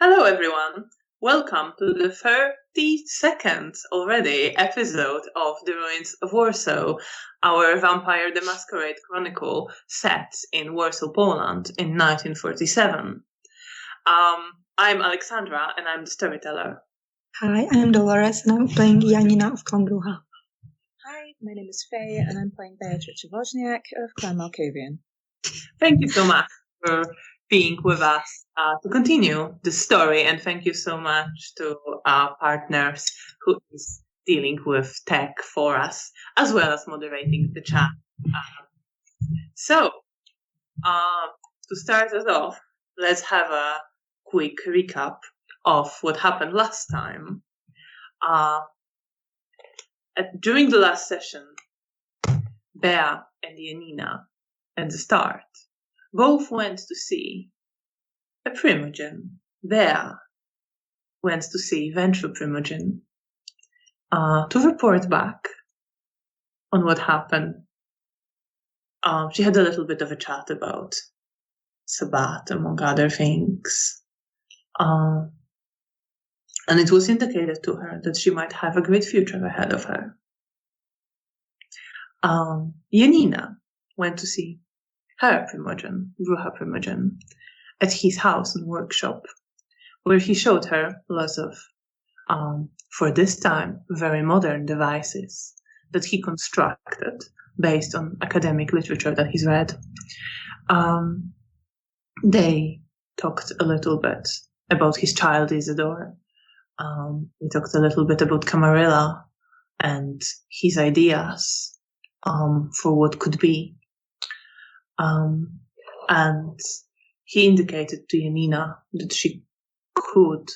Hello, everyone. Welcome to the 32nd already episode of The Ruins of Warsaw, our Vampire the Masquerade chronicle set in Warsaw, Poland in 1947. I'm Alexandra, and I'm the storyteller. Hi, I'm Dolores, and I'm playing Janina of Clan Bruja. Hi, my name is Faye, and I'm playing Bea of Clan Malkavian. Thank you so much for being with us to continue the story, and thank you so much to our partners who is dealing with tech for us, as well as moderating the chat. So, to start us off, let's have a quick recap of what happened last time. During the last session, Bea and Janina, at the start, both went to see a primogen. Bea went to see Ventru primogen to report back on what happened. She had a little bit of a chat about Sabbat, among other things. And it was indicated to her that she might have a great future ahead of her. Janina went to see her primogen, Bruja primogen, at his house and workshop, where he showed her lots of, for this time, very modern devices that he constructed based on academic literature that he's read. They talked a little bit about his child Isidore. We talked a little bit about Camarilla and his ideas for what could be. And he indicated to Janina that she could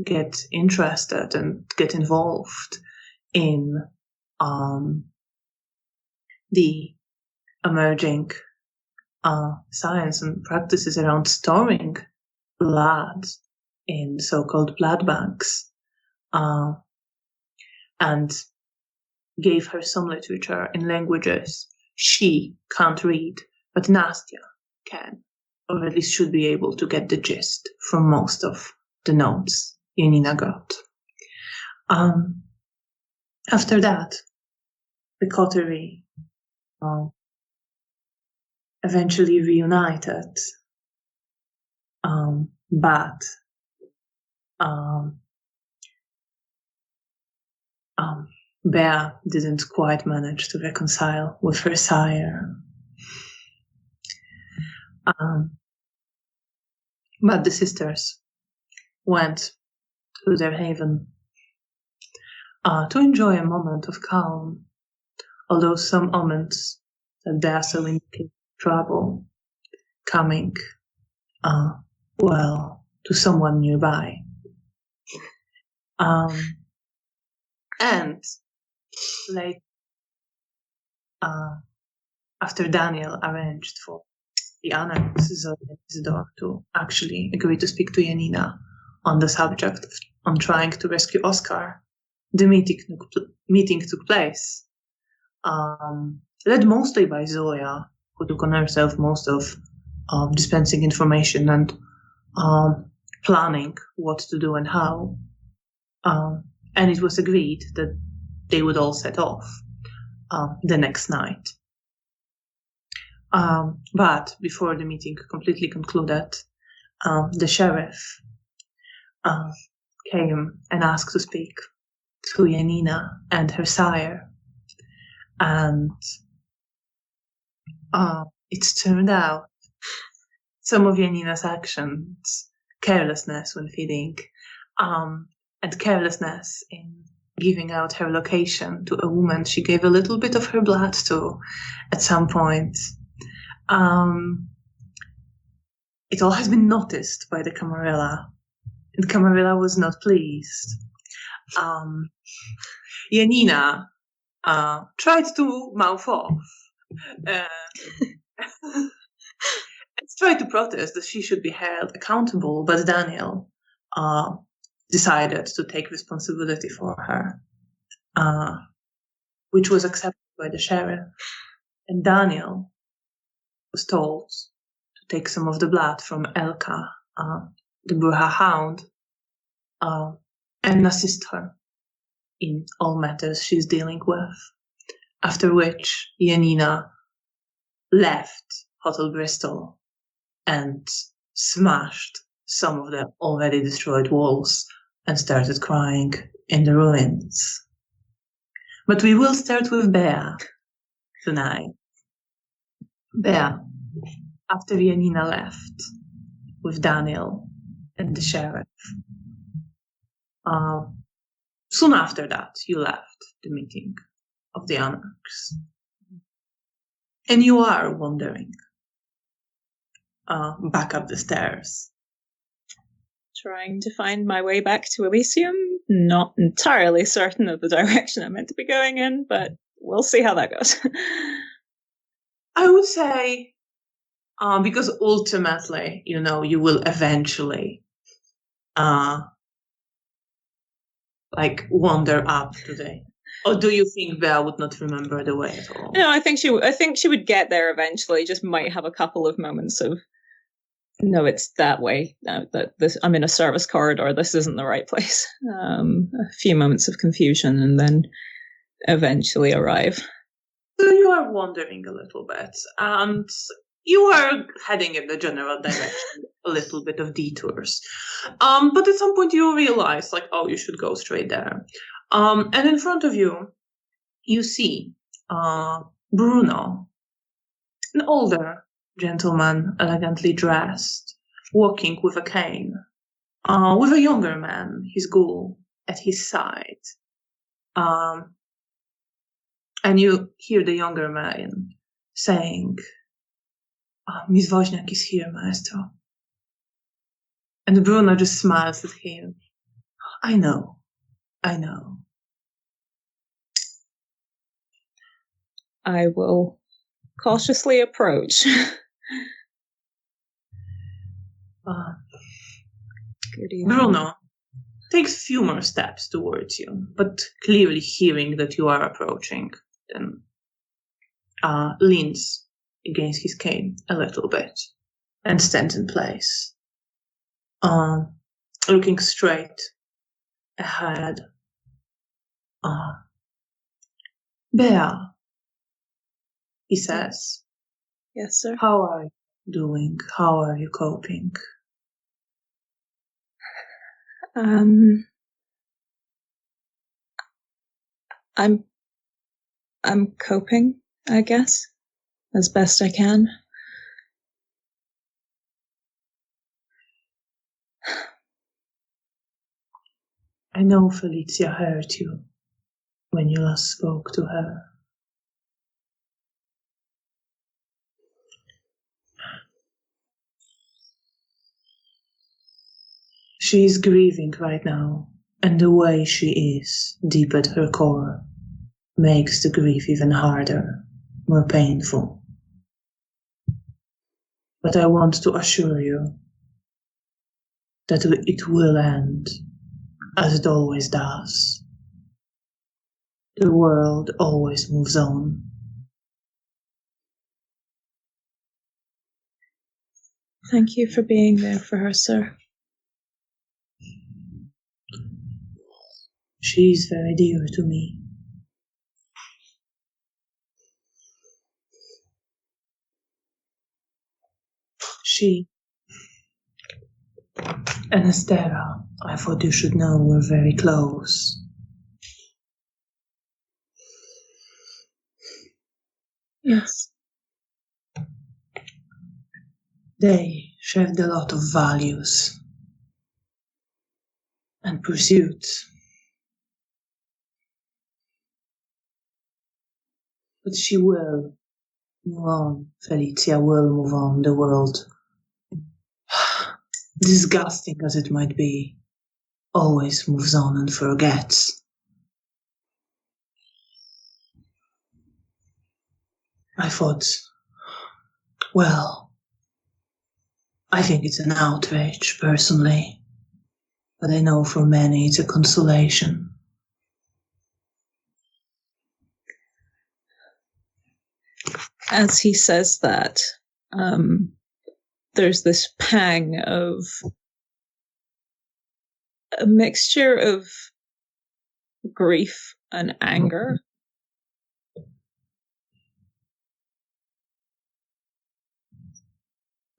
get interested and get involved in the emerging science and practices around storing blood in so-called blood banks, and gave her some literature in languages she can't read, but Nastya can, or at least should be able to get the gist from most of the notes Janina got. After that, the coterie eventually reunited, but Bea didn't quite manage to reconcile with her sire. But the sisters went to their haven to enjoy a moment of calm, although some omens that they are so indicate trouble coming, to someone nearby. And late, after Daniel arranged for the Anarchs, Zoe and Isidore, to actually agree to speak to Janina on the subject on trying to rescue Oscar, the meeting took place, led mostly by Zoya, who took on herself most of dispensing information and planning what to do and how. And it was agreed that they would all set off the next night. But before the meeting completely concluded, the sheriff came and asked to speak to Janina and her sire. And it turned out some of Janina's actions, carelessness when feeding, and carelessness in giving out her location to a woman she gave a little bit of her blood to at some point. It all has been noticed by the Camarilla, and Camarilla was not pleased. Janina tried to mouth off and tried to protest that she should be held accountable, but Daniel decided to take responsibility for her, which was accepted by the sheriff. And Daniel was told to take some of the blood from Elka, the Bruja Hound, and assist her in all matters she's dealing with. After which Janina left Hotel Bristol and smashed some of the already destroyed walls and started crying in the ruins. But we will start with Bea tonight. Bea, after Janina left with Daniel and the sheriff, soon after that you left the meeting of the Anarchs. And you are wandering back up the stairs. Trying to find my way back to Elysium. Not entirely certain of the direction I'm meant to be going in, but we'll see how that goes. I would say, because ultimately, you will eventually, wander up today. Or do you think Bea would not remember the way at all? No, I think she would get there eventually. Just might have a couple of moments of, no, it's that way. I'm in a service corridor. This isn't the right place. A few moments of confusion, and then eventually arrive. So you are wandering a little bit, and you are heading in the general direction, a little bit of detours. But at some point you realize, you should go straight there. And in front of you, you see Bruno, an older gentleman, elegantly dressed, walking with a cane, with a younger man, his ghoul, at his side. And you hear the younger man saying, Miss Wozniak is here, Maestro. And Bruno just smiles at him. I know. I will cautiously approach. Good evening. Bruno takes a few more steps towards you, but clearly hearing that you are approaching, then leans against his cane a little bit and stands in place, looking straight ahead. Bea, he says. Yes, sir. How are you doing? How are you coping? I'm coping, I guess, as best I can. I know Felicia hurt you when you last spoke to her. She is grieving right now, and the way she is, deep at her core, makes the grief even harder, more painful. But I want to assure you that it will end, as it always does. The world always moves on. Thank you for being there for her, sir. She is very dear to me. She and Estera, I thought you should know, were very close. Yes. They shared a lot of values and pursuits. But she will move on. Felicia will move on. The world, disgusting as it might be, always moves on and forgets. I thought, well, I think it's an outrage, personally. But I know for many it's a consolation. As he says that, there's this pang of a mixture of grief and anger.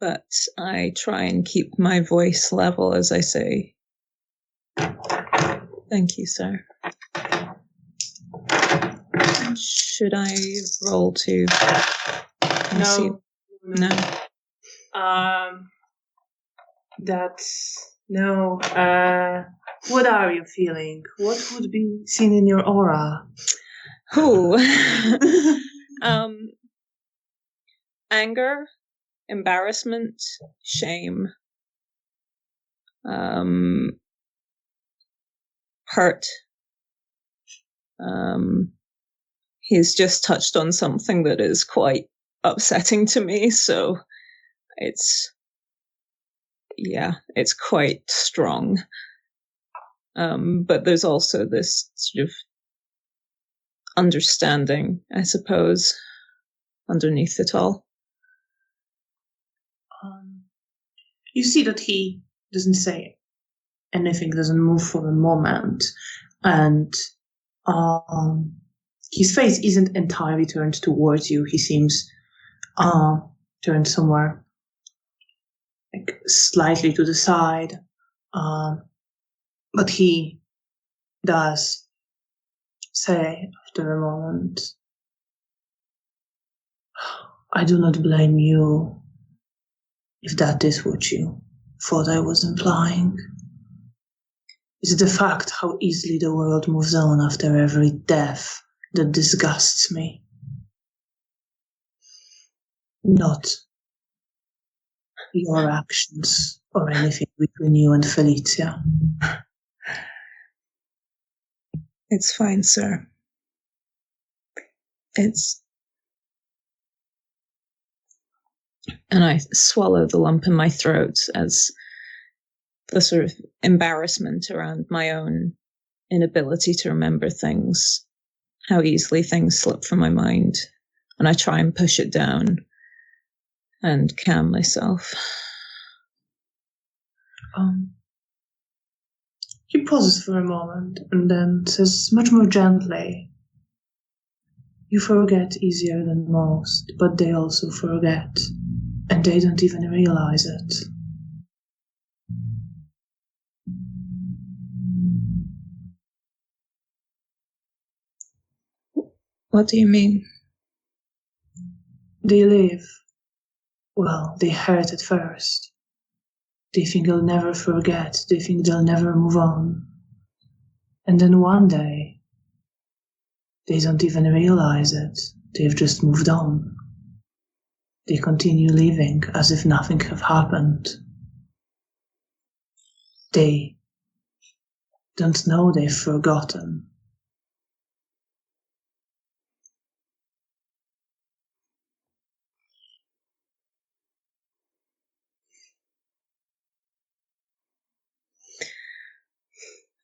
But I try and keep my voice level as I say, "Thank you, sir." Should I roll to see? No. No. What are you feeling? What would be seen in your aura? Anger, embarrassment, shame, hurt. He's just touched on something that is quite upsetting to me, so it's quite strong. But there's also this sort of understanding, I suppose, underneath it all. You see that he doesn't say anything, doesn't move for a moment, and his face isn't entirely turned towards you. He seems turned somewhere like slightly to the side, but he does say after a moment, "I do not blame you if that is what you thought I was implying. It's the fact how easily the world moves on after every death that disgusts me. Not your actions or anything between you and Felicia." It's fine, sir. And I swallow the lump in my throat as the sort of embarrassment around my own inability to remember things, how easily things slip from my mind, and I try and push it down and calm myself. He pauses for a moment and then says much more gently, "You forget easier than most, but they also forget, and they don't even realize it." What do you mean? They live. Well, they hurt at first. They think they'll never forget. They think they'll never move on. And then one day, they don't even realize it. They've just moved on. They continue living as if nothing have happened. They don't know they've forgotten.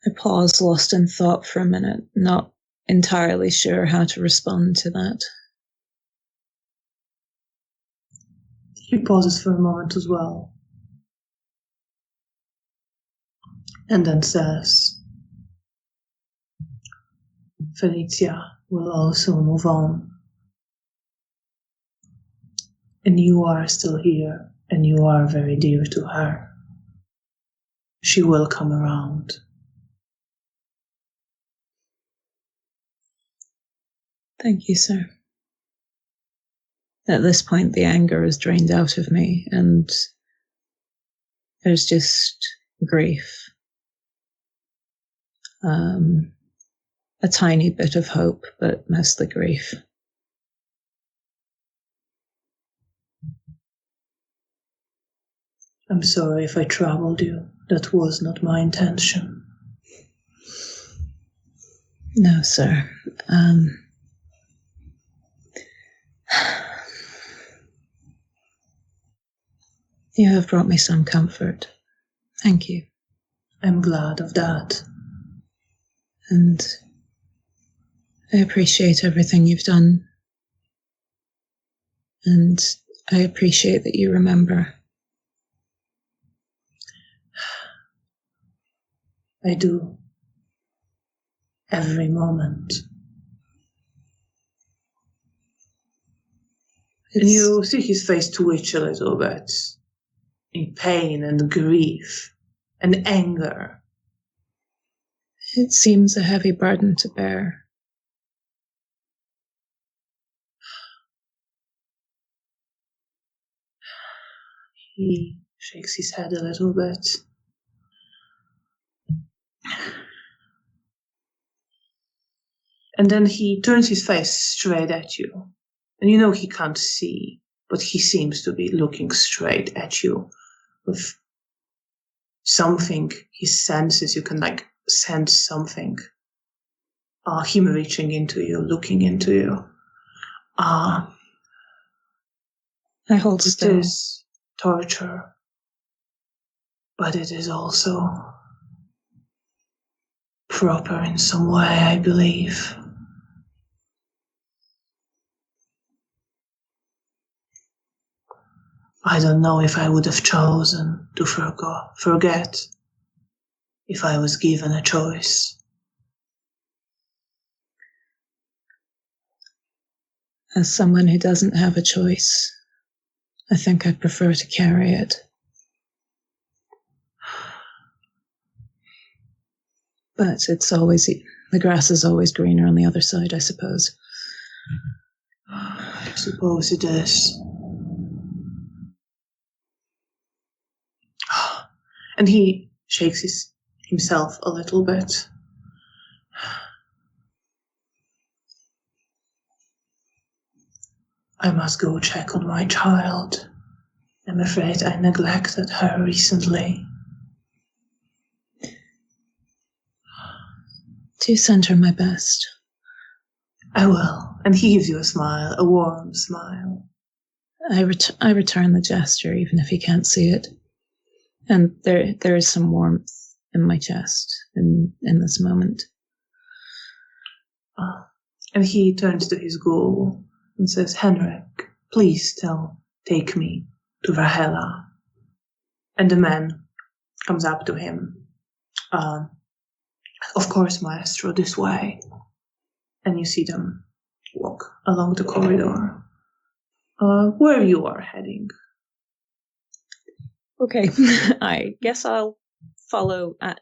I pause, lost in thought for a minute, not entirely sure how to respond to that. He pauses for a moment as well, and then says, "Felicia will also move on. And you are still here, and you are very dear to her. She will come around." Thank you, sir. At this point, the anger is drained out of me, and there's just grief. A tiny bit of hope, but mostly grief. "I'm sorry if I troubled you. That was not my intention." No, sir. You have brought me some comfort. Thank you. I'm glad of that. And I appreciate everything you've done. And I appreciate that you remember. I do. Every moment. And you see his face twitch a little bit. In pain and grief and anger. It seems a heavy burden to bear. He shakes his head a little bit. And then he turns his face straight at you. And you know he can't see, but he seems to be looking straight at you with something. He senses, you can sense something. Him reaching into you, looking into you. I hold still. It is torture, but it is also proper in some way, I believe. I don't know if I would have chosen to forget if I was given a choice. As someone who doesn't have a choice, I think I prefer to carry it. But the grass is always greener on the other side, I suppose. I suppose it is. And he shakes himself a little bit. I must go check on my child. I'm afraid I neglected her recently. Do send her my best. I will. And he gives you a smile, a warm smile. I return the gesture, even if he can't see it. And there is some warmth in my chest in this moment. And he turns to his ghoul and says, Henrik, please take me to Rahela. And the man comes up to him. Of course, Maestro, this way. And you see them walk along the corridor. Where you are heading. Okay, I guess I'll follow at,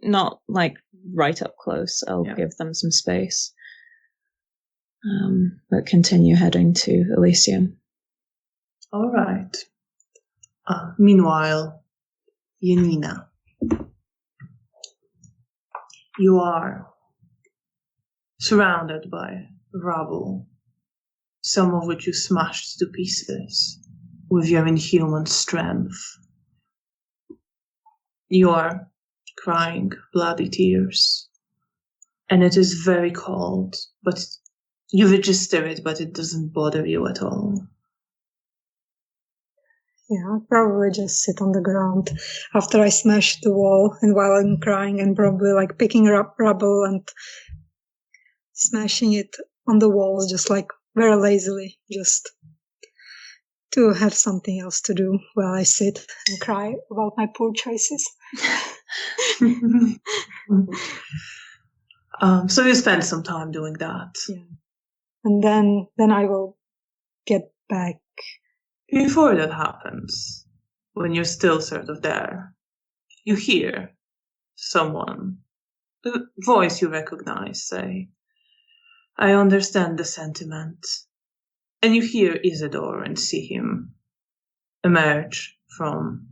not right up close. I'll give them some space. But continue heading to Elysium. All right. Meanwhile, Janina, you are surrounded by rubble, some of which you smashed to pieces with your inhuman strength. You are crying bloody tears, and it is very cold, but you register it, but it doesn't bother you at all. Yeah, I'll probably just sit on the ground after I smash the wall, and while I'm crying, and probably picking up rubble and smashing it on the walls, just very lazily, just to have something else to do while I sit and cry about my poor choices. So you spend some time doing that. Yeah. And then I will get back. Before that happens, when you're still sort of there, you hear someone, a voice you recognize, say, I understand the sentiment. And you hear Isidore and see him emerge from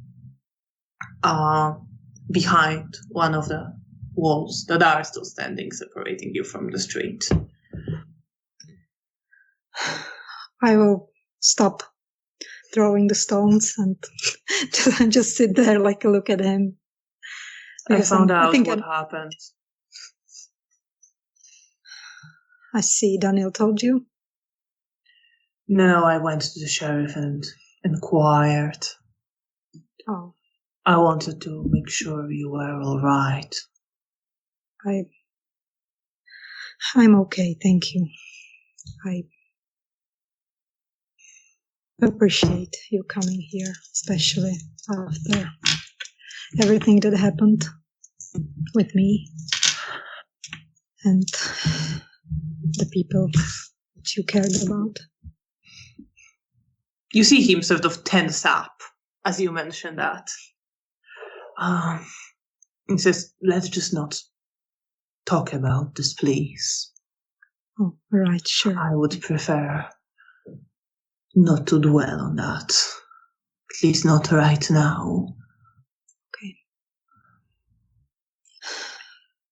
behind one of the walls that are still standing, separating you from the street. I will stop throwing the stones and just sit there look at him. I found out what happened. I see. Daniel told you? No, I went to the sheriff and inquired. Oh. I wanted to make sure you were all right. I'm okay, thank you. I appreciate you coming here, especially after everything that happened. with me and the people that you cared about. You see him sort of tense up as you mention that. He says, let's just not talk about this, please. Oh, right, sure. I would prefer not to dwell on that. At least not right now. Okay.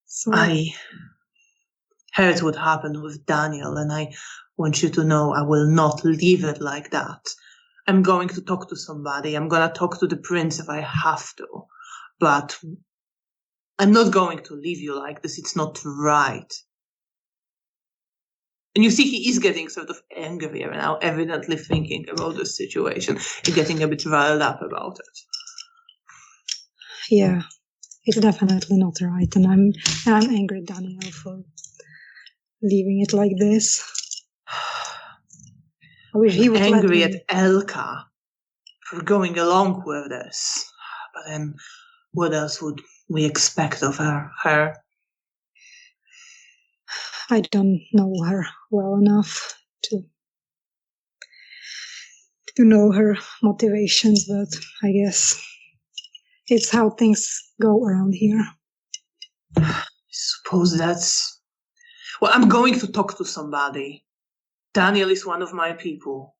So I heard what happened with Daniel, and I want you to know I will not leave it like that. I'm going to talk to somebody. I'm going to talk to the prince if I have to. But I'm not going to leave you like this. It's not right. And you see he is getting sort of angrier now, evidently thinking about the situation and getting a bit riled up about it. yeah, it's definitely not right, and I'm angry at Daniel for leaving it like this. I wish he would angry let me. at Elka for going along with this. But then what else would we expect of her? I don't know her well enough to know her motivations, but I guess it's how things go around here. I suppose that's... Well, I'm going to talk to somebody. Daniel is one of my people.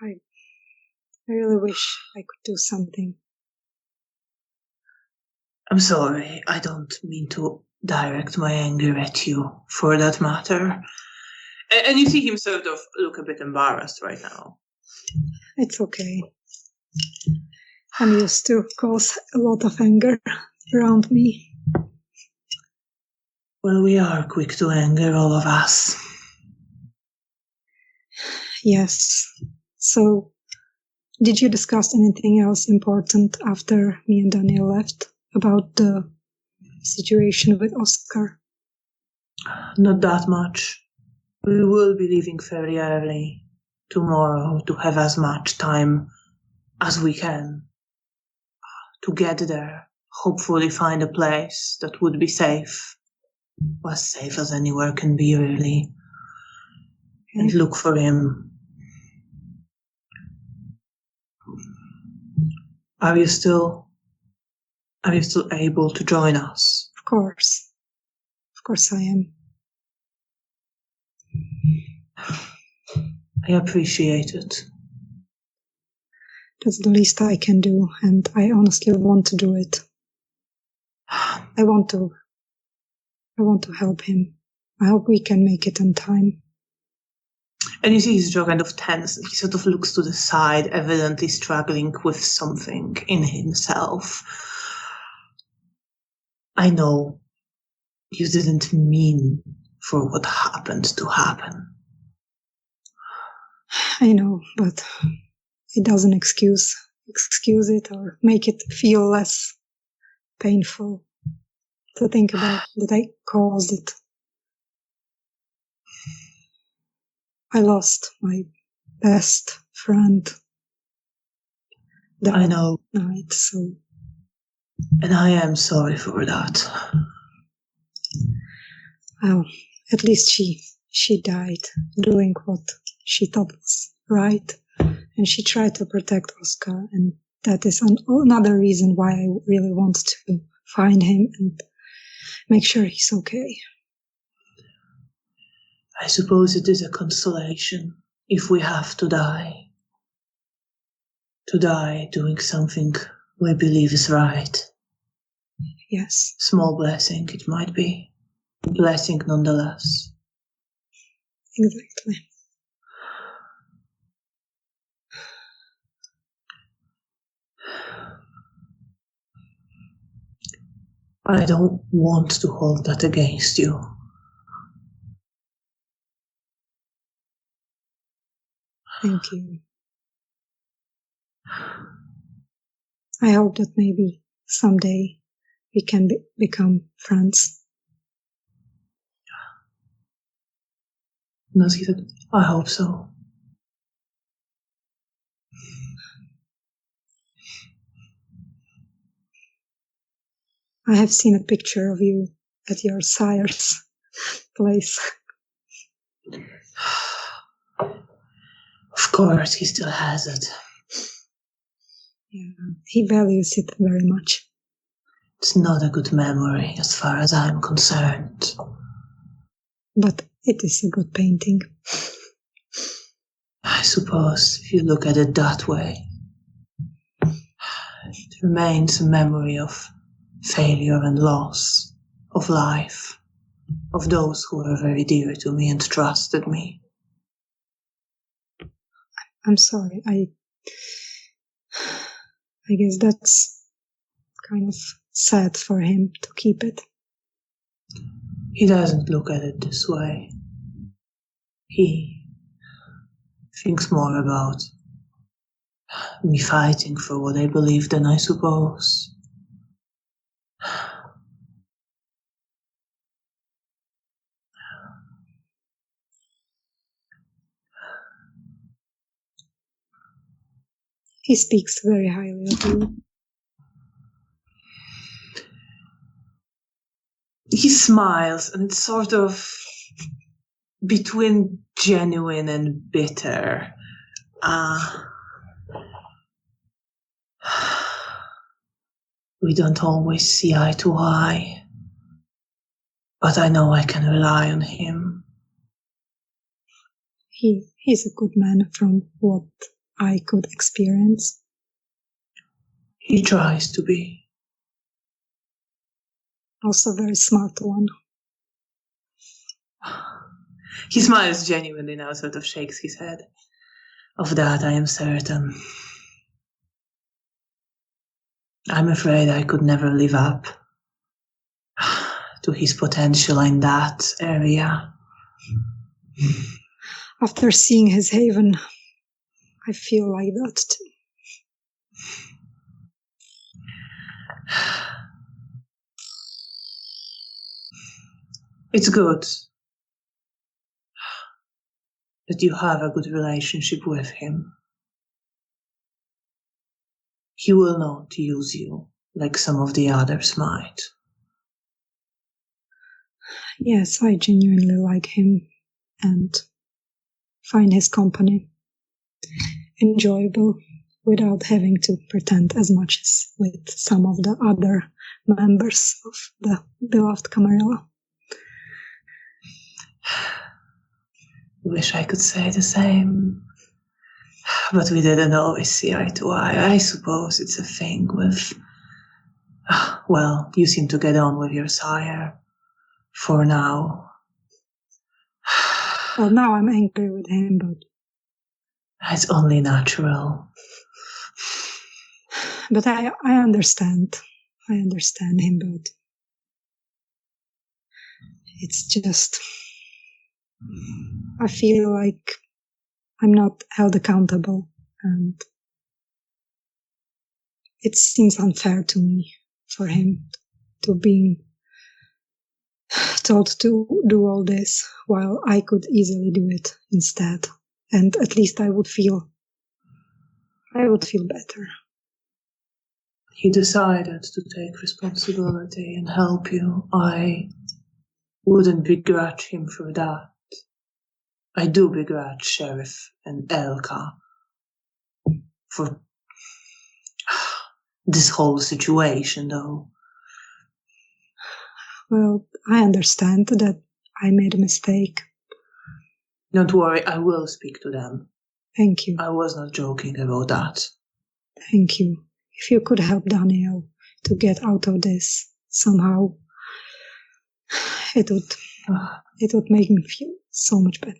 I really wish I could do something. I'm sorry, I don't mean to direct my anger at you, for that matter. And you see him sort of look a bit embarrassed right now. It's okay. I'm used to cause a lot of anger around me. Well, we are quick to anger, all of us. Yes. So, did you discuss anything else important after me and Daniel left about the situation with Oscar? Not that much. We will be leaving very early tomorrow to have as much time as we can to get there. Hopefully find a place that would be safe. As safe as anywhere can be, really. And look for him. Are you still able to join us? Of course. Of course I am. I appreciate it. That's the least I can do, and I honestly want to do it. I want to help him. I hope we can make it on time. And you see his jaw kind of tense. He sort of looks to the side, evidently struggling with something in himself. I know you didn't mean for what happened to happen. I know, but it doesn't excuse it or make it feel less painful to think about that I caused it. I lost my best friend that I know. night, so... And I am sorry for that. Well, at least she died doing what she thought was right, and she tried to protect Oscar, and that is another reason why I really want to find him and make sure he's okay. I suppose it is a consolation if we have to die. To die doing something we believe is right. Yes. Small blessing it might be. Blessing nonetheless. Exactly. I don't want to hold that against you. Thank you. I hope that maybe someday we can become friends. And as he said, I hope so. I have seen a picture of you at your sire's place. Of course, he still has it. Yeah, he values it very much. It's not a good memory as far as I'm concerned. But it is a good painting. I suppose, if you look at it that way, it remains a memory of failure and loss, of life, of those who were very dear to me and trusted me. I'm sorry, I guess that's kind of sad for him to keep it. He doesn't look at it this way. He thinks more about me fighting for what I believed in, I suppose. He speaks very highly of you. He smiles, and it's sort of between genuine and bitter. We don't always see eye to eye, but I know I can rely on him. He's a good man from what I could experience. He tries to be. Also a very smart one. He smiles genuinely now, sort of shakes his head. Of that I am certain. I'm afraid I could never live up to his potential in that area. After seeing his haven, I feel like that too. It's good that you have a good relationship with him. He will not use you like some of the others might. Yes, I genuinely like him and find his company enjoyable without having to pretend as much as with some of the other members of the beloved Camarilla. Wish I could say the same. But we didn't always see eye to eye. I suppose it's a thing with... Well, you seem to get on with your sire. For now. Well, now I'm angry with him, but... It's only natural. But I understand. I understand him, but... It's just... I feel like I'm not held accountable, and it seems unfair to me for him to be told to do all this while I could easily do it instead. And at least I would feel better. He decided to take responsibility and help you. I wouldn't begrudge him for that. I do begrudge Sheriff and Elka for this whole situation, though. Well, I understand that I made a mistake. Don't worry, I will speak to them. Thank you. I was not joking about that. Thank you. If you could help Daniel to get out of this somehow, it would make me feel so much better.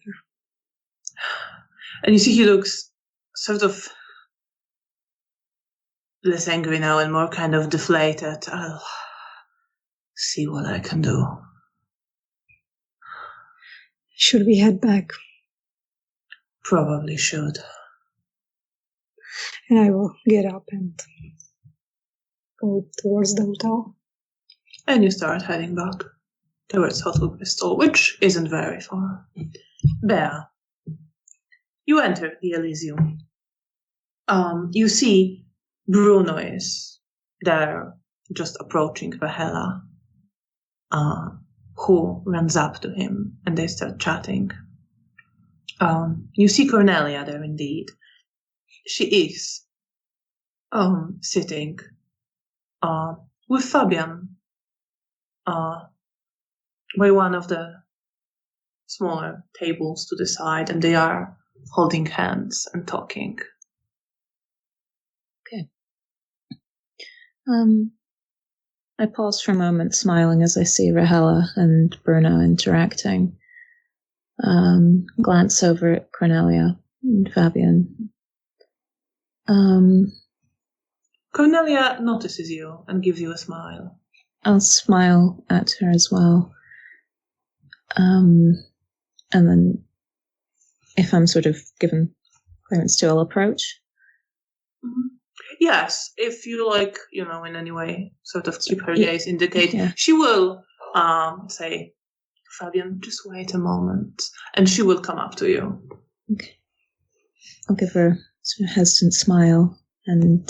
And you see he looks sort of less angry now and more kind of deflated. I'll see what I can do. Should we head back? Probably should. And I will get up and go towards the hotel. And you start heading back towards Hotel Bristol, which isn't very far. Bea, you enter the Elysium. You see Bruno is there just approaching Rahela, who runs up to him, and they start chatting. You see Cornelia there indeed. She is sitting with Fabian by one of the smaller tables to the side, and they are holding hands and talking. Okay. I pause for a moment, smiling as I see Rahela and Bruno interacting. Glance over at Cornelia and Fabian. Cornelia notices you and gives you a smile. I'll smile at her as well. And then, if I'm sort of given clearance to, I'll approach. Mm-hmm. Yes, if you like, in any way, sort of keep her gaze, indicate. Yeah. She will say, Fabian, just wait a moment, and she will come up to you. Okay. I'll give her a sort of hesitant smile, and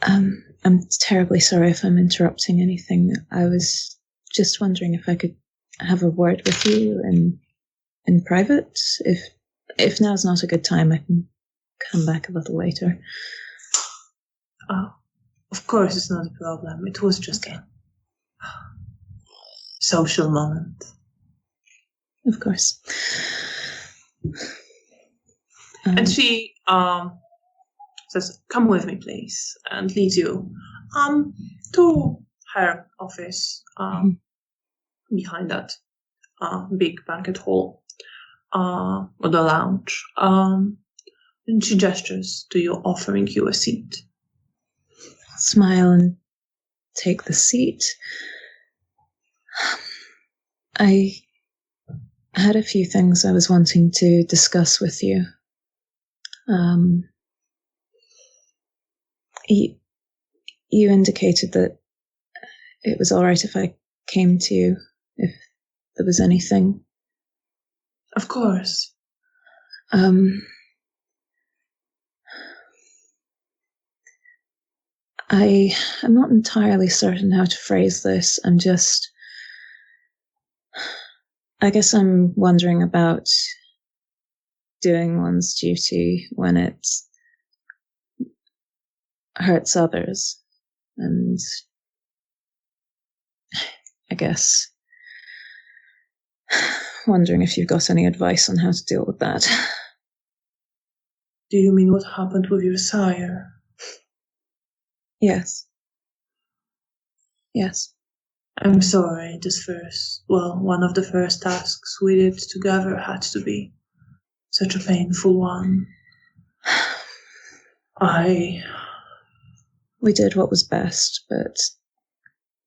I'm terribly sorry if I'm interrupting anything. I was just wondering if I could have a word with you in private. If now's not a good time, I can come back a little later. Of course, it's not a problem. It was just a social moment. Of course. And she says, "Come with me, please," and leads you to her office behind that big banquet hall, or the lounge. And she gestures to you, offering you a seat. Smile and take the seat. I had a few things I was wanting to discuss with you. You indicated that it was all right if I came to you if there was anything. Of course. I'm not entirely certain how to phrase this. I guess I'm wondering about doing one's duty when it hurts others. And I guess wondering if you've got any advice on how to deal with that. Do you mean what happened with your sire? Yes. I'm sorry, one of the first tasks we did together had to be such a painful one. We did what was best, but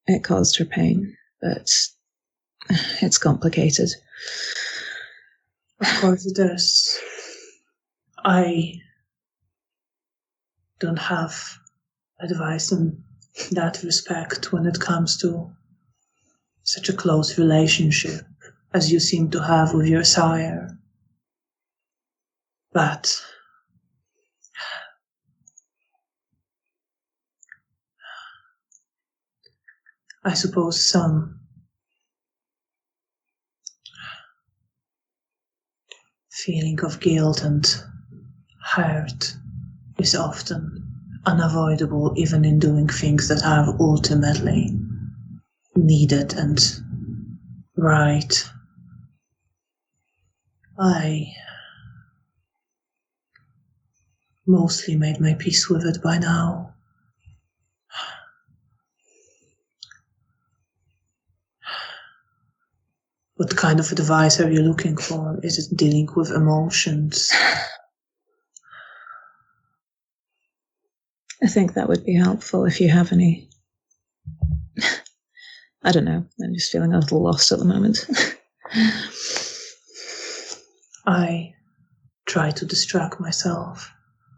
it caused her pain. But it's complicated. Of course it is. I don't have advice in that respect when it comes to such a close relationship as you seem to have with your sire. But I suppose some feeling of guilt and hurt is often unavoidable, even in doing things that are ultimately needed and right. I mostly made my peace with it by now. What kind of advice are you looking for? Is it dealing with emotions? I think that would be helpful if you have any. I don't know. I'm just feeling a little lost at the moment. I try to distract myself,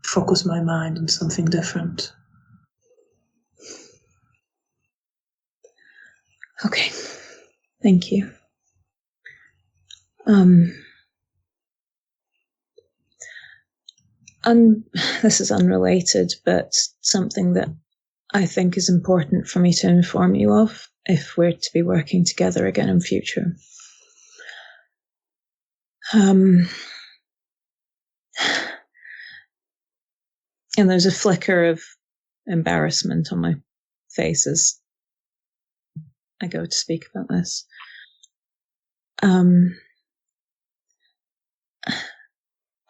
focus my mind on something different. Okay. Thank you. This is unrelated, but something that I think is important for me to inform you of if we're to be working together again in future. And there's a flicker of embarrassment on my face as I go to speak about this.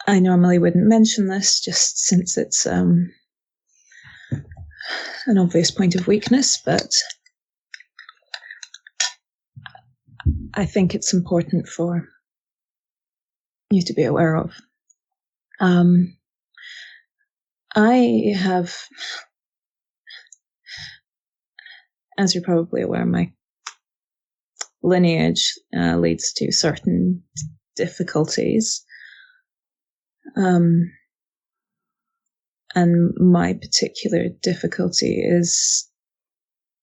I normally wouldn't mention this just since it's an obvious point of weakness, but I think it's important for you to be aware of. I have, as you're probably aware, my lineage leads to certain difficulties. And my particular difficulty is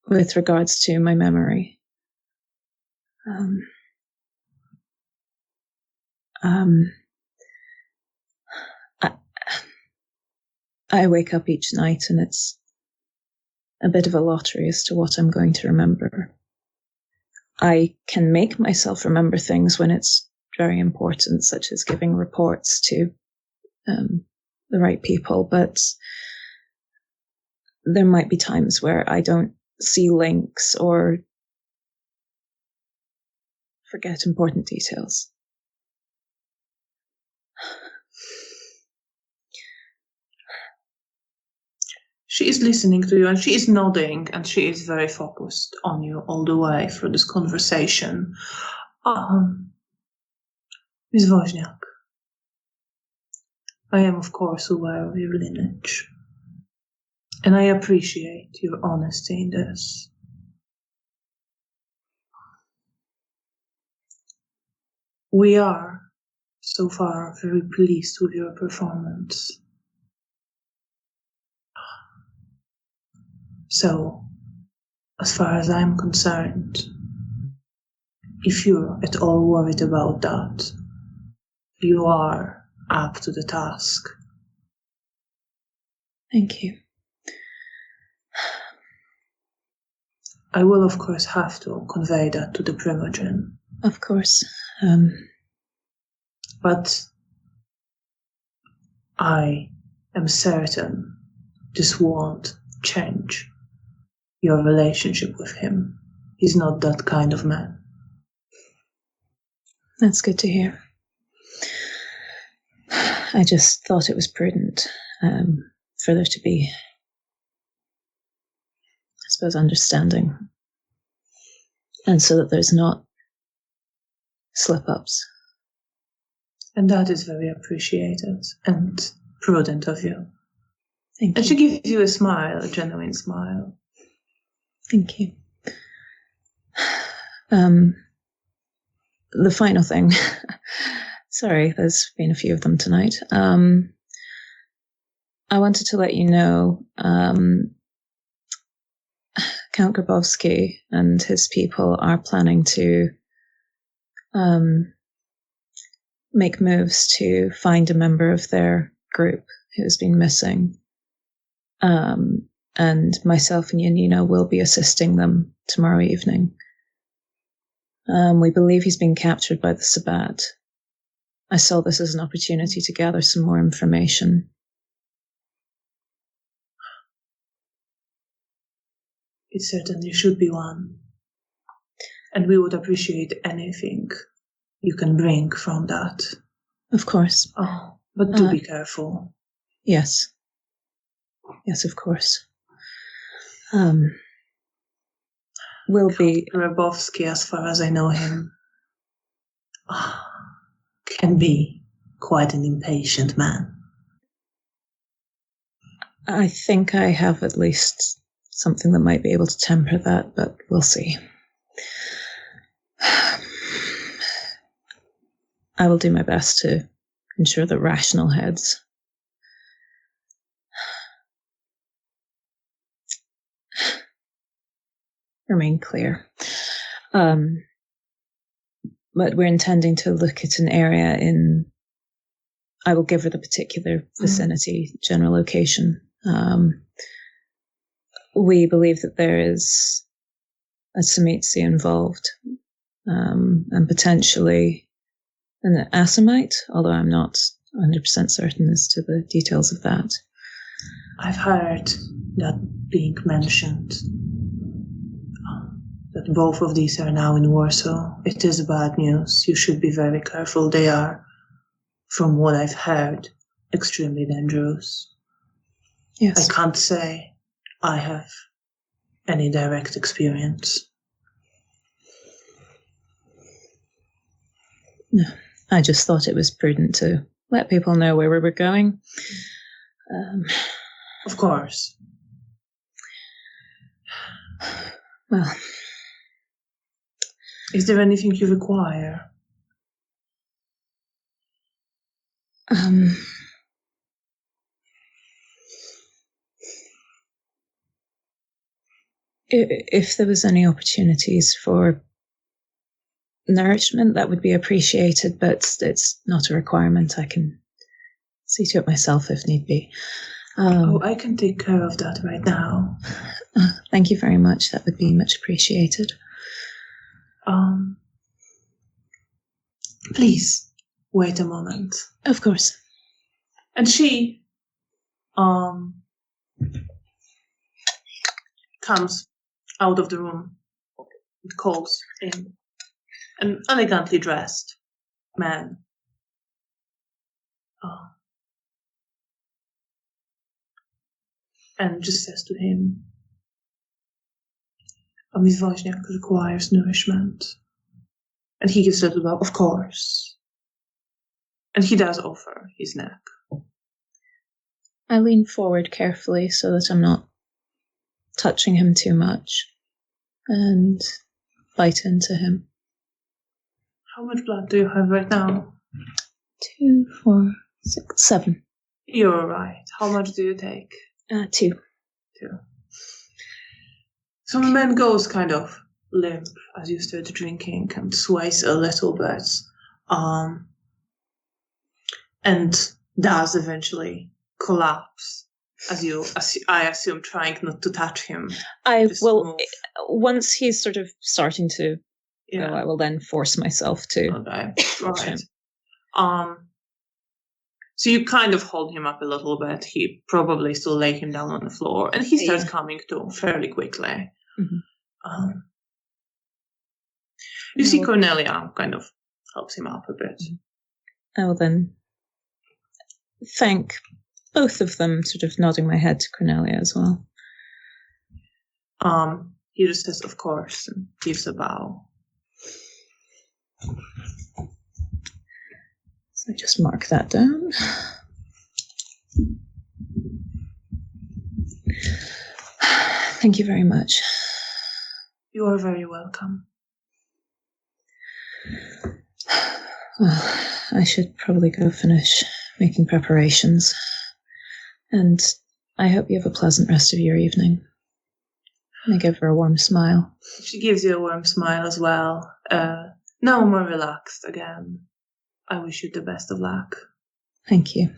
with regards to my memory. I wake up each night and it's a bit of a lottery as to what I'm going to remember. I can make myself remember things when it's very important, such as giving reports to the right people, but there might be times where I don't see links or forget important details. She is listening to you and she is nodding and she is very focused on you all the way through this conversation. Miss Woźniak, I am of course aware of your lineage, and I appreciate your honesty in this. We are, so far, very pleased with your performance. So, as far as I'm concerned, if you're at all worried about that, you are up to the task. Thank you. I will, of course, have to convey that to the Primogen. Of course. But I am certain this won't change your relationship with him. He's not that kind of man. That's good to hear. I just thought it was prudent for there to be, I suppose, understanding. And so that there's not slip-ups. And that is very appreciated and prudent of you. Thank you. And she gives you a smile, a genuine smile. Thank you. The final thing. Sorry, there's been a few of them tonight. I wanted to let you know Count Grabowski and his people are planning to make moves to find a member of their group who's been missing. And myself and Janina will be assisting them tomorrow evening. We believe he's been captured by the Sabbat. I saw this as an opportunity to gather some more information. It certainly should be one. And we would appreciate anything you can bring from that. Of course. Oh, but do be careful. Yes. Yes, of course. Will be... Grabowski, as far as I know him, can be quite an impatient man. I think I have at least something that might be able to temper that, but we'll see. I will do my best to ensure that rational heads remain clear. But we're intending to look at an area I will give her the particular vicinity, general location, we believe that there is a Tzimitzi involved, and potentially an Assamite, although I'm not 100% certain as to the details of that. I've heard that being mentioned, that both of these are now in Warsaw. It is bad news. You should be very careful. They are, from what I've heard, extremely dangerous. Yes. I can't say I have any direct experience. No, I just thought it was prudent to let people know where we were going. Of course. Well, is there anything you require? If there was any opportunities for nourishment, that would be appreciated, but it's not a requirement. I can see to it myself if need be. I can take care of that right now. Thank you very much. That would be much appreciated. Please, wait a moment. Of course. And she comes out of the room and calls in an elegantly dressed man. And just says to him, Miss Wozniak requires nourishment. And he gives a little bow, of course. And he does offer his neck. I lean forward carefully so that I'm not touching him too much and bite into him. How much blood do you have right now? 2, 4, 6, 7. You're right. How much do you take? 2. So the man goes kind of limp as you start drinking and sways a little bit, and does eventually collapse as I assume, trying not to touch him. I will, once he's sort of starting to, yeah. I will then force myself to. Okay, right. So you kind of hold him up a little bit. He probably still lay him down on the floor, and he starts coming to fairly quickly. Mm-hmm. You see Cornelia kind of helps him up a bit. I will then thank both of them, sort of nodding my head to Cornelia as well. He just says, of course, and gives a bow. So just mark that down. Thank you very much. You are very welcome. Well, I should probably go finish making preparations. And I hope you have a pleasant rest of your evening. I give her a warm smile. She gives you a warm smile as well. Now more relaxed again. I wish you the best of luck. Thank you.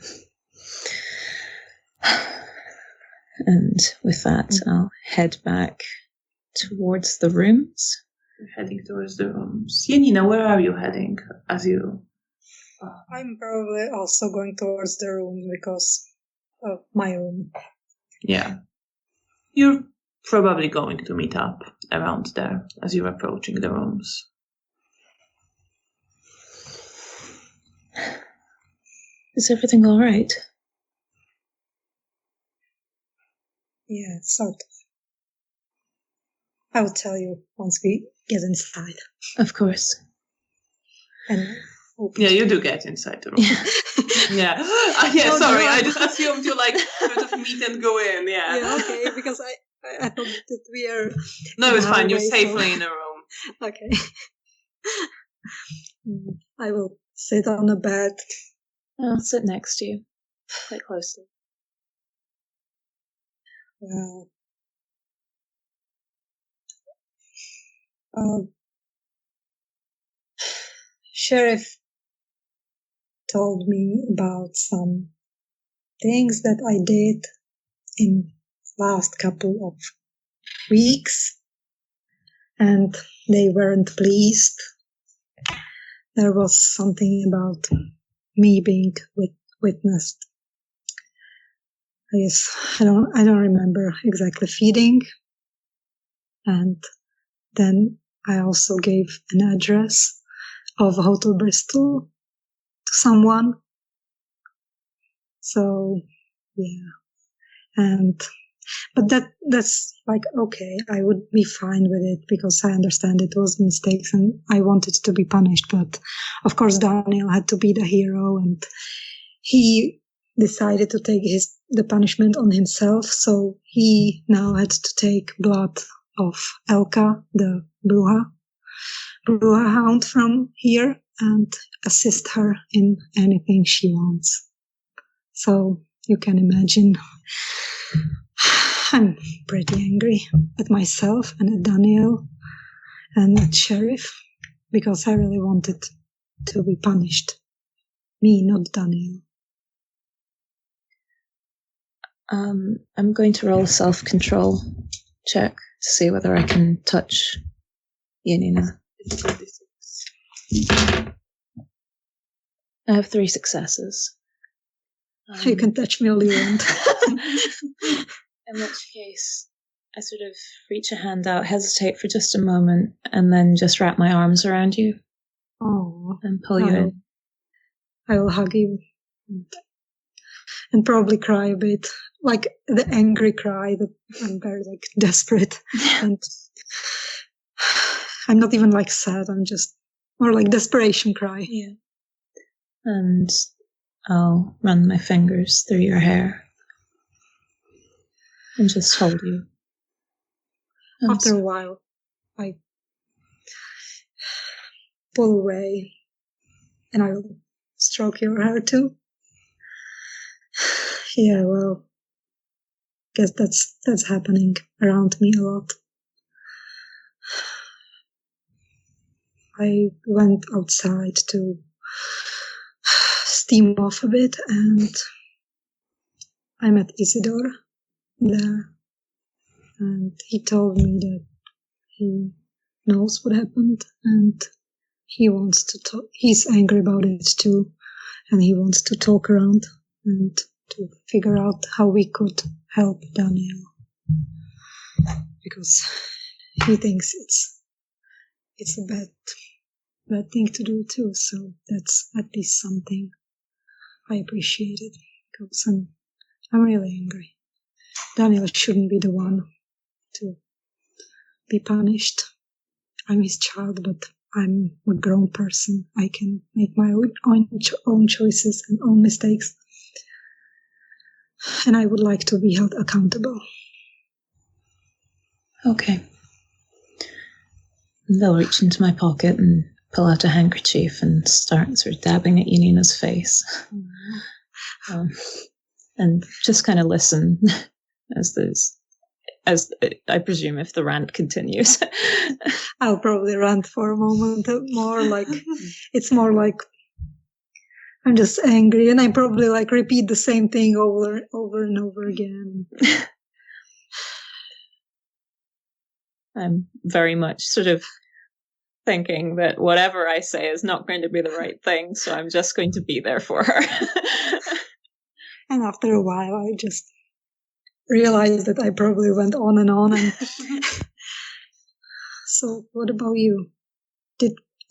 And with that, I'll head back towards the rooms. You're heading towards the rooms. Janina, where are you heading as you... I'm probably also going towards the room because of my room. Yeah. You're probably going to meet up around there as you're approaching the rooms. Is everything all right? Yeah, sort of. I will tell you once we get inside. Of course. And yeah, you do get inside the room. Yeah. Sorry, I just assumed you sort of meet and go in. Yeah. Okay, because I thought that we are... No, it's fine. You're safely in a room. Okay. I will sit on the bed. I'll sit next to you, quite closely. Well, Sheriff told me about some things that I did in last couple of weeks, and they weren't pleased. There was something about me being witnessed. I guess I don't remember exactly feeding. And then I also gave an address of Hotel Bristol to someone. So yeah, but that's like, okay, I would be fine with it because I understand it was mistakes and I wanted to be punished. But of course, Daniel had to be the hero, and he decided to take the punishment on himself. So he now had to take blood of Elka, the Bruja hound from here, and assist her in anything she wants. So you can imagine I'm pretty angry at myself and at Daniel and at Sheriff because I really wanted to be punished. Me, not Daniel. I'm going to roll a self-control check to see whether I can touch Janina. I have 3 successes. You can touch me all you want. In which case, I sort of reach a hand out, hesitate for just a moment, and then just wrap my arms around you. And pull you in. I will hug you and probably cry a bit, like the angry cry that I'm very like desperate. And I'm not even like sad, I'm just more like desperation cry. Yeah. And I'll run my fingers through your hair and just hold you. After a while, I pull away and I will stroke your hair too. Yeah, well, I guess that's happening around me a lot. I went outside to steam off a bit, and I met Isidore there, and he told me that he knows what happened, and he wants to talk. He's angry about it too, and he wants to talk around and to figure out how we could help Daniel, because he thinks it's a bad thing to do too. So that's at least something I appreciate it, because I'm really angry. Daniel shouldn't be the one to be punished. I'm his child, but I'm a grown person. I can make my own choices and own mistakes. And I would like to be held accountable. Okay. They'll reach into my pocket and pull out a handkerchief and start sort of dabbing at Janina's face. And just kind of listen as I presume if the rant continues. I'll probably rant for a moment more, like it's more like I'm just angry, and I probably like repeat the same thing over and over again. I'm very much sort of thinking that whatever I say is not going to be the right thing, so I'm just going to be there for her. And after a while, I just realized that I probably went on and on. And so, what about you?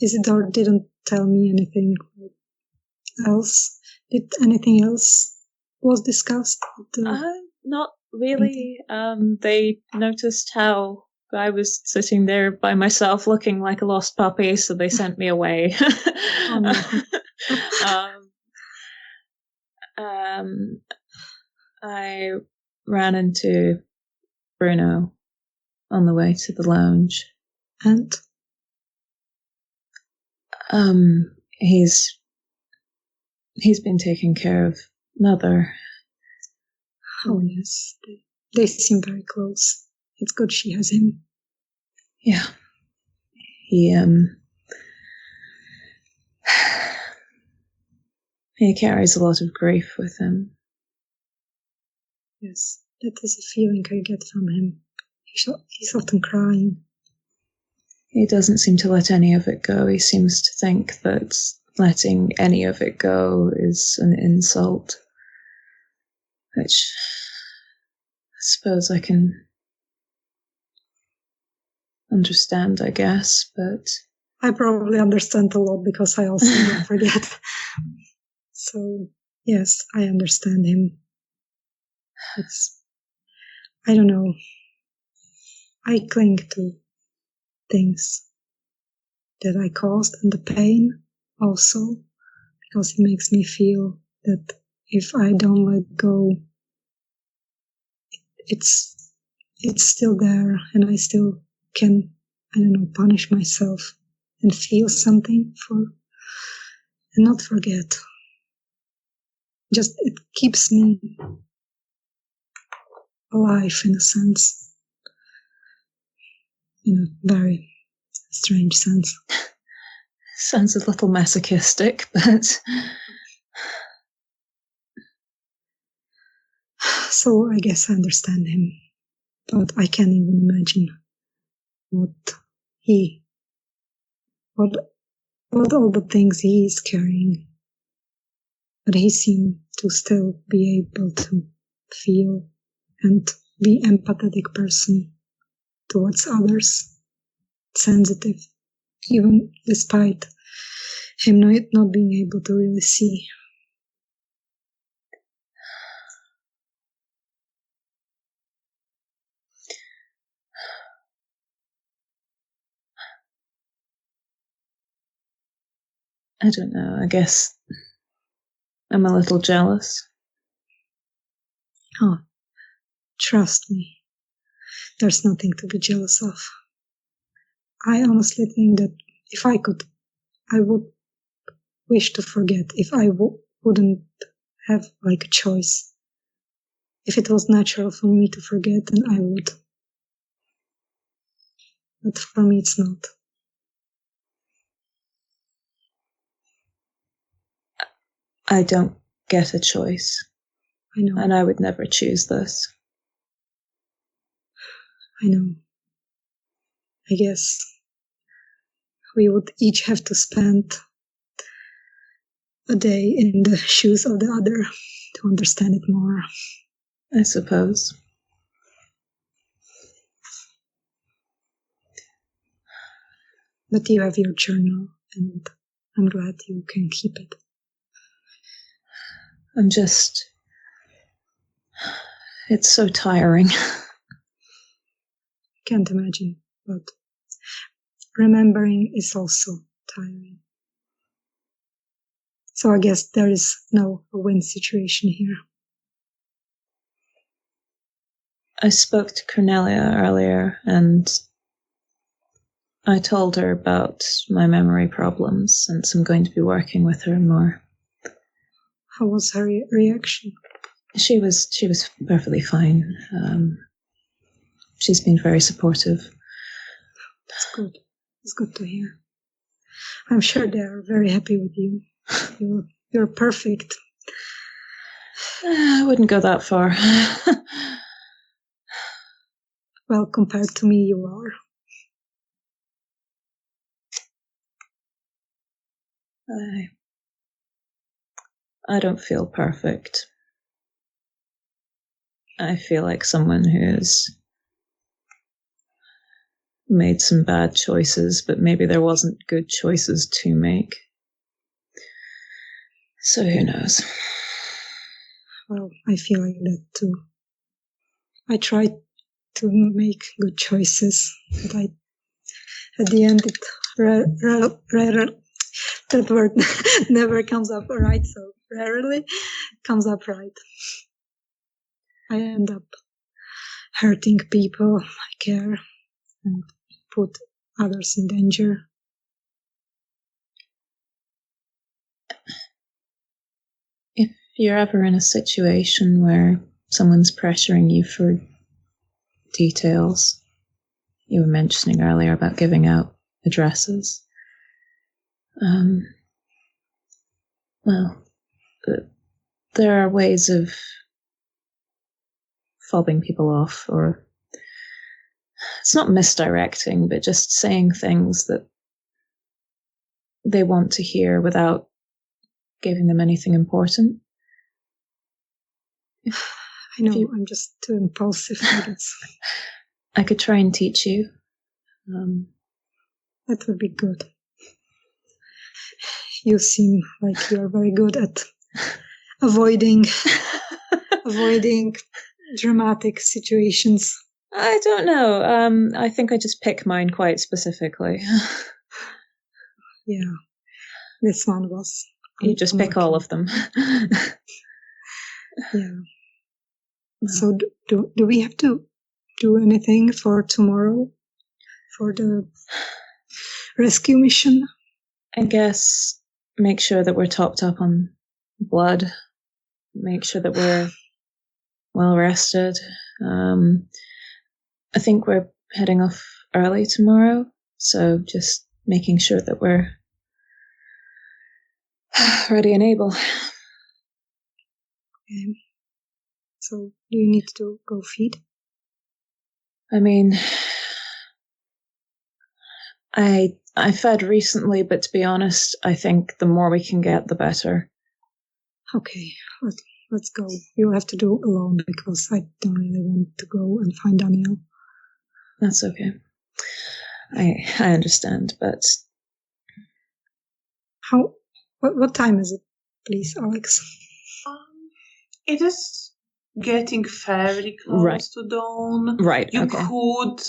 Isidore didn't tell me anything else? Did anything else was discussed? Not really. They noticed how I was sitting there by myself looking like a lost puppy, so they sent me away. Oh, no. I ran into Bruno on the way to the lounge. And? He's been taking care of Mother. Oh, yes. They seem very close. It's good she has him. Yeah. He carries a lot of grief with him. Yes, that is a feeling I get from him. He's often crying. He doesn't seem to let any of it go. He seems to think that letting any of it go is an insult, which I suppose I can understand, I guess, but... I probably understand a lot because I also don't forget. So, yes, I understand him. I don't know. I cling to things that I caused and the pain also, because it makes me feel that if I don't let go, it's still there, and I still can, I don't know, punish myself and feel something and not forget. Just it keeps me alive in a sense, in a very strange sense. Sounds a little masochistic, but... So I guess I understand him, but I can't even imagine what all the things he is carrying. But he seemed to still be able to feel and be empathetic person towards others, sensitive, even despite him not being able to really see. I don't know, I guess I'm a little jealous. Oh, trust me, there's nothing to be jealous of. I honestly think that if I could, I would wish to forget if I wouldn't have like a choice. If it was natural for me to forget, then I would. But for me, it's not. I don't get a choice. I know. And I would never choose this. I know. I guess we would each have to spend a day in the shoes of the other to understand it more. I suppose. But you have your journal, and I'm glad you can keep it. It's so tiring. Can't imagine, but remembering is also tiring. So I guess there is no win situation here. I spoke to Cornelia earlier, and I told her about my memory problems, since I'm going to be working with her more. How was her reaction? She was perfectly fine. She's been very supportive. That's good. It's good to hear. I'm sure they are very happy with you. You're perfect. I wouldn't go that far. Well, compared to me, you are. I don't feel perfect. I feel like someone who's made some bad choices, but maybe there wasn't good choices to make. So who knows? Well, I feel like that too. I tried to make good choices, but at the end, that word never comes up right, so rarely comes up right. I end up hurting people I care and put others in danger. If you're ever in a situation where someone's pressuring you for details, you were mentioning earlier about giving out addresses. Well, there are ways of fobbing people off or it's not misdirecting, but just saying things that they want to hear without giving them anything important. I know, I'm just too impulsive, I guess. I could try and teach you. That would be good. You seem like you're very good at avoiding dramatic situations. I don't know. I think I just pick mine quite specifically. Yeah, this one was. You just pick all of them. Yeah. So do we have to do anything for tomorrow? For the rescue mission? I guess make sure that we're topped up on blood. Make sure that we're well rested. I think we're heading off early tomorrow, so just making sure that we're ready and able. Okay. So do you need to go feed? I mean, I fed recently, but to be honest, I think the more we can get, the better. Okay, let's go. You'll have to do it alone because I don't really want to go and find Daniel. That's okay. I understand, but what time is it, please, Alex? It is getting fairly close to dawn. Right. You could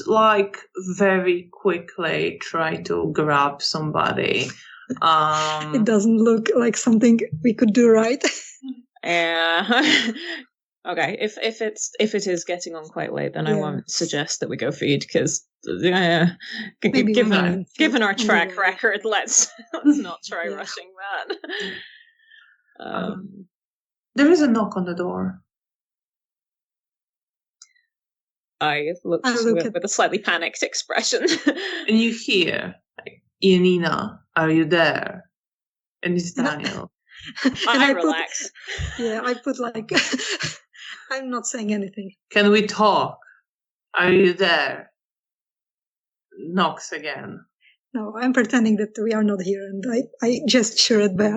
very quickly try to grab somebody. It doesn't look like something we could do, right? Yeah. Okay, if it is getting on quite late, then I won't suggest that we go feed because given our track record, let's not try rushing that. There is a knock on the door. I look with a slightly panicked expression, and you hear, Janina, are you there? And it's Daniel. I relax. I put I'm not saying anything. Can we talk? Are you there? Knocks again. No, I'm pretending that we are not here, and I gesture at Bea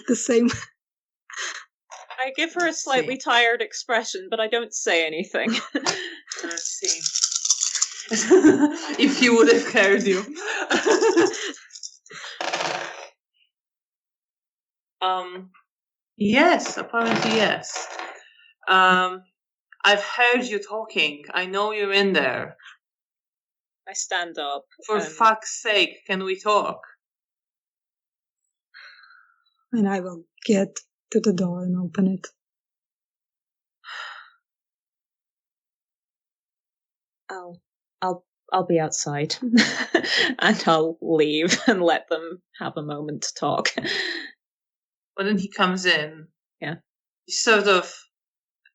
the same. I give her a slightly tired expression, but I don't say anything. Let's see. If he would have heard you. Yes, apparently yes. I've heard you talking. I know you're in there. I stand up. For fuck's sake, can we talk? And I will get to the door and open it. I'll be outside. And I'll leave and let them have a moment to talk. But then he comes in. Yeah. He's sort of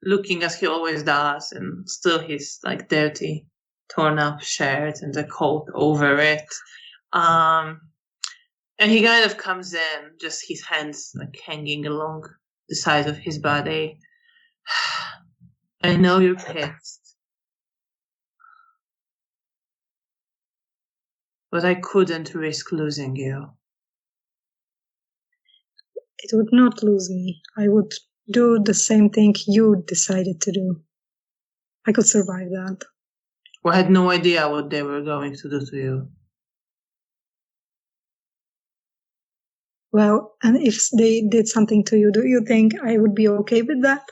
looking as he always does, and still his dirty, torn up shirt and the coat over it. And he kind of comes in, just his hands hanging along the side of his body. I know you're pissed. But I couldn't risk losing you. It would not lose me. I would do the same thing you decided to do. I could survive that. Well, I had no idea what they were going to do to you. Well, and if they did something to you, do you think I would be okay with that?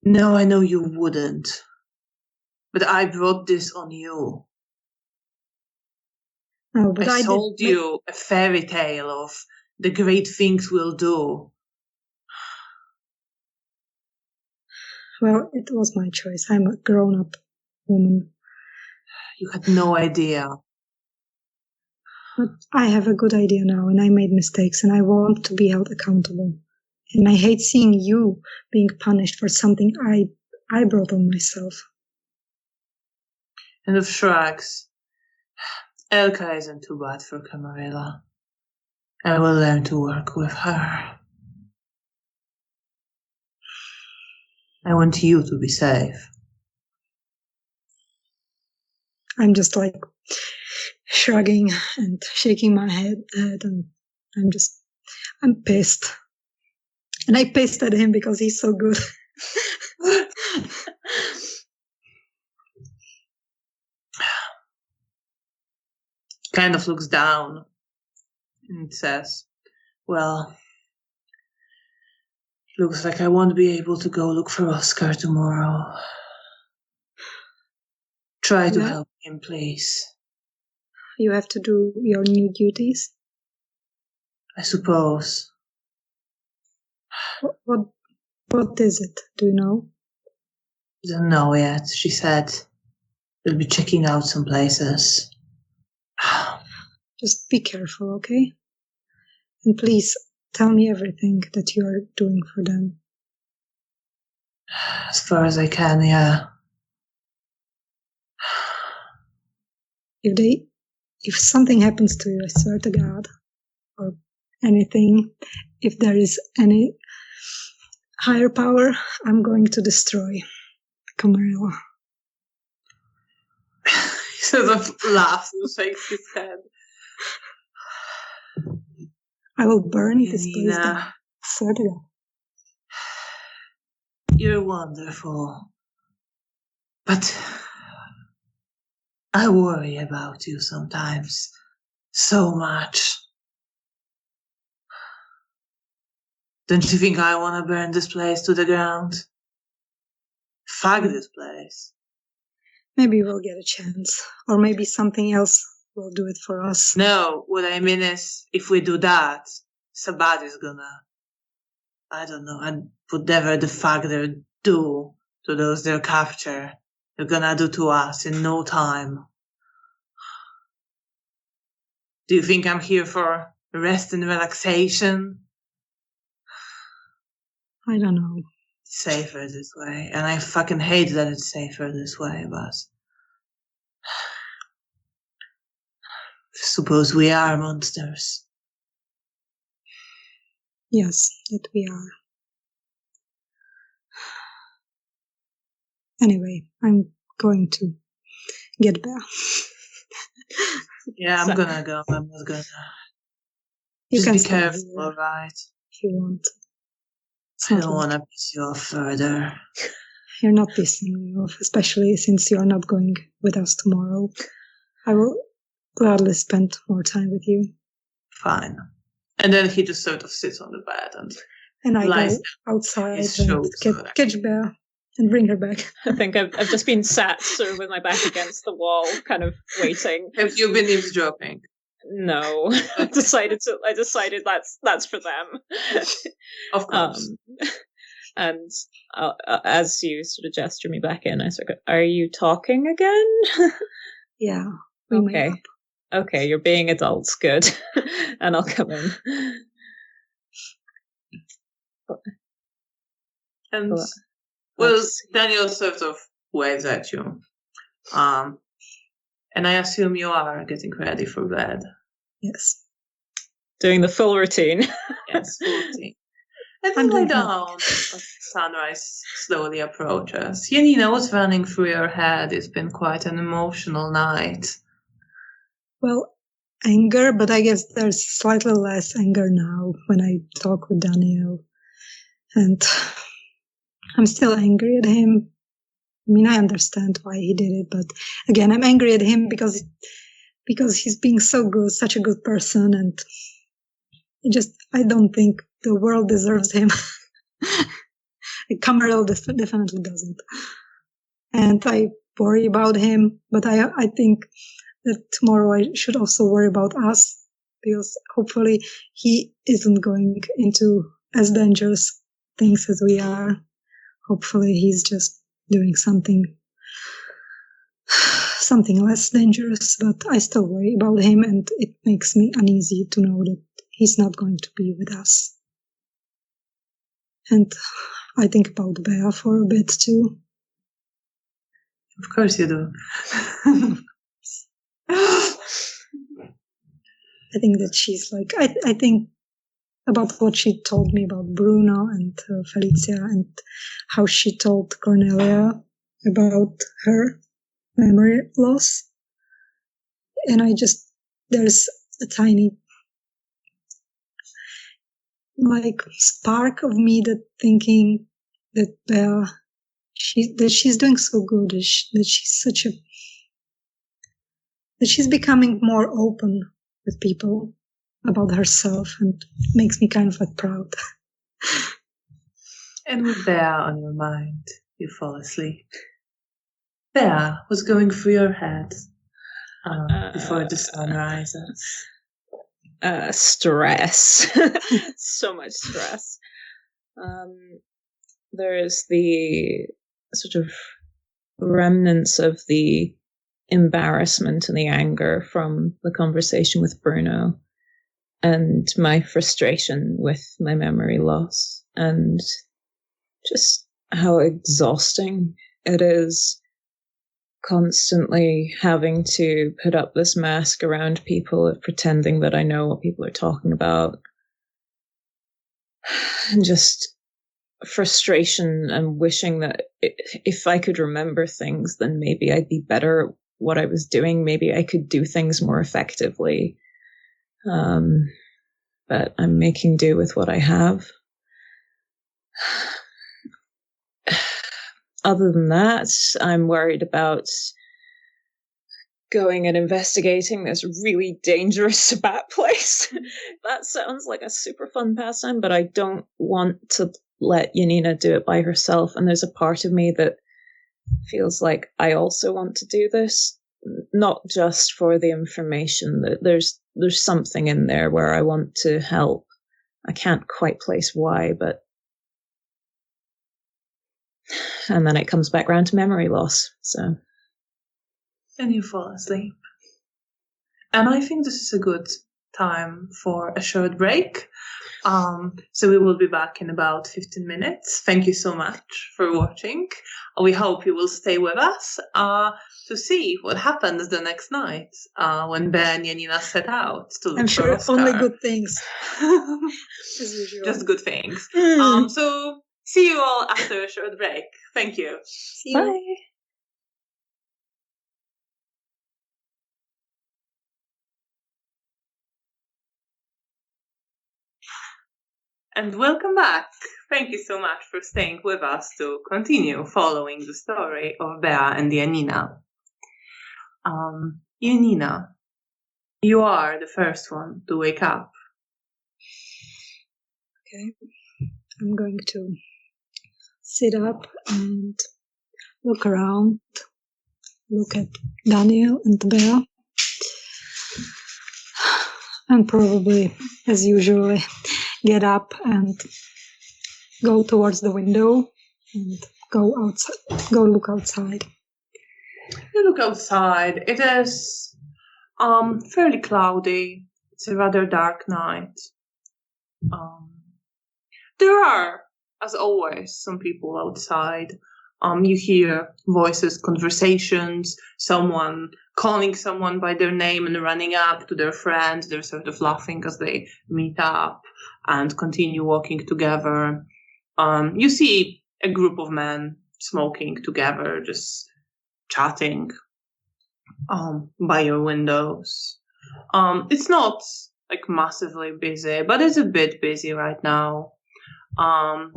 No, I know you wouldn't. But I brought this on you. No, but I told you a fairy tale of the great things we'll do. Well, it was my choice. I'm a grown-up woman. You had no idea. But I have a good idea now, and I made mistakes, and I want to be held accountable. And I hate seeing you being punished for something I brought on myself. And of shrugs. Elka isn't too bad for Camarilla. I will learn to work with her. I want you to be safe. I'm just like shrugging and shaking my head, and I'm pissed. And I pissed at him because he's so good. Kind of looks down and says, well, looks like I won't be able to go look for Oscar tomorrow. Try to help him, please. You have to do your new duties? I suppose. What is it? Do you know? Don't know yet. She said we'll be checking out some places. Just be careful, okay? And please tell me everything that you are doing for them. As far as I can, yeah. If something happens to you, I swear to God, or anything, if there is any higher power, I'm going to destroy Camarilla. He sort of laughs and shakes his head. I will burn this place down. Swear to God. You're wonderful. But I worry about you sometimes. So much. Don't you think I want to burn this place to the ground? Fuck this place. Maybe we'll get a chance. Or maybe something else will do it for us. No, what I mean is, if we do that, Sabbat is gonna, I don't know, and whatever the fuck they do to those they capture, they're gonna do to us in no time. Do you think I'm here for rest and relaxation? I don't know. It's safer this way, and I fucking hate that it's safer this way, but suppose we are monsters. Yes, that we are. Anyway, I'm going to get back. Yeah, I'm gonna go. I'm not gonna. You Just can be stay careful, here alright? if you want. I don't want to piss you off further. You're not pissing me off, especially since you're not going with us tomorrow. I will gladly spend more time with you. Fine. And then he just sort of sits on the bed and I lies go outside and catch Bea and bring her back. I think I've just been sat sort of with my back against the wall, kind of waiting. Have you been eavesdropping? No, I decided that's for them. Of course. And as you sort of gesture me back in, I sort of go, "Are you talking again?" Yeah. Okay, you're being adults. Good, and I'll come in. And well, Daniel sort of waves at you. And I assume you are getting ready for bed. Yes. Doing the full routine. Yes, full routine. And then lie down. Sunrise slowly approaches. Janina, what's running through your head? It's been quite an emotional night. Well, anger, but I guess there's slightly less anger now when I talk with Daniel. And I'm still angry at him. I mean, I understand why he did it, but again, I'm angry at him because he's being so good, such a good person, and I don't think the world deserves him. Camarilla definitely doesn't. And I worry about him, but I think that tomorrow I should also worry about us, because hopefully he isn't going into as dangerous things as we are. Hopefully he's just doing something less dangerous, but I still worry about him, and it makes me uneasy to know that he's not going to be with us. And I think about Bea for a bit too. Of course you do. I think that she's like, I think about what she told me about Bruno and Felicia, and how she told Cornelia about her memory loss. And there's a tiny spark of me that thinking that Bea, she's doing so good, that she's becoming more open with people about herself, and makes me kind of proud. And with Bea on your mind, you fall asleep. Bea, what's going through your head before the sun rises? Stress. So much stress. There's the sort of remnants of the embarrassment and the anger from the conversation with Bruno, and my frustration with my memory loss, and just how exhausting it is constantly having to put up this mask around people of pretending that I know what people are talking about. And just frustration and wishing that if I could remember things, then maybe I'd be better at what I was doing. Maybe I could do things more effectively. But I'm making do with what I have. Other than that, I'm worried about going and investigating this really dangerous Sabbat place. That sounds like a super fun pastime, but I don't want to let Janina do it by herself. And there's a part of me that feels like I also want to do this, not just for the information. That there's something in there where I want to help. I can't quite place why, but... And then it comes back round to memory loss, so... And you fall asleep. And I think this is a good time for a short break. So we will be back in about 15 minutes. Thank you so much for watching. We hope you will stay with us to see what happens the next night when Bea and Janina set out to look I'm for sure Oscar. only good things. As usual. Just good things. So see you all after a short break. Thank you. See you. Bye. And welcome back. Thank you so much for staying with us to continue following the story of Bea and Janina. Janina, you are the first one to wake up. Okay. I'm going to sit up and look around, look at Daniel and Bea, and probably, as usual, get up and go towards the window and go outside. Go look outside. You look outside. It is fairly cloudy. It's a rather dark night. There are, as always, some people outside. You hear voices, conversations, someone calling someone by their name and running up to their friend. They're sort of laughing as they meet up and continue walking together. You see a group of men smoking together, just chatting by your windows. It's not massively busy, but it's a bit busy right now.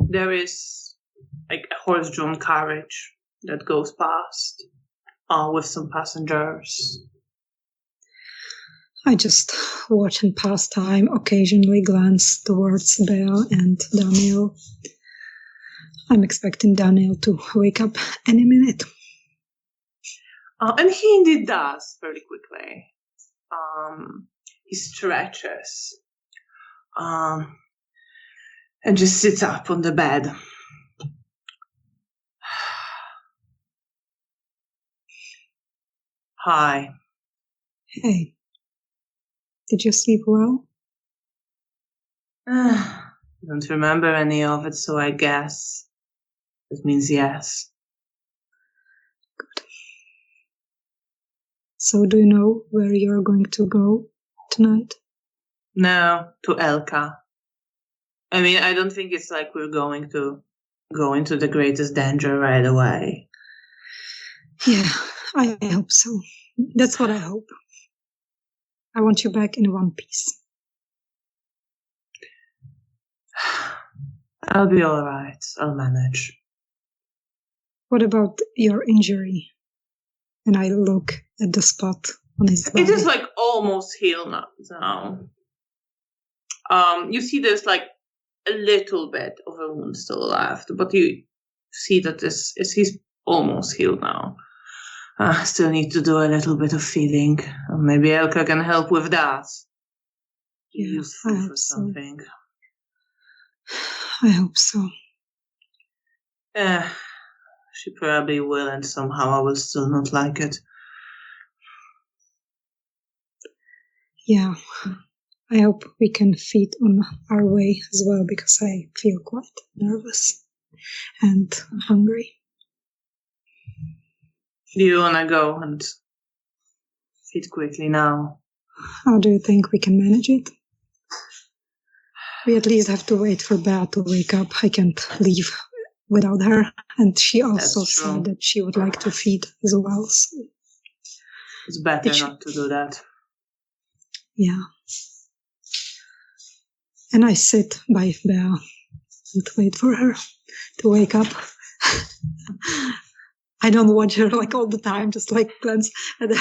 There is a horse-drawn carriage that goes past with some passengers. I just watch and pass time, occasionally glance towards Bea and Daniel. I'm expecting Daniel to wake up any minute. And he indeed does very quickly. He stretches and just sits up on the bed. Hi. Hey, did you sleep well? Don't remember any of it, so I guess it means yes. Good. So do you know where you're going to go tonight? No, to Elka. I mean, I don't think it's like we're going to go into the greatest danger right away. Yeah, I hope so. That's what I hope. I want you back in one piece. I'll be all right. I'll manage. What about your injury? And I look at the spot on his body. It is like almost healed now. You see there's like a little bit of a wound still left, but you see that he's almost healed now. Still need to do a little bit of feeding. Maybe Elka can help with that. Yeah, Useful I for hope so. something. I hope so. She probably will, and somehow I will still not like it. Yeah, I hope we can feed on our way as well, because I feel quite nervous and hungry. Do you want to go and feed quickly now? How do you think we can manage it? We at least have to wait for Bea to wake up. I can't leave without her. And she also said that she would like to feed as well. So it's better not to do that. Yeah. And I sit by Bea and wait for her to wake up. I don't watch her like all the time, just like glance at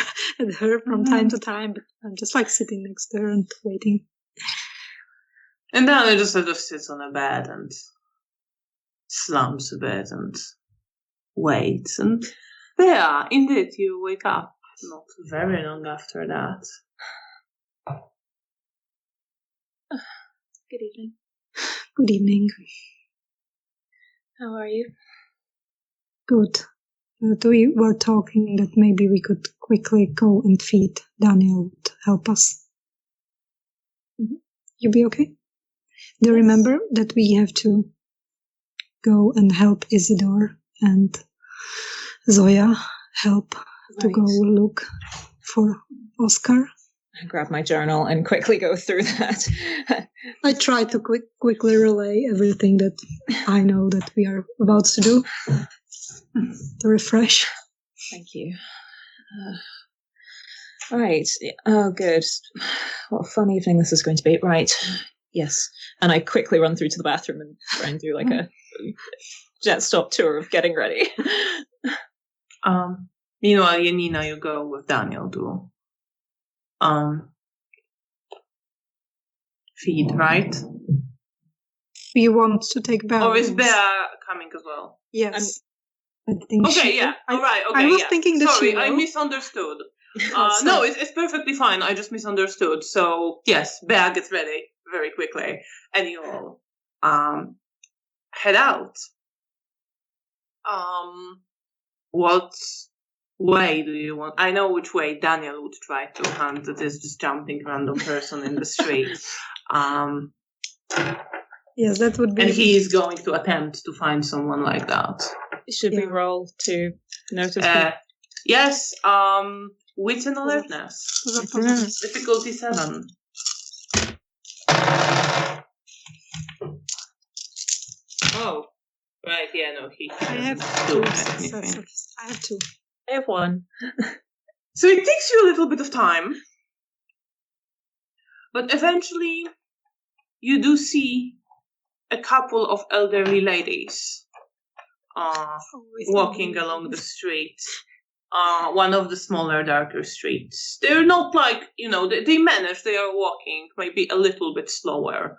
her from time to time. But I'm just like sitting next to her and waiting. And then I just sort of sits on a bed and slumps a bit and waits. And there, indeed, you wake up not very long after that. Good evening. Good evening. How are you? Good. We were talking that maybe we could quickly go and feed. Daniel would help us. Mm-hmm. You be okay? Do you remember that we have to go and help Isidore and Zoya help to go look for Oscar? I grab my journal and quickly go through that. I try to quickly relay everything that I know that we are about to do to refresh. Thank you. Right. Oh, good. What a fun evening this is going to be. Right. Yes. And I quickly run through to the bathroom and try and do like a jet stop tour of getting ready. Meanwhile, Janina, you go with Daniel to feed, right? You want to take Bea? Or is Bea coming as well? Yes. I think okay, yeah. All right, okay, I was thinking that Sorry, she will. I misunderstood. No, it's perfectly fine. I just misunderstood. So, yes, Bea gets ready very quickly. And you all head out. What way do you want? I know which way Daniel would try to hunt. That is just jumping random person in the street. Yes, that would be. And he is going to attempt to find someone like that. Should we roll to notice? Yes. Wit and alertness. Difficulty 7. Oh, right. Yeah, no, I have 2 successes. I have 2. I have 1. So it takes you a little bit of time, but eventually you do see a couple of elderly ladies walking along the street. One of the smaller, darker streets. They're not like, they manage, they are walking maybe a little bit slower.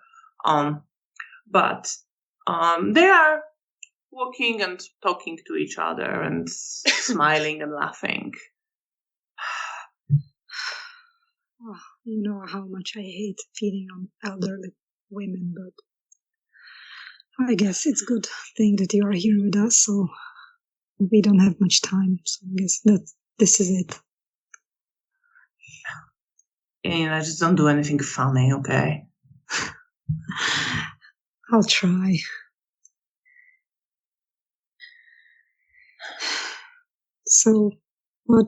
But they are walking and talking to each other and smiling and laughing. Oh, you know how much I hate feeding on elderly women, but I guess it's a good thing that you are here with us, so we don't have much time, so I guess that this is it. Yeah, just don't do anything funny, okay? I'll try. So, what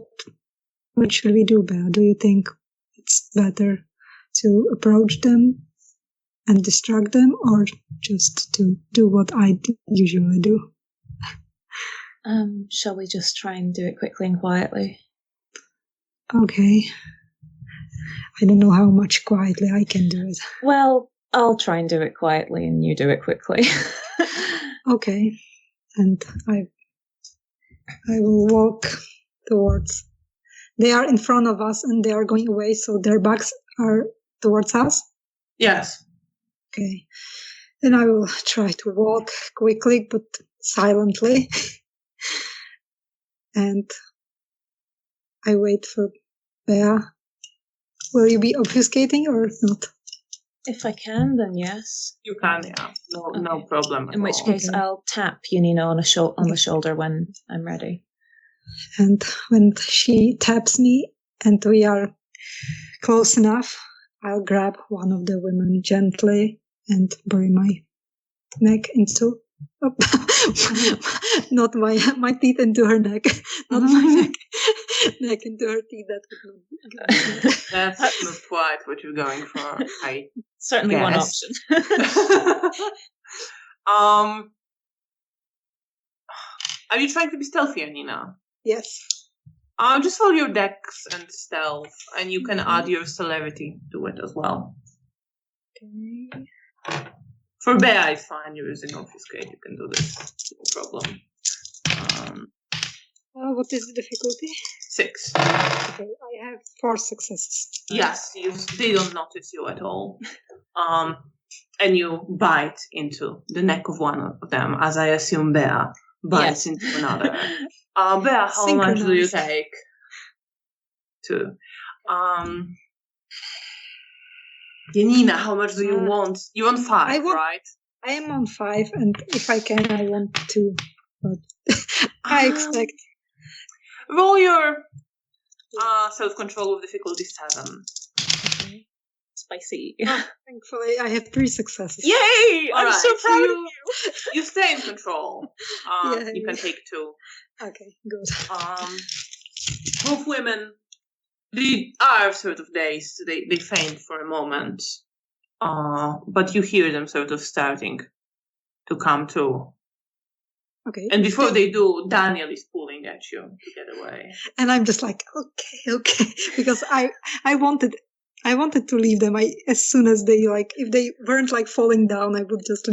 should we do, Bea? Do you think it's better to approach them and distract them, or just to do what I usually do? Shall we just try and do it quickly and quietly? Okay. I don't know how much quietly I can do it. Well, I'll try and do it quietly and you do it quickly. Okay. And I will walk towards. They are in front of us and they are going away, so their backs are towards us? Yes. Okay. Then I will try to walk quickly but silently. And I wait for Bea. Will you be obfuscating or not? If I can, then yes. You can, yeah. No problem. In which case, I'll tap Janina on the shoulder when I'm ready. And when she taps me and we are close enough, I'll grab one of the women gently and bury my neck into, not my teeth into her neck, not my neck into her teeth. That would not be That's not quite what you're going for. Certainly one option. Are you trying to be stealthy, Janina? Yes. Just roll your dex and stealth, and you can add your celerity to it as well. Okay. For Bea, it's fine. You're using obfuscate. You can do this. No problem. What is the difficulty? 6. Okay, I have 4 successes. Yes, they don't notice you at all. And you bite into the neck of one of them, as I assume Bea bites into another. Bea, how much do you take? 2. Janina, how much do you want? You want 5, right? I am on 5, and if I can, I want 2. But I expect. Roll your self-control with difficulty 7. Okay. Spicy. Thankfully, I have 3 successes. Yay! I'm so proud of you. You stay in control. You can take 2. Okay, good. Both women, they are sort of dazed. They faint for a moment. But you hear them sort of starting to come to. Okay. And before they do, Daniel is pulling at you to get away. And I'm just like, okay, because I wanted to leave them. As soon as they if they weren't falling down, I would just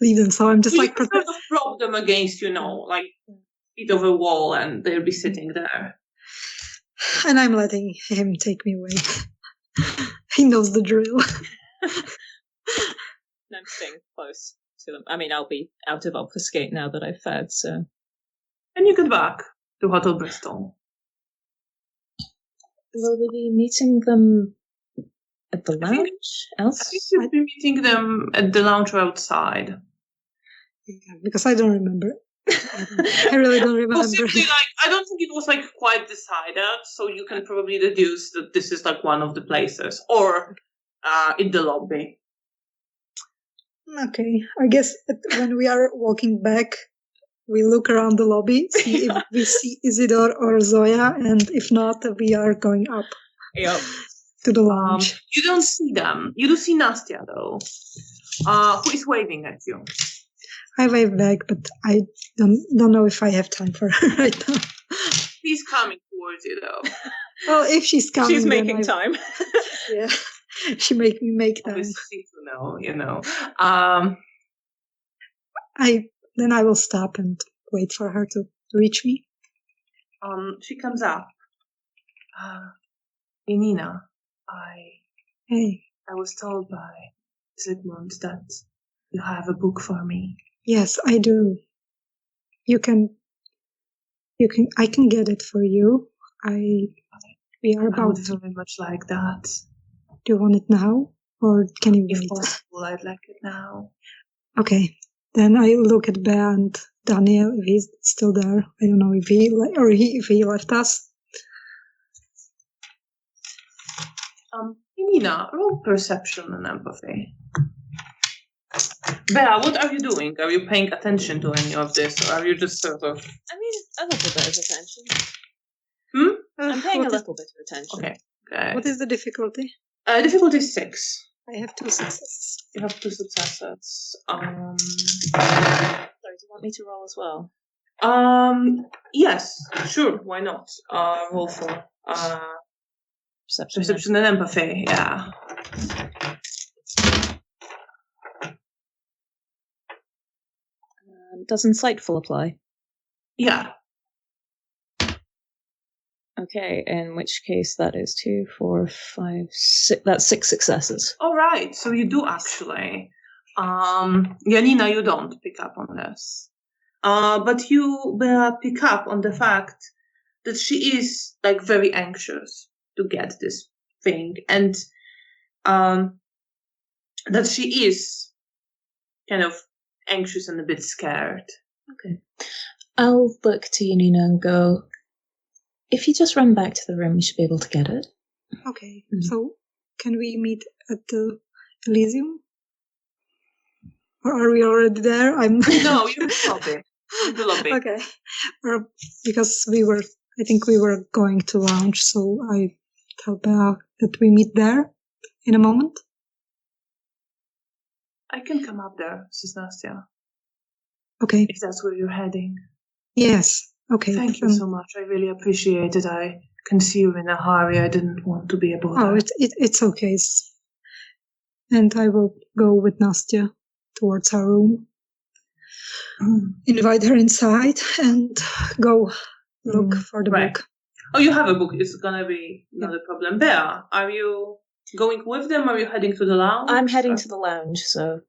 leave them. So I'm just you sort of prop them against, feet of a wall, and they'll be sitting there. And I'm letting him take me away. He knows the drill. I'm staying close to them. I mean, I'll be out of obfuscate now that I've fed, so. And you get back to Hotel Bristol. Will we be meeting them at the lounge? I think you'll be meeting them at the lounge or outside. Yeah, because I don't remember. I really don't remember. Possibly, I don't think it was quite decided, so you can probably deduce that this is one of the places, or in the lobby. Okay, I guess when we are walking back, we look around the lobby, see if we see Isidore or Zoya, and if not, we are going up to the lounge. You don't see them. You do see Nastya, though, who is waving at you. I wave back, but I don't know if I have time for her right now. She's coming towards you, though. Well, if she's coming, she's making time. Yeah, she make me make time. Obviously, you know. Then I will stop and wait for her to reach me. She comes up. Janina, I was told by Sigmund that you have a book for me. Yes, I do. I can get it for you. We are about. I would very much like that. Do you want it now, or can you wait? If possible, I'd like it now. Okay. Then I look at Bea and Daniel if he's still there. I don't know if he left us. Janina, roll perception and empathy. Bea, what are you doing? Are you paying attention to any of this, or are you just sort of... I mean, a little bit of attention. Hmm? I'm paying a little bit of attention. Okay. What is the difficulty? Difficulty 6. I have 2 successes. You have 2 successes. Sorry, do you want me to roll as well? Yes, sure, why not? Roll for perception and empathy, yeah. Does insightful apply? Yeah. Okay, in which case that is 2, 4, 5, 6. That's 6 successes. All right, so you do actually. Janina, you don't pick up on this. But you pick up on the fact that she is like very anxious to get this thing, and that she is kind of anxious and a bit scared. Okay. I'll look to Janina and go, if you just run back to the room, you should be able to get it. Okay, so can we meet at the Elysium? Or are we already there? No, you're in the lobby. In the lobby. Okay. Because I think we were going to lounge, so I tell Bea that we meet there in a moment. I can come up there, says Nastya. Okay. If that's where you're heading. Yes. Okay. Thank you so much. I really appreciate it. I can see you in a hurry. I didn't want to be a bother. Oh, it's okay. And I will go with Nastya towards our room. Invite her inside and go look for the book. Oh, you have a book. It's gonna be not a problem. Bea, are you going with them? Or are you heading to the lounge? I'm heading to the lounge, so...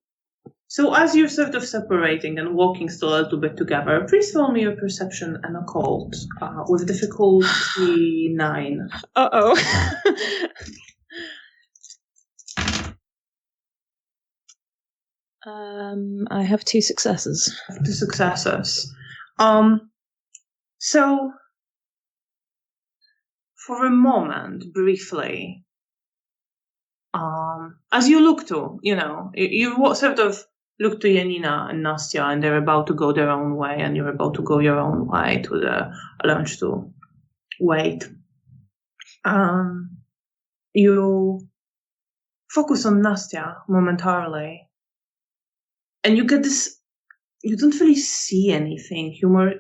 So as you're sort of separating and walking still a little bit together, please roll me your perception and occult with difficulty 9. Uh-oh. I have 2 successes. 2 successes. So, for a moment, briefly, as you look to, you sort of look to Janina and Nastya, and they're about to go their own way, and you're about to go your own way to the lunch to wait. You focus on Nastya momentarily, and you get this, you don't really see anything. You more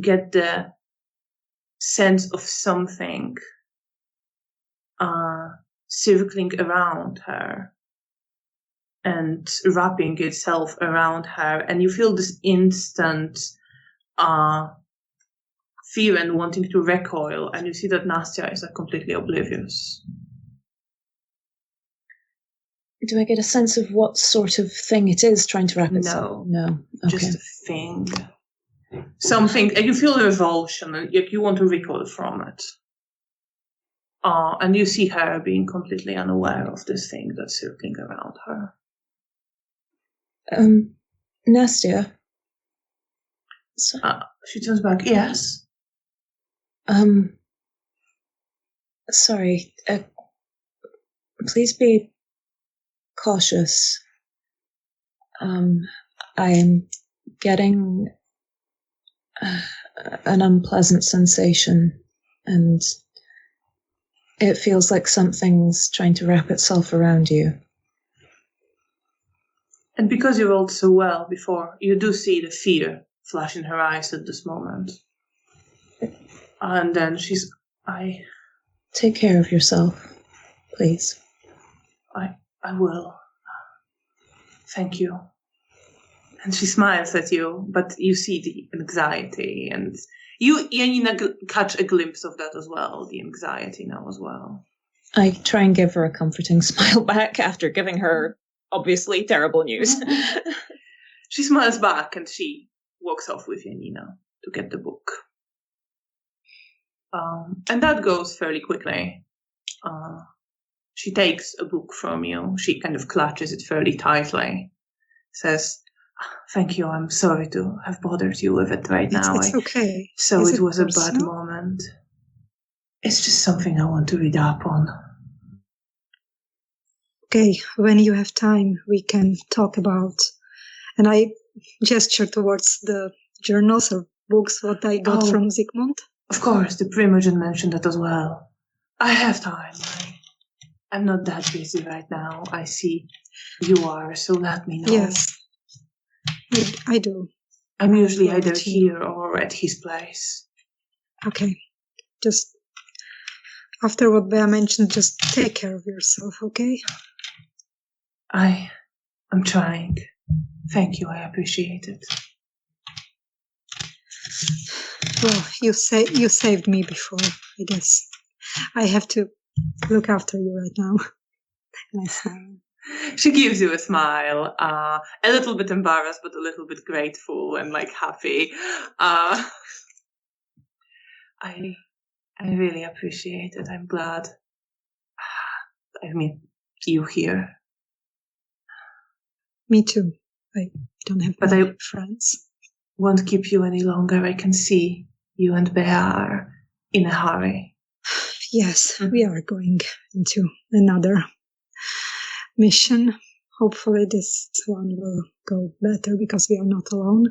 get the sense of something circling around her and wrapping itself around her, and you feel this instant fear and wanting to recoil, and you see that Nastya is completely oblivious. Do I get a sense of what sort of thing it is trying to wrap itself? No. Okay. Just a thing. Something, and you feel a revulsion, and you want to recoil from it. And you see her being completely unaware of this thing that's circling around her. Nastya? She turns back, yes? Sorry. Please be cautious. I'm getting an unpleasant sensation, and it feels like something's trying to wrap itself around you. And because you rolled so well before, you do see the fear flash in her eyes at this moment. And then Take care of yourself, please. I will. Thank you. And she smiles at you, but you see the anxiety, and you, Janina, catch a glimpse of that as well, the anxiety now as well. I try and give her a comforting smile back after giving her, obviously, terrible news. She smiles back, and she walks off with Janina to get the book. And that goes fairly quickly. She takes a book from you. She kind of clutches it fairly tightly. Says, "Thank you, I'm sorry to have bothered you with it right now. It's okay. So it was personal? a bad moment. It's just something I want to read up on." Okay, when you have time, we can talk about... And I gesture towards the journals or books what I got from Zygmunt. Of course, the Primogen mentioned that as well. I have time. I'm not that busy right now. I see you are, so let me know. Yes, I do. I'm usually Well, either too. here or at his place. Okay, just after what Bea mentioned, just take care of yourself, okay? I'm trying. Thank you, I appreciate it. Well, you saved me before, I guess. I have to look after you right now. And I smile. She gives you a smile, a little bit embarrassed, but a little bit grateful and like happy. I really appreciate it. I'm glad. I mean, you here. Me too. I don't have But many I friends. Won't keep you any longer. I can see you and Bea are in a hurry. Yes, we are going into another mission. Hopefully this one will go better because we are not alone.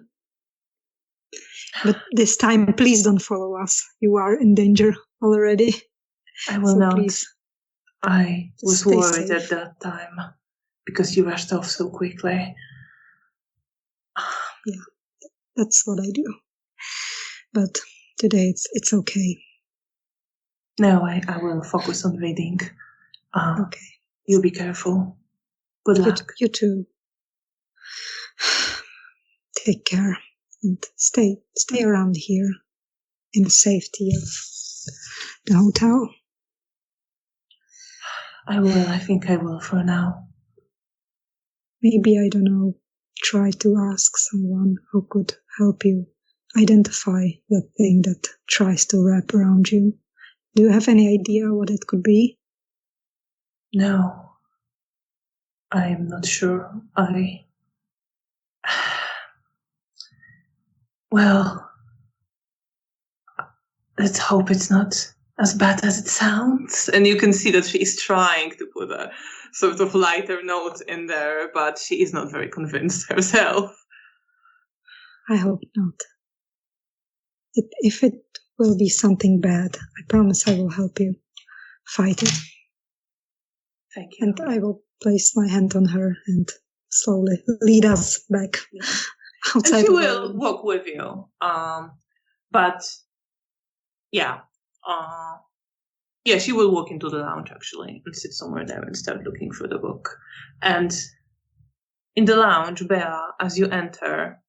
But this time, please don't follow us. You are in danger already. I will So not. Please, I was stay worried safe. at that time because you rushed off so quickly. Yeah, that's what I do. But today it's okay. No, I will focus on reading. Okay. You be careful. Good luck. You too. Take care and stay around here in the safety of the hotel. I will. I think I will for now. Maybe, I don't know, try to ask someone who could help you identify the thing that tries to wrap around you. Do you have any idea what it could be? No. I'm not sure. Well, let's hope it's not as bad as it sounds. And you can see that she's trying to put a sort of lighter note in there, but she is not very convinced herself. I hope not. If it will be something bad, I promise I will help you fight it. Thank you. And I will place my hand on her and slowly lead us back outside. And she of will our- walk with you. But yeah. Yeah, she will walk into the lounge actually and sit somewhere there and start looking for the book. And in the lounge, Bea, as you enter,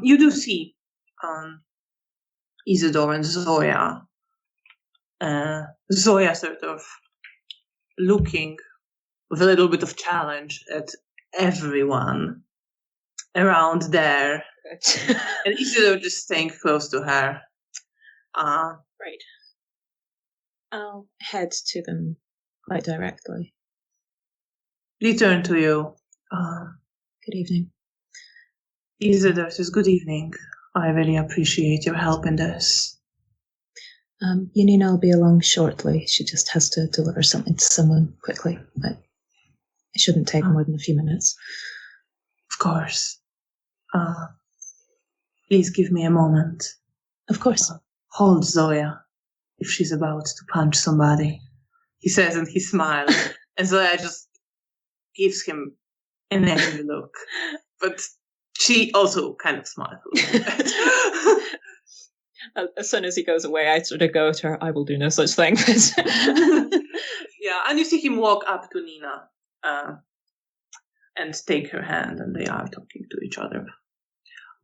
you do see Isidore and Zoya. Zoya sort of looking with a little bit of challenge at everyone around there. And Isidore just staying close to her. Right. I'll head to them quite directly. Return to you. Good evening. Isidore says, good evening. I really appreciate your help in this. Janina will be along shortly. She just has to deliver something to someone quickly, but it shouldn't take more than a few minutes. Of course. Please give me a moment. Of course. Hold Zoya if she's about to punch somebody. He says and he smiles. And Zoya just gives him an angry look. But she also kind of smiles a little bit. As soon as he goes away, I sort of go to her, I will do no such thing. Yeah, and you see him walk up to Nina and take her hand, and they are talking to each other.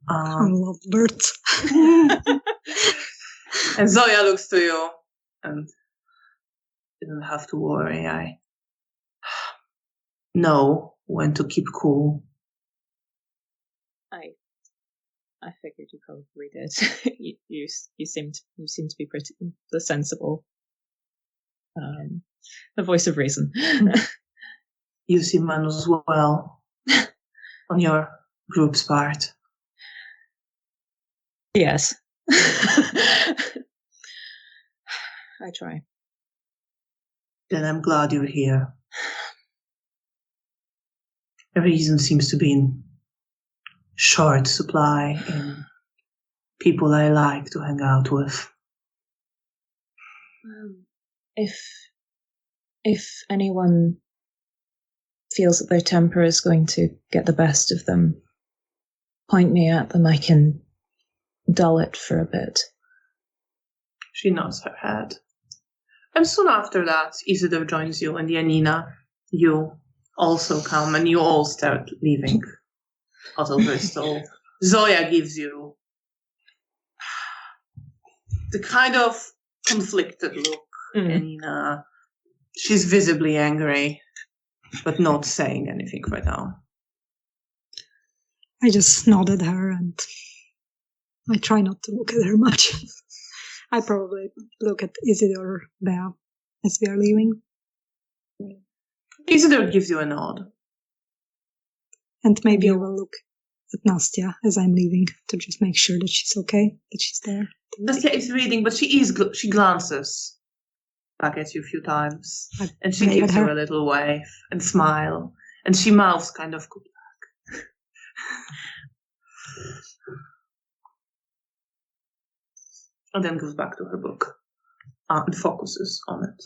I love birds. And Zoya looks to you and you don't have to worry. I know when to keep cool. I figured you probably did. you seem to be pretty the sensible, the voice of reason. You seem as well on your group's part. Yes. I try. Then I'm glad you're here. The reason seems to be in short supply in people I like to hang out with. if anyone feels that their temper is going to get the best of them, point me at them. I can dull it for a bit. She nods her head. And soon after that, Isidore joins you, and Janina, you also come, and you all start leaving Hotel Bristol. Zoya gives you the kind of conflicted look. Janina, she's visibly angry, but not saying anything right now. I just nod at her and I try not to look at her much. I probably look at Isidore or Bea as we are leaving. Isidore gives you a nod. And maybe I will look at Nastya as I'm leaving to just make sure that she's okay, that she's there. Nastya is reading, but she glances back at you a few times. And she gives you a little wave and smile. And she mouths kind of good luck. And then goes back to her book and focuses on it.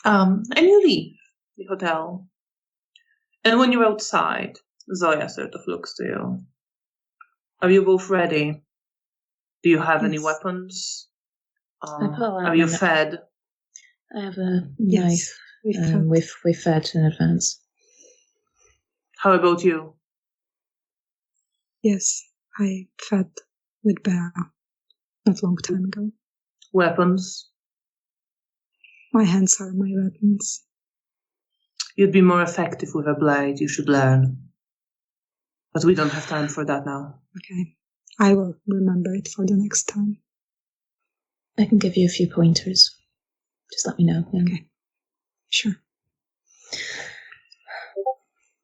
And you leave the hotel. And when you're outside, Zoya sort of looks to you. Are you both ready? Do you have any weapons? Are you fed? I have a knife. We've fed in advance. How about you? Yes, I fed with Bea not a long time ago. Weapons? My hands are my weapons. You'd be more effective with a blade, you should learn. But we don't have time for that now. Okay, I will remember it for the next time. I can give you a few pointers. Just let me know. Yeah. Okay, sure.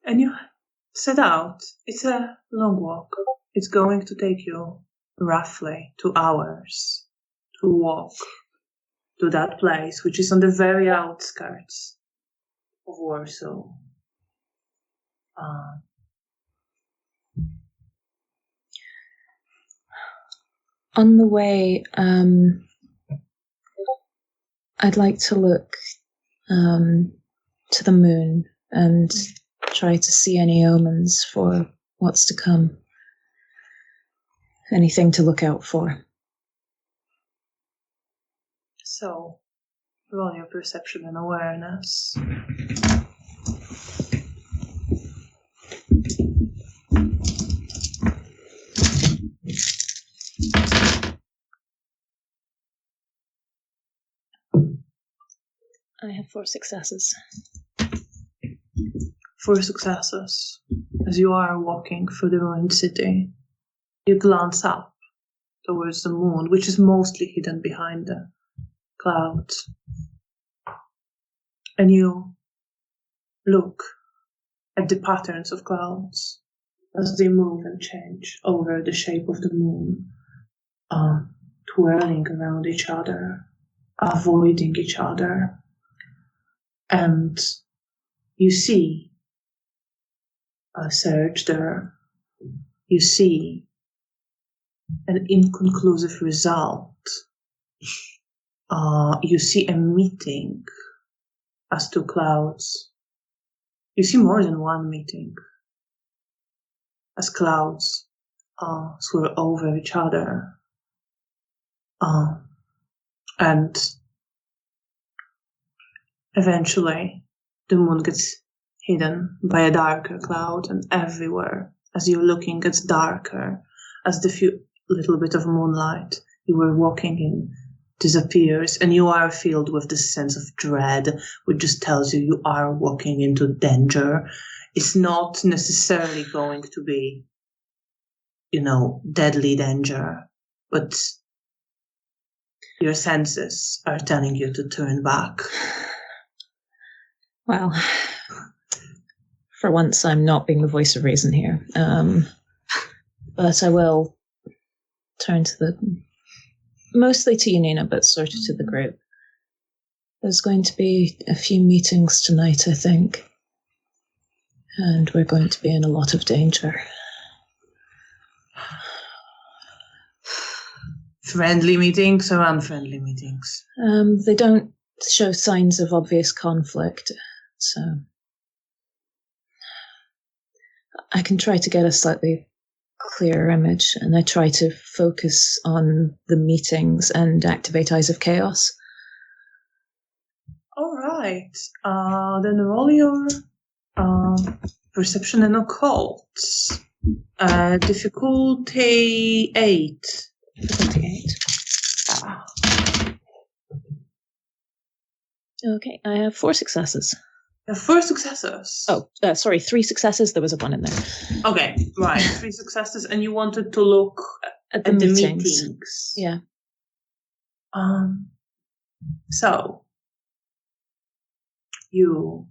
And you set out. It's a long walk. It's going to take you roughly 2 hours to walk to that place, which is on the very outskirts of Warsaw. On the way, I'd like to look to the moon and try to see any omens for what's to come. Anything to look out for. So, roll your perception and awareness. I have 4 successes. 4 successes. As you are walking through the ruined city, you glance up towards the moon, which is mostly hidden behind the clouds. And you look at the patterns of clouds as they move and change over the shape of the moon, twirling around each other, avoiding each other. And you see a surge there. You see an inconclusive result. You see a meeting as 2 clouds. You see more than one meeting as clouds swirl over each other. And eventually the moon gets hidden by a darker cloud, and everywhere as you're looking gets darker as the few little bit of moonlight you were walking in disappears, and you are filled with this sense of dread, which just tells you you are walking into danger. It's not necessarily going to be, deadly danger, but your senses are telling you to turn back. Well, for once I'm not being the voice of reason here. But I will turn to mostly to Janina, but sort of to the group. There's going to be a few meetings tonight, I think. And we're going to be in a lot of danger. Friendly meetings or unfriendly meetings? They don't show signs of obvious conflict. So I can try to get a slightly clearer image, and I try to focus on the meetings and activate Eyes of Chaos. All right. Then roll your perception and occult. Difficulty 8. Difficulty 8. Okay, I have 4 successes. You have 4 successes. Oh, sorry, 3 successes. There was a 1 in there. Okay, right. 3 successes, and you wanted to look at the meetings. Yeah. So you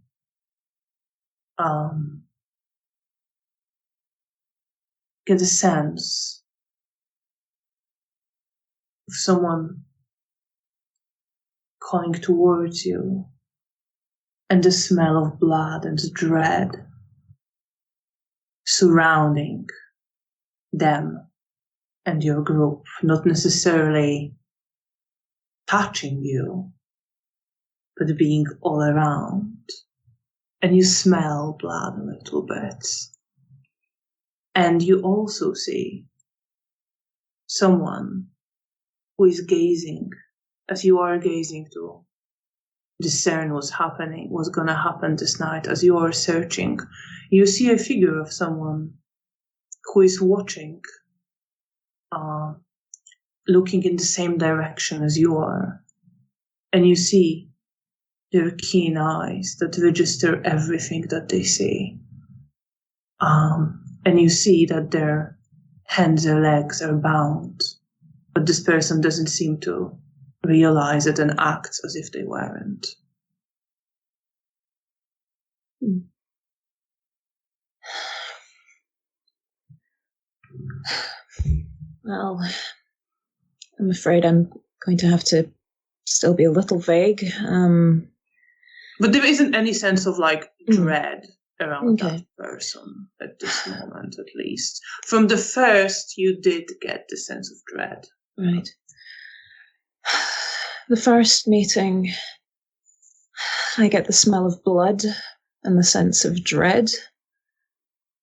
get a sense of someone calling towards you, and the smell of blood and dread surrounding them and your group, not necessarily touching you, but being all around. And you smell blood a little bit. And you also see someone who is gazing, as you are gazing to discern what's going to happen this night. As you are searching, you see a figure of someone who is watching, looking in the same direction as you are. And you see their keen eyes that register everything that they see. And you see that their hands and legs are bound, but this person doesn't seem to realize it and acts as if they weren't. Well, I'm afraid I'm going to have to still be a little vague. But there isn't any sense of dread around that person at this moment, at least. From the first, you did get the sense of dread. Right. The first meeting, I get the smell of blood and the sense of dread.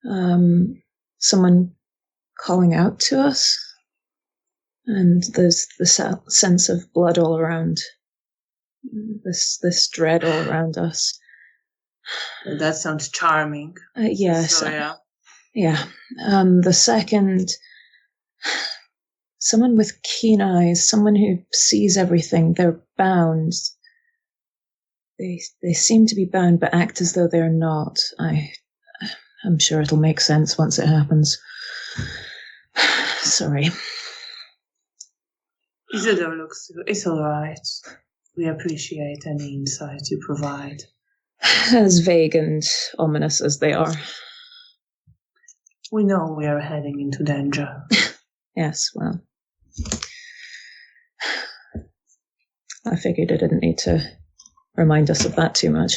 Someone calling out to us, and there's the sense of blood all around. This dread all around us. That sounds charming. Yes. So, yeah. Yeah. The second, someone with keen eyes, someone who sees everything. They're bound. They seem to be bound, but act as though they're not. I'm sure it'll make sense once it happens. Sorry. Isidore it's all right. We appreciate any insight you provide. As vague and ominous as they are. We know we are heading into danger. Yes, well. I figured I didn't need to remind us of that too much.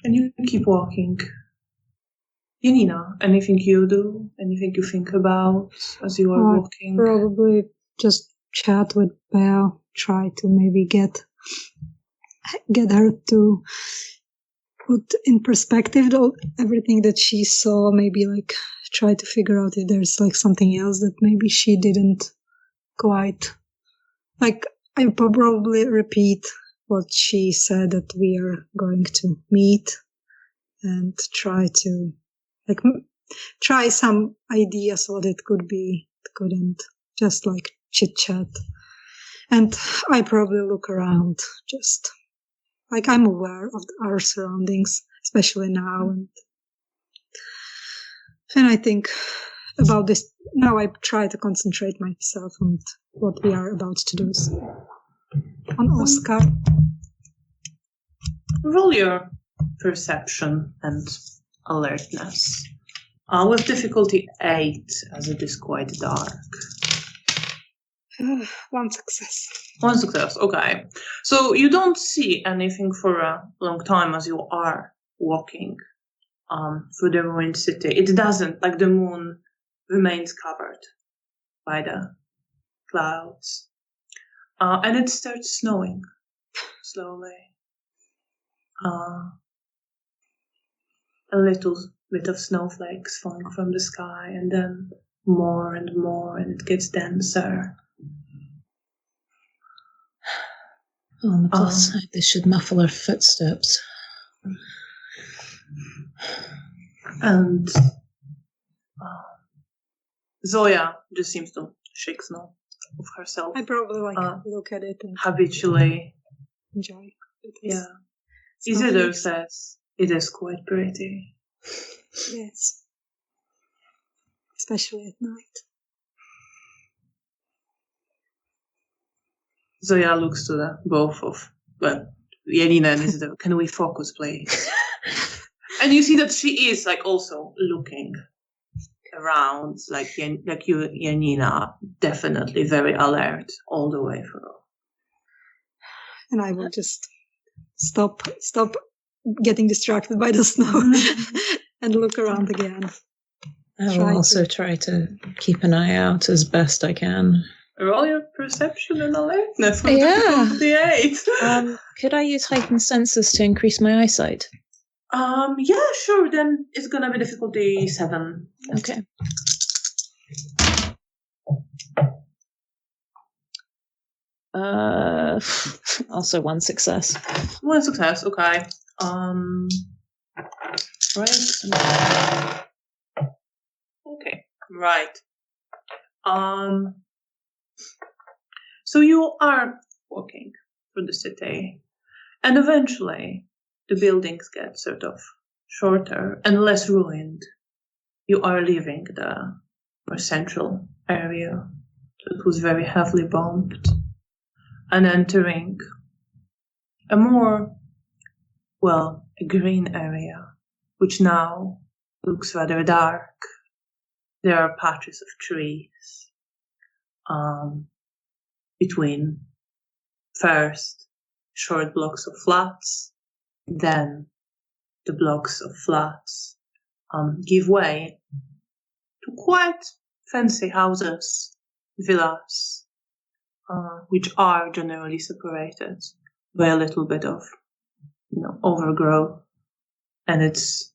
And you keep walking. Janina, anything you do? Anything you think about as you are walking? Probably just chat with Bea, try to maybe get her to put in perspective everything that she saw, maybe try to figure out if there's something else that maybe she didn't quite. I probably repeat what she said, that we are going to meet, and try to try some ideas what it could be. It couldn't just chit chat. And I probably look around, just I'm aware of our surroundings, especially now. And I think about this. Now I try to concentrate myself on what we are about to do. So, on Oscar. Roll your perception and alertness. With difficulty 8, as it is quite dark. 1 success. 1 success, okay. So you don't see anything for a long time as you are walking through the ruined city. It doesn't, the moon remains covered by the clouds. And it starts snowing slowly. A little bit of snowflakes falling from the sky, and then more and more, and it gets denser. On the plus side, this should muffle our footsteps. And Zoya just seems to shake snow of herself. I probably look at it and habitually enjoy it. Yeah. Isidore says it is quite pretty. Yes. Especially at night. Zoya looks to the both of Janina and Isidore. Can we focus, please? And you see that she is also looking around, like you, Janina, definitely very alert all the way through. And I will just stop getting distracted by the snow and look around again. I will also try to keep an eye out as best I can. Roll your perception and alertness. Yeah. The 8. Could I use heightened senses to increase my eyesight? Yeah, sure. Then it's gonna be difficulty 7. Okay. Also 1 success. 1 success. Okay. Right. Okay. Right. So you are walking through the city, and eventually the buildings get sort of shorter and less ruined. You are leaving the more central area that was very heavily bombed and entering a more, a green area, which now looks rather dark. There are patches of trees between first short blocks of flats, then the blocks of flats give way to quite fancy houses, villas, which are generally separated by a little bit of, overgrowth, and it's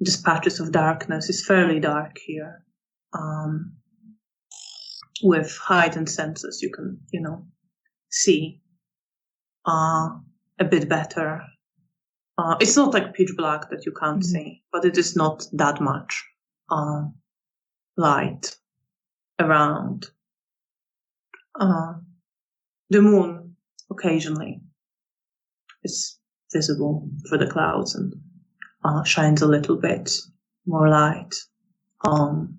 just patches of darkness. It's fairly dark here. With heightened senses, you can, see a bit better. It's not like pitch black that you can't see, but it is not that much light around. The moon occasionally is visible through the clouds and shines a little bit more light on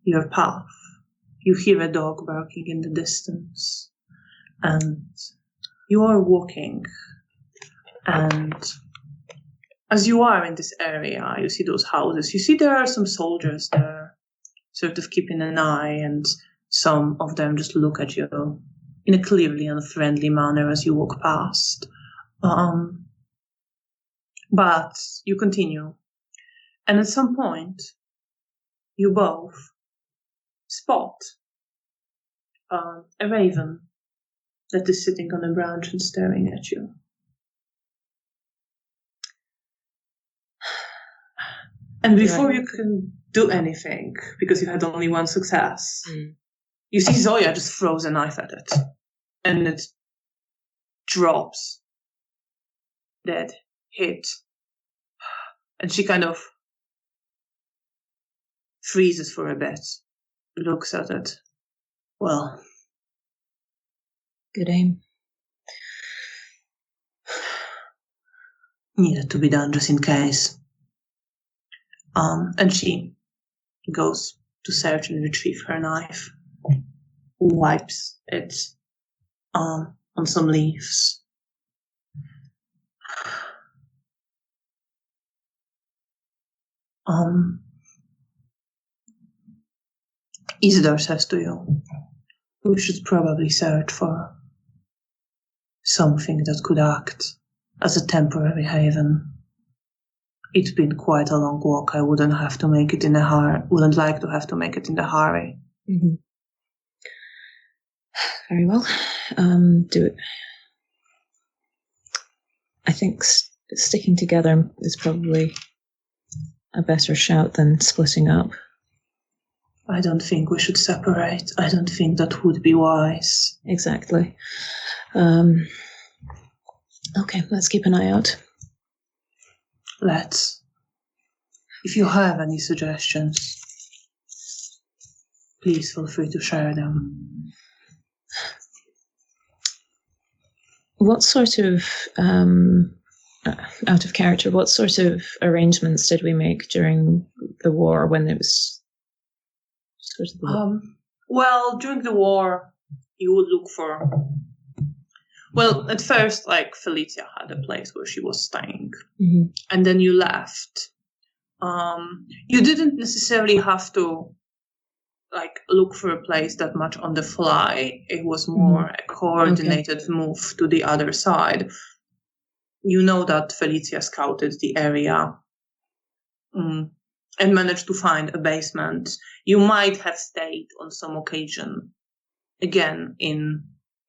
your path. You hear a dog barking in the distance, and you are walking, and as you are in this area, you see those houses. You see there are some soldiers there, sort of keeping an eye, and some of them just look at you in a clearly unfriendly manner as you walk past. But you continue, and at some point, you both spot a raven that is sitting on a branch and staring at you. And before you can do anything, because you had only 1 success, you see Zoya just throws a knife at it, and it drops dead, hit, and she kind of freezes for a bit, looks at it. Well, good aim. Needed to be done just in case. And she goes to search and retrieve her knife, wipes it on some leaves. Isidore says to you, we should probably search for something that could act as a temporary haven. It's been quite a long walk. I wouldn't like to have to make it in a hurry. Mm-hmm. Very well. Do it. I think sticking together is probably a better shout than splitting up. I don't think we should separate. I don't think that would be wise. Exactly. Okay, let's keep an eye out. Let's. If you have any suggestions, please feel free to share them. What sort of, out of character, what sort of arrangements did we make during the war when it was sort of well, during the war, you would look for... Well, at first, like, Felicia had a place where she was staying. Mm-hmm. And then you left. You didn't necessarily have to, like, look for a place that much on the fly. It was more a coordinated move to the other side. You know that Felicia scouted the area and managed to find a basement. You might have stayed on some occasion, again, in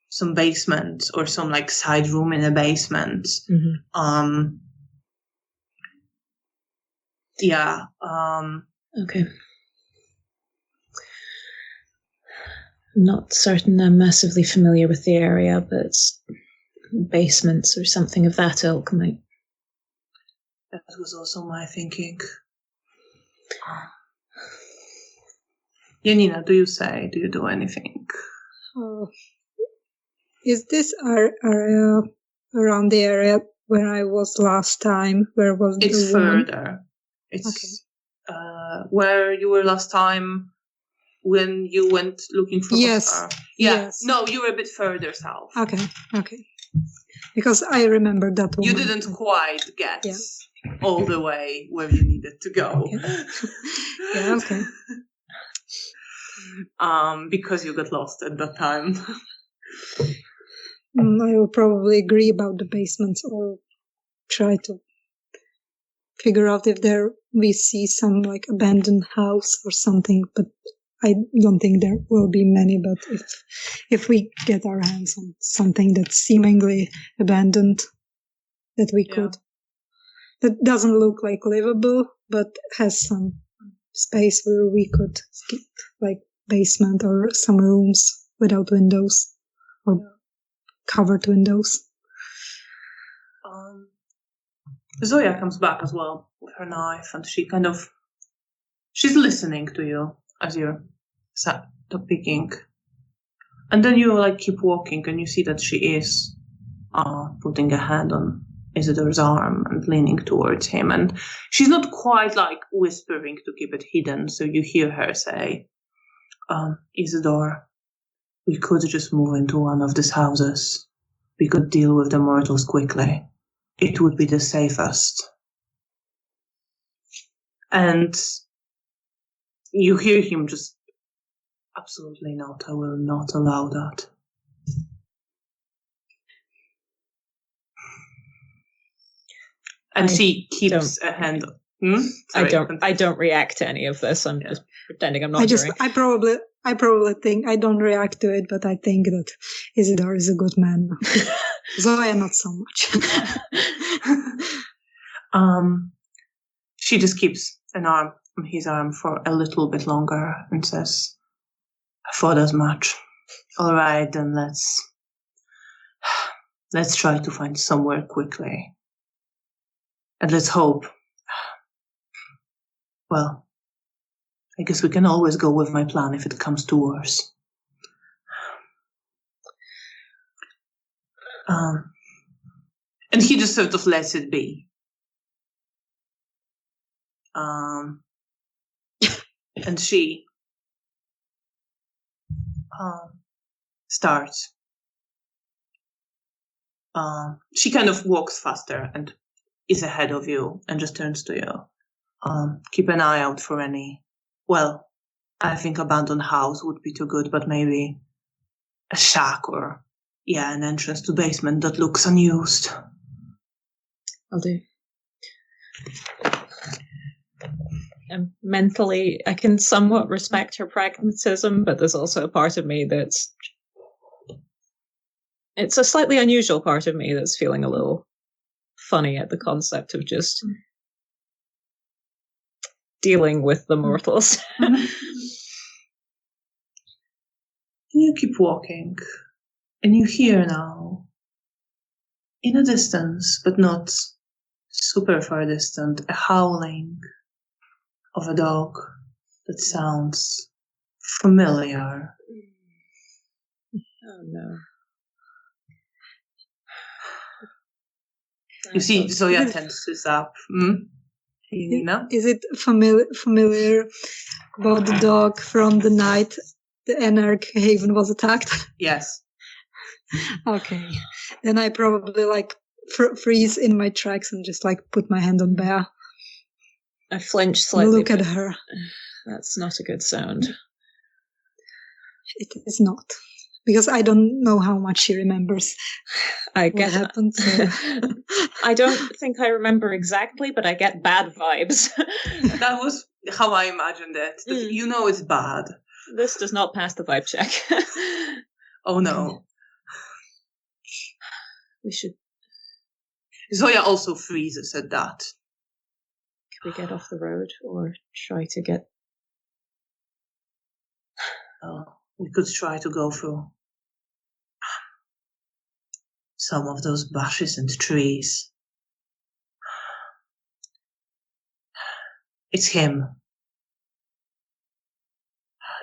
some basement or some, like, side room in a basement. Mm-hmm. Yeah. Okay. I'm not certain I'm massively familiar with the area, but basements or something of that ilk might... That was also my thinking. Janina, do you do anything? Is this area around the area where I was last time? Where was it's the woman? further. It's where you were last time when you went looking for Oscar. Yeah. Yes. No, you were a bit further south. Okay. Because I remember that one. You didn't quite get all the way where you needed to go. Okay. Because you got lost at that time. I will probably agree about the basements or try to figure out if we see some, like, abandoned house or something, but I don't think there will be many. But if we get our hands on something that's seemingly abandoned, that we could, that doesn't look like livable, but has some space where we could skip, like basement or some rooms without windows or covered windows. Zoya comes back as well with her knife, and she's listening to you as you're sat picking. And then you, like, keep walking, and you see that she is putting a hand on Isidore's arm and leaning towards him. And she's not quite, like, whispering to keep it hidden, so you hear her say, Isidore, we could just move into one of these houses. We could deal with the mortals quickly. It would be the safest. And you hear him just, absolutely not. I will not allow that. And she keeps a hand. Sorry, I don't react to any of this. I'm just pretending I'm not hearing. I probably think I don't react to it, but I think that Isidore is a good man. Zoya not so much. She just keeps an arm on his arm for a little bit longer and says, I thought as much. All right, then let's try to find somewhere quickly. And let's hope. Well, I guess we can always go with my plan if it comes to worse. And he just sort of lets it be. And she starts. She kind of walks faster and is ahead of you and just turns to you. Keep an eye out for any, well, I think abandoned house would be too good, but maybe a shack or, an entrance to basement that looks unused. I'll do. And mentally, I can somewhat respect her pragmatism, but there's also a part of me that's It's a slightly unusual part of me that's feeling a little funny at the concept of just dealing with the mortals. You keep walking, and you hear now, in a distance, but not super far distant, a howling of a dog that sounds familiar. Oh no. You see, Zoya tenses up. Janina? Is it familiar about the dog from the night the Anarch Haven was attacked? Yes. Okay. Then I probably like freeze in my tracks and just like put my hand on Bea. I flinch slightly. Look at her. That's not a good sound. It is not. Because I don't know how much she remembers what happened. So. I don't think I remember exactly, but I get bad vibes. That was how I imagined it. That you know it's bad. This does not pass the vibe check. Oh no. We should... Zoya also freezes at that. Can we get off the road or try to get... We could try to go through some of those bushes and trees. It's him.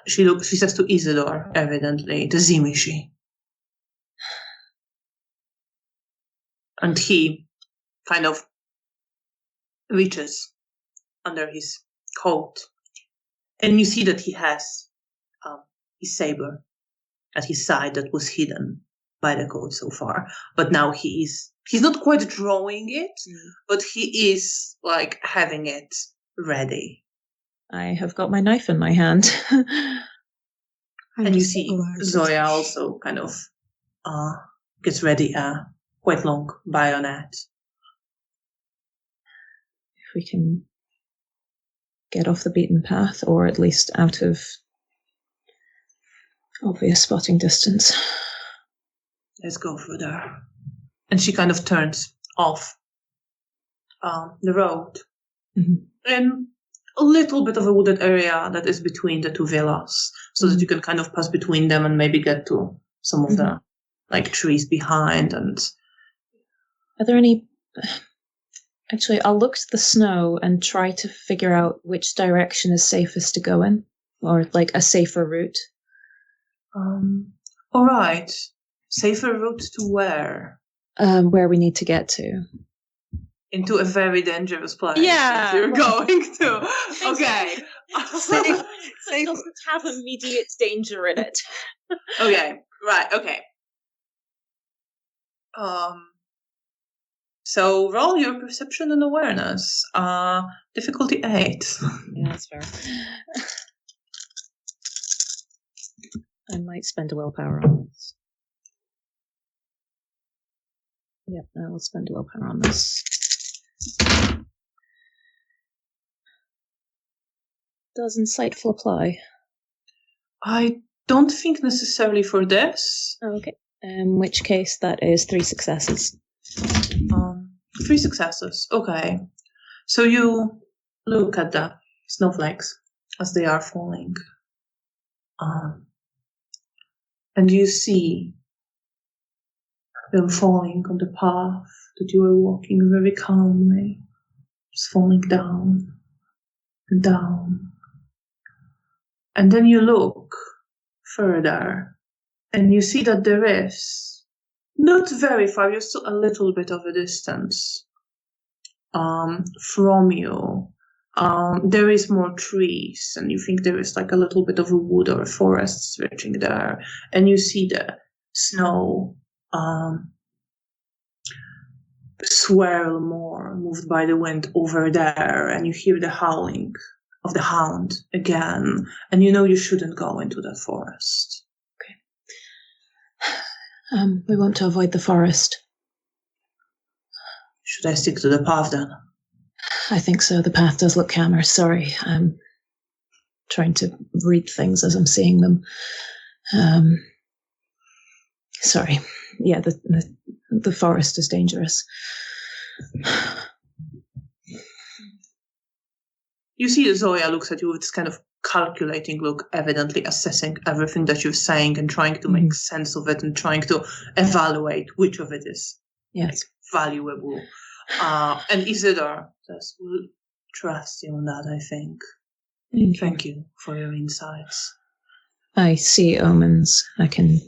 She says to Isidore, evidently, the Zimishi. And he kind of reaches under his coat. And you see that he has his saber at his side that was hidden by the coat so far. But now he's not quite drawing it, but he is like having it ready. I have got my knife in my hand. And you see Zoya also kind of gets ready a quite long bayonet. If we can get off the beaten path, or at least out of obvious spotting distance. Let's go through there. And she kind of turns off the road. In a little bit of a wooded area that is between the two villas, so that you can kind of pass between them and maybe get to some of the like trees behind. And are there any... Actually, I'll look at the snow and try to figure out which direction is safest to go in, or like a safer route. All right. Safer route to where? Where we need to get to. Into a very dangerous place. Yeah. You're going to. Okay. Safe doesn't have immediate danger in it. Okay. Right. Okay. So roll your perception and awareness. Difficulty 8. Yeah, that's fair. I might spend a willpower on this. Yep, I will spend a willpower on this. Does insightful apply? I don't think necessarily for this. Oh, okay. In which case, that is 3 successes. 3 successes. Okay. So you look at the snowflakes as they are falling. And you see them falling on the path that you were walking very calmly. Just falling down and down. And then you look further and you see that there is, not very far, you're still a little bit of a distance from you. There is more trees, and you think there is like a little bit of a wood or a forest stretching there. And you see the snow swirl more, moved by the wind over there, and you hear the howling of the hound again, and you know you shouldn't go into that forest. Okay. We want to avoid the forest. Should I stick to the path then? I think so. The path does look calmer. Sorry, I'm trying to read things as I'm seeing them. Sorry. Yeah, the forest is dangerous. You see Zoya looks at you with this kind of calculating look, evidently assessing everything that you're saying and trying to make sense of it and trying to evaluate which of it is valuable. And Isidore says, we'll trust you on that, I think. Thank you for your insights. I see omens. I can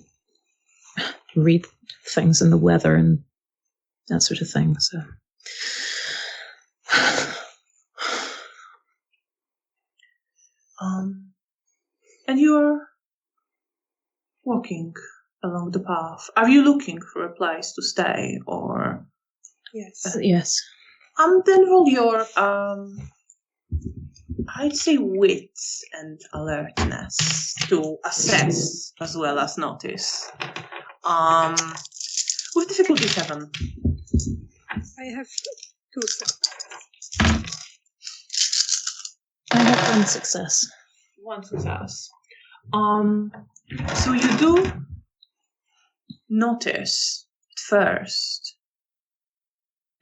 read things in the weather and that sort of thing, so... And you're walking along the path. Are you looking for a place to stay, or? Yes. Yes. Then roll your I'd say wits and alertness to assess as well as notice. With difficulty 7. I have 2 successes. I have 1 success. 1 success. So you do notice first.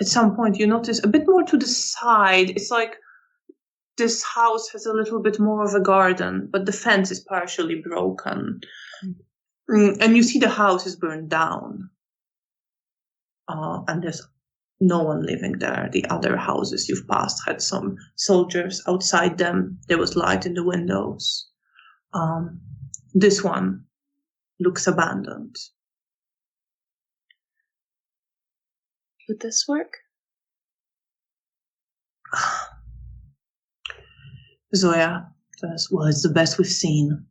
At some point, you notice a bit more to the side. It's like this house has a little bit more of a garden, but the fence is partially broken. And you see the house is burned down. And there's no one living there. The other houses you've passed had some soldiers outside them. There was light in the windows. This one looks abandoned. Would this work? Zoya says, well, it's the best we've seen.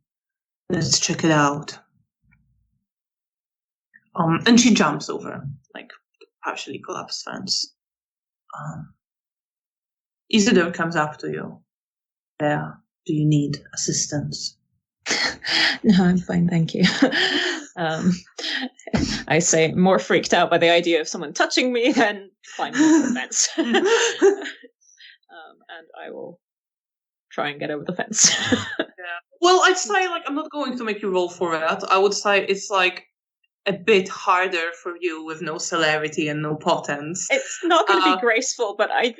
Let's check it out. And she jumps over, like, the partially collapsed fence. Isidore comes up to you. Bea, do you need assistance? No, I'm fine, thank you. I say, more freaked out by the idea of someone touching me than climbing over the fence. And I will try and get over the fence. Well, I'd say, like, I'm not going to make you roll for it. I would say it's, like, a bit harder for you with no celerity and no potence. It's not going to be graceful, but I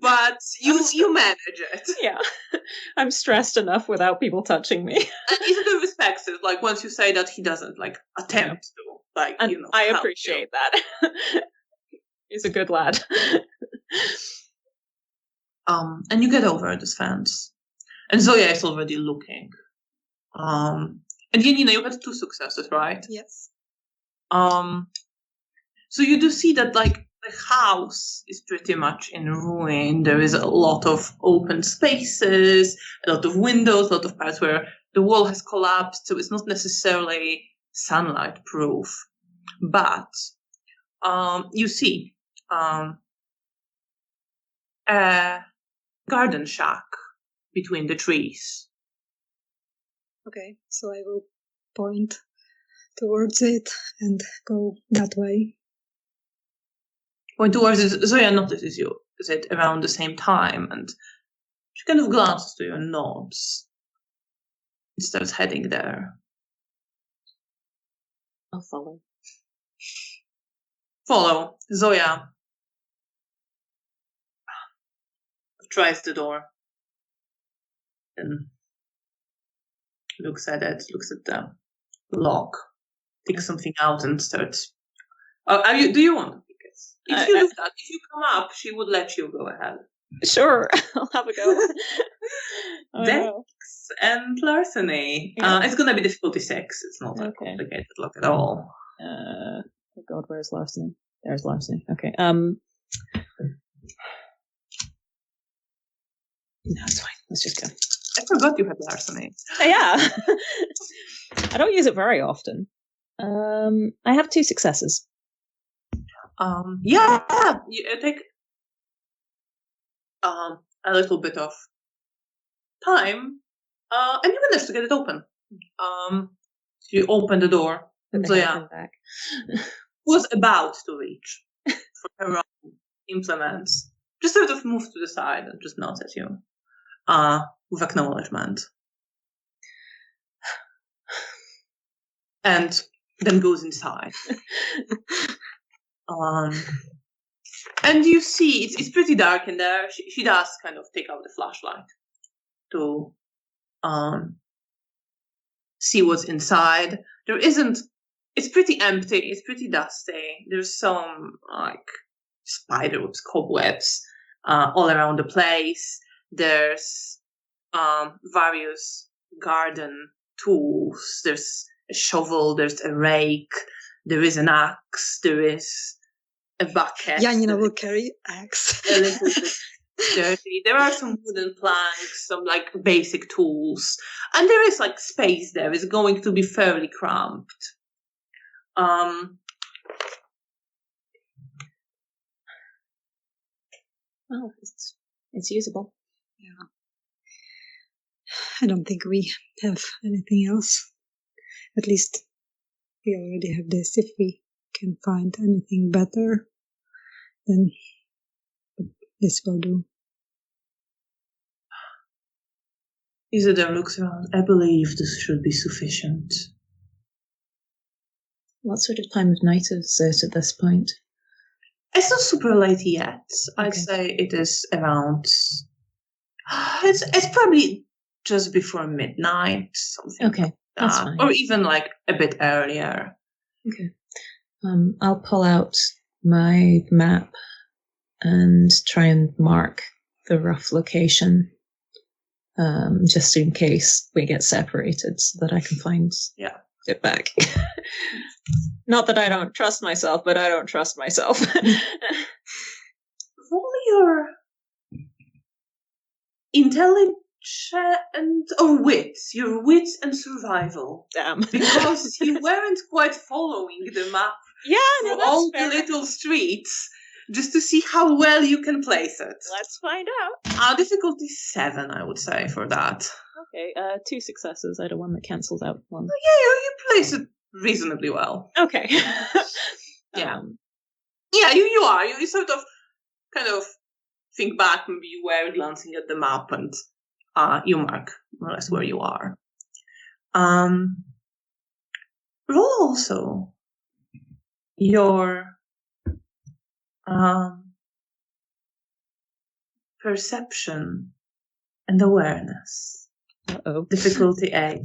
but you manage it. Yeah. I'm stressed enough without people touching me. And Isidore respects it. Like, once you say that, he doesn't, like, attempt to. Like, and I appreciate that. He's a good lad. And you get over this fence. And Zoya is already looking. And Janina, you had 2 successes, right? Yes. So you do see that, like, the house is pretty much in ruin. There is a lot of open spaces, a lot of windows, a lot of parts where the wall has collapsed, so it's not necessarily sunlight proof. But you see a garden shack between the trees. Okay, so I will point towards it and go that way. Point towards it, Zoya notices you around the same time, and she kind of glances to you and nods. And starts heading there. I'll follow. Follow. Zoya tries the door. And looks at it, looks at the lock, takes something out and starts. Do you want to pick it? If you do that, if you come up, she would let you go ahead. Sure, I'll have a go. Dex and larceny. Yeah. It's gonna be difficulty 6. It's not a complicated look at all. Oh God, where's larceny? There's larceny. Okay. No, it's fine. Let's just go. I forgot you had larceny. Yeah. I don't use it very often. I have 2 successes. You take a little bit of time, and you manage to get it open. You open the door. Back. Was about to reach for her own implements. Just sort of moves to the side and just nods at you. With acknowledgement. And then goes inside. And you see, it's pretty dark in there. She does kind of take out the flashlight to see what's inside. It's pretty empty. It's pretty dusty. There's some spiders, cobwebs all around the place. There's various garden tools. There's a shovel. There's a rake. There is an axe. There is a bucket. Janina will carry axe. A little bit dirty. There are some wooden planks, some basic tools, and there is space there. It's going to be fairly cramped. Well, it's usable. Yeah. I don't think we have anything else. At least we already have this. If we can find anything better, then this will do. Isidore looks around. I believe this should be sufficient. What sort of time of night is it at this point? It's not super late yet. I'd Okay. say it is around. It's probably just before midnight, something. Okay, like that's that. fine. Or even a bit earlier. Okay. I'll pull out my map and try and mark the rough location, just in case we get separated, so that I can find it back. Not that I don't trust myself, but I don't trust myself. Roll your intelligence or wits, your wits and survival. Damn. Because you weren't quite following the map Yeah, through all the little streets just to see how well you can place it. Let's find out. Difficulty 7, I would say, for that. Okay, 2 successes out of one that cancels out one. Yeah, you place it reasonably well. Okay. Yeah. Yeah, you are. You sort of kind of think back, maybe you were glancing at the map and you mark more or less where you are. Roll also your perception and awareness. Uh-oh. Difficulty 8.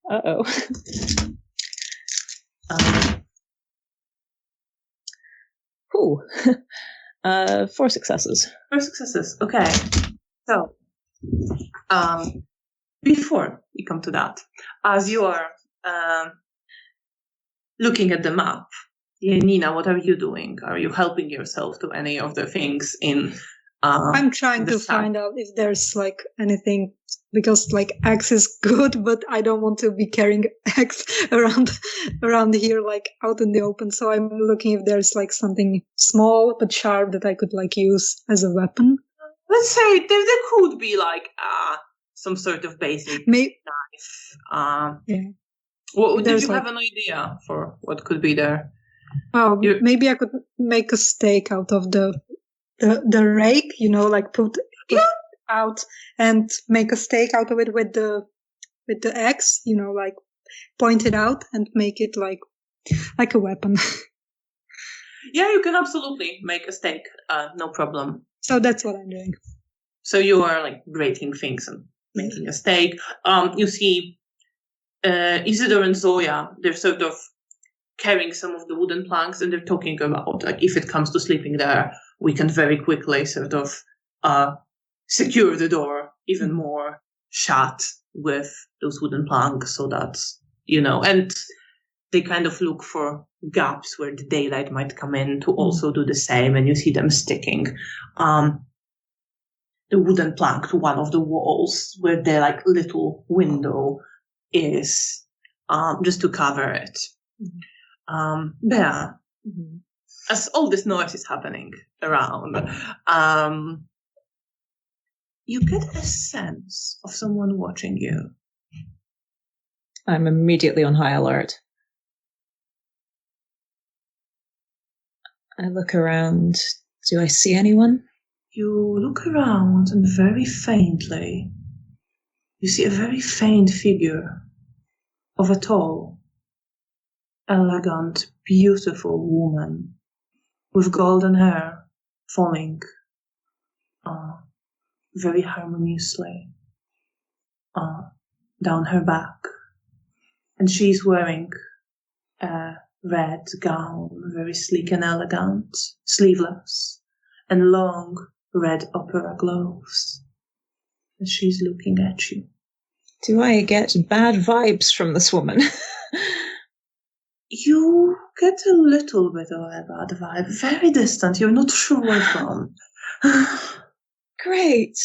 Uh-oh. 4 successes. 4 successes. Okay. So, before we come to that, as you are looking at the map, Janina, what are you doing? Are you helping yourself to any of the things in? I'm trying to find out if there's anything, because axe is good, but I don't want to be carrying axe around here out in the open. So I'm looking if there's something small but sharp that I could use as a weapon. Let's say there could be some sort of basic knife. Yeah. Did you have an idea for what could be there? Oh, maybe I could make a stake out of the rake, put out and make a stake out of it with the axe, point it out and make it like a weapon. Yeah, you can absolutely make a stake, no problem. So that's what I'm doing. So you are breaking things and making a stake. You see Isidore and Zoya, they're sort of carrying some of the wooden planks and they're talking about if it comes to sleeping there, we can very quickly sort of secure the door even more shut with those wooden planks so that, and they kind of look for gaps where the daylight might come in to also do the same, and you see them sticking the wooden plank to one of the walls where the little window is, just to cover it. Bea, as all this noise is happening around, you get a sense of someone watching you. I'm immediately on high alert. I look around. Do I see anyone? You look around and very faintly, you see a very faint figure of a tall, elegant, beautiful woman with golden hair falling very harmoniously down her back. And she's wearing a red gown, very sleek and elegant, sleeveless, and long red opera gloves. And she's looking at you. Do I get bad vibes from this woman? You get a little bit of a bad vibe, very distant. You're not sure where from. Great.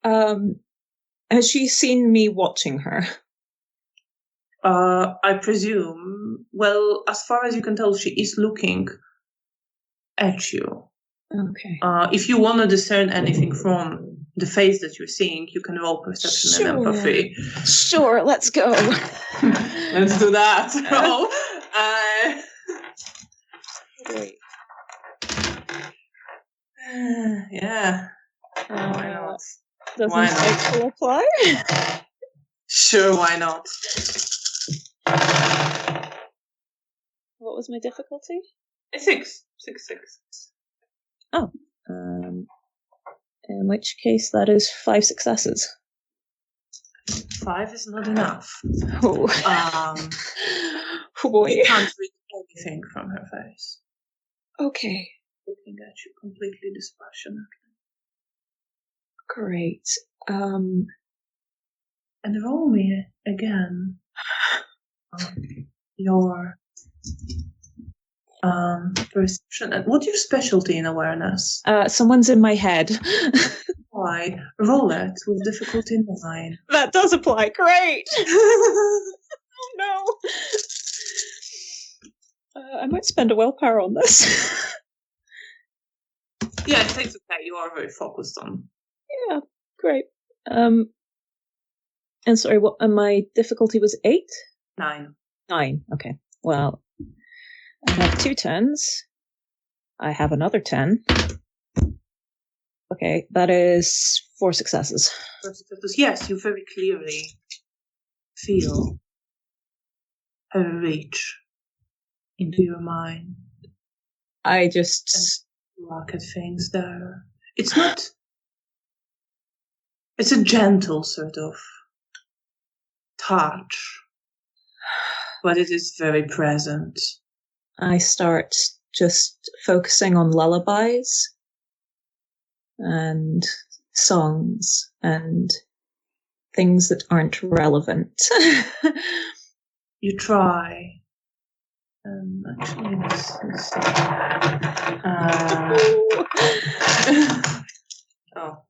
Has she seen me watching her? I presume, well, as far as you can tell, she is looking at you. Okay. If you want to discern anything from the face that you're seeing, you can roll perception and empathy. Sure, let's go. Let's do that. Roll. Wait. Yeah. Why not? Doesn't Why not? actually apply? Sure, why not? What was my difficulty? 6. Oh. In which case that is 5 successes. 5 is not enough. Oh. Oh boy. You can't read anything from her face. Okay. Looking at you completely dispassionately. Great. And roll me again your perception. And what's your specialty in awareness? Someone's in my head. Why? Roll it with difficulty 9. That does apply. Great. Oh no. I might spend a willpower on this. Yeah, it takes okay. You are very focused on. Yeah, great. And sorry, what? My difficulty was 8? 9. 9. Okay. Well, I have 2 10s. I have another 10. Okay, that is 4 successes. Yes, you very clearly feel her reach into your mind. I just look at things there. It's not. It's a gentle sort of touch, but it is very present. I start just focusing on lullabies and songs and things that aren't relevant. You try. Actually, let's see. Oh.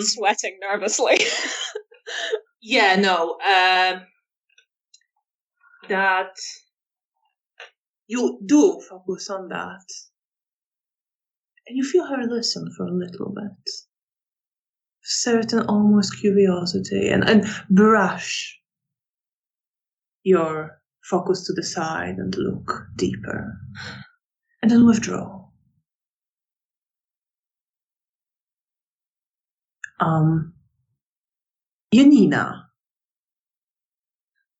Sweating nervously. Yeah, no. That you do focus on that, and you feel her listen for a little bit. Certain almost curiosity, and brush your focus to the side and look deeper, and then withdraw. Janina,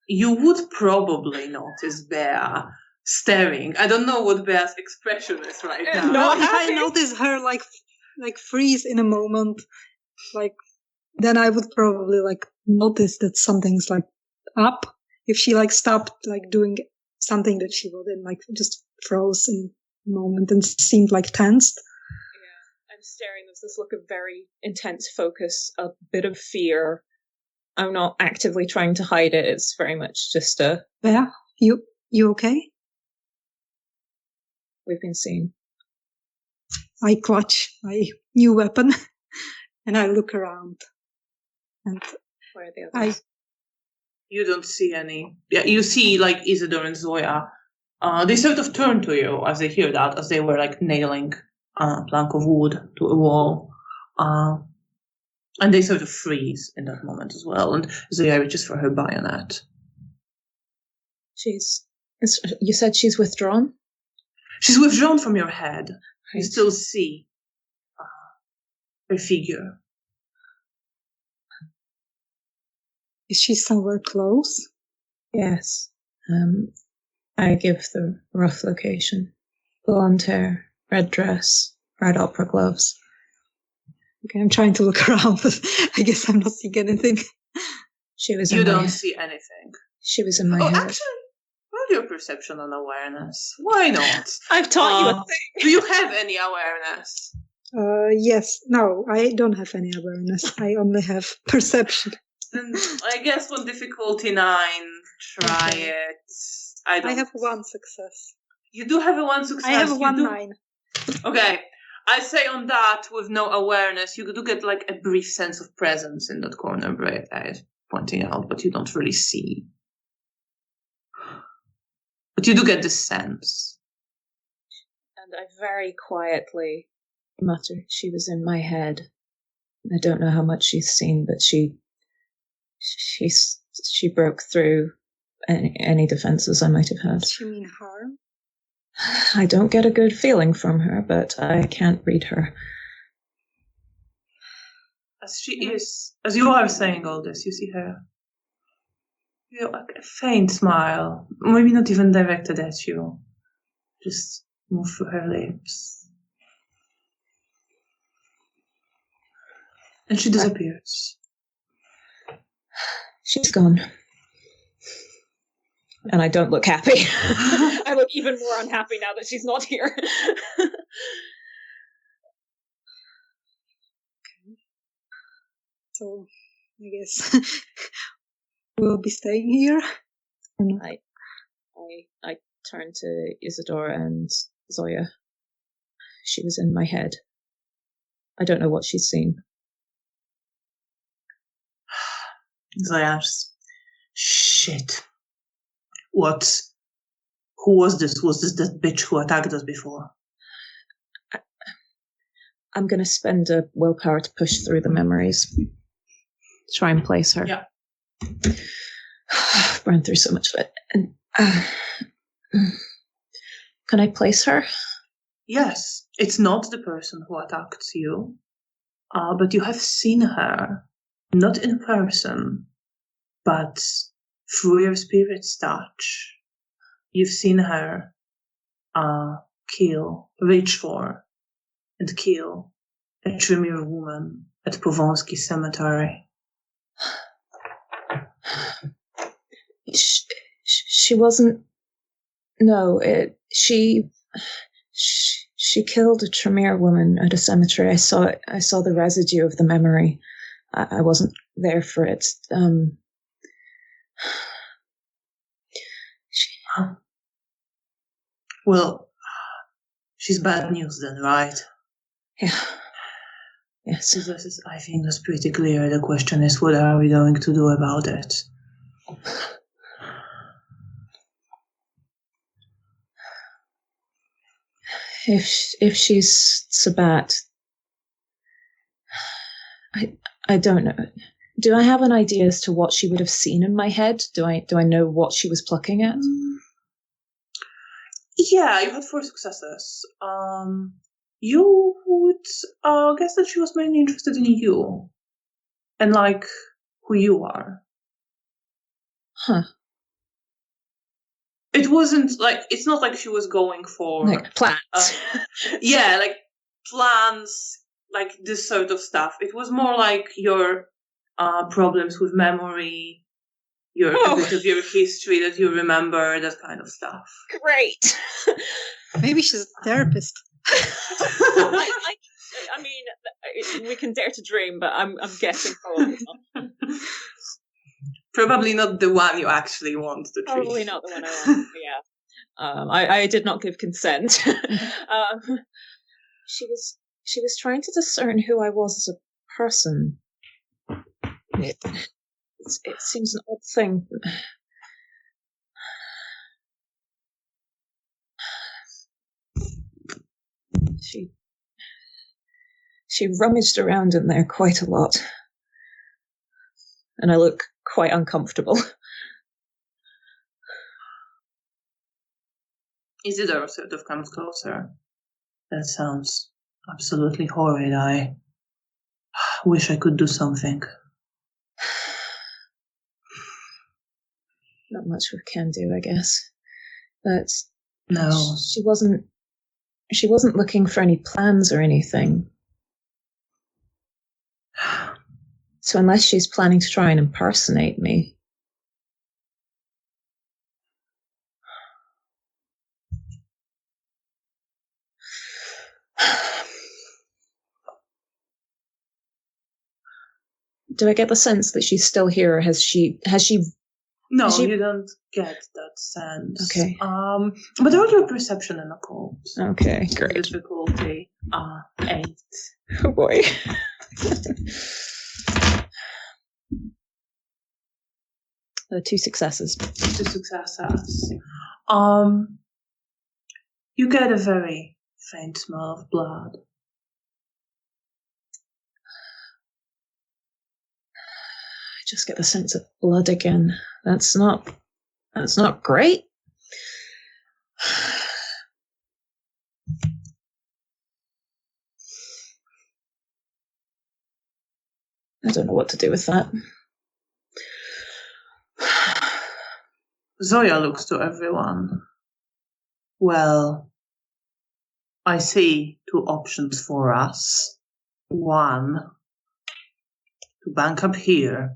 you would probably notice Bea staring. I don't know what Bea's expression is right now. No, if I notice her like freeze in a moment, like then I would probably like notice that something's like up. If she like stopped like doing something that she would and like just froze in a moment and seemed like tensed. Yeah, I'm staring. There's this look of very intense focus, a bit of fear. I'm not actively trying to hide it. It's very much just a... Bea, you okay? We've been seen. I clutch my new weapon and I look around. And where are the others? You don't see any. Yeah, you see like Isidore and Zoya. They sort of turn to you as they hear that, as they were like nailing a plank of wood to a wall. And they sort of freeze in that moment as well. And Zoya reaches for her bayonet. You said she's withdrawn? She's withdrawn from your head. Right. You still see her figure. Is she somewhere close? Yes. I give the rough location. Blonde hair, red dress, red opera gloves. Okay, I'm trying to look around, but I guess I'm not seeing anything. She was You in my don't see anything. She was in my head. Actually, roll your perception and awareness. Why not? I've taught you a thing. Do you have any awareness? Yes. No, I don't have any awareness. I only have perception. Then I guess on difficulty 9, try Okay. it. I have 1 success. You do have a 1 success. I have a You 1 do- 9. Okay. I say on that, with no awareness, you do get like a brief sense of presence in that corner, right? I pointing out, but you don't really see. But you do get this sense. And I very quietly muttered, she was in my head. I don't know how much she's seen, but she broke through any defenses I might have had. Does she mean harm? I don't get a good feeling from her, but I can't read her. As you are saying all this, you see her. You know, like a faint smile, maybe not even directed at you, just move through her lips. And she disappears. She's gone. And I don't look happy. I look even more unhappy now that she's not here. So, I guess we'll be staying here. I turned to Isidore and Zoya. She was in my head. I don't know what she's seen. Zoya, shit. What? Who was this? Was this that bitch who attacked us before? I'm going to spend a willpower to push through the memories. Try and place her. Yeah. Run through so much of it. And, can I place her? Yes. It's not the person who attacked you, but you have seen her, not in person, but through your spirit's touch. You've seen her reach for, and kill a Tremere woman at Povonsky Cemetery. She wasn't. No, she killed a Tremere woman at a cemetery. I saw it. I saw the residue of the memory. I wasn't there for it. Well, she's bad news then, right? Yeah. Yes. I think that's pretty clear. The question is, what are we going to do about it? If she's Sabbat, I don't know. Do I have an idea as to what she would have seen in my head? Do I know what she was plucking at? Yeah, you had 4 successes. You would guess that she was mainly interested in you. And like who you are. Huh. It wasn't like, it's not like she was going for like plans. Yeah, like plans, like this sort of stuff. It was more like your problems with memory, a bit of your history that you remember, that kind of stuff. Great. Maybe she's a therapist. I mean, we can dare to dream, but I'm guessing probably not. Probably not the one you actually want to treat. Probably not the one I want. Yeah. I did not give consent. She was trying to discern who I was as a person. It seems an odd thing. She rummaged around in there quite a lot. And I look quite uncomfortable. Isidore sort of comes closer. That sounds absolutely horrid. Wish I could do something. Not much we can do, I guess. But No. she wasn't looking for any plans or anything. So unless she's planning to try and impersonate me. Do I get the sense that she's still here, or has she? No, you don't get that sense. Okay. But roll your perception and occult. Okay, great. Difficulty 8. Oh boy. 2 successes. 2 successes. You get a very faint smell of blood. I just get the sense of blood again. That's not great. I don't know what to do with that. Zoya looks to everyone. Well, I see 2 options for us. 1, to bank up here,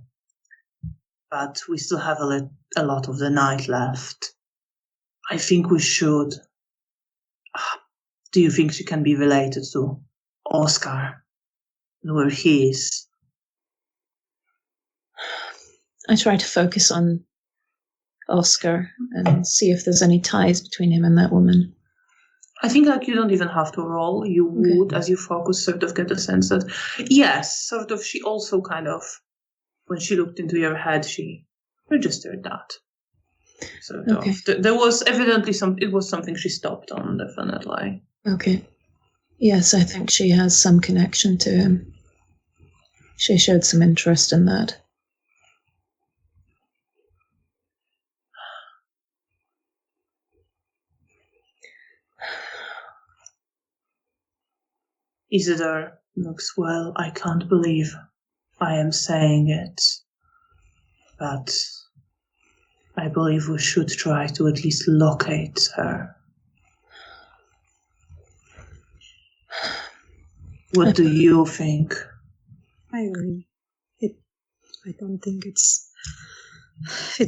but we still have a lot of the night left. I think we should. Do you think she can be related to Oscar and where he is? I try to focus on Oscar and see if there's any ties between him and that woman. I think you don't even have to roll. You would, as you focus, sort of get a sense that, yes, sort of she also kind of, when she looked into your head, she registered that. Sort of. There was evidently it was something she stopped on, definitely. Okay. Yes, I think she has some connection to him. She showed some interest in that. Isidore looks, well, I can't believe I am saying it, but I believe we should try to at least locate her. What do you think? I agree. I don't think it's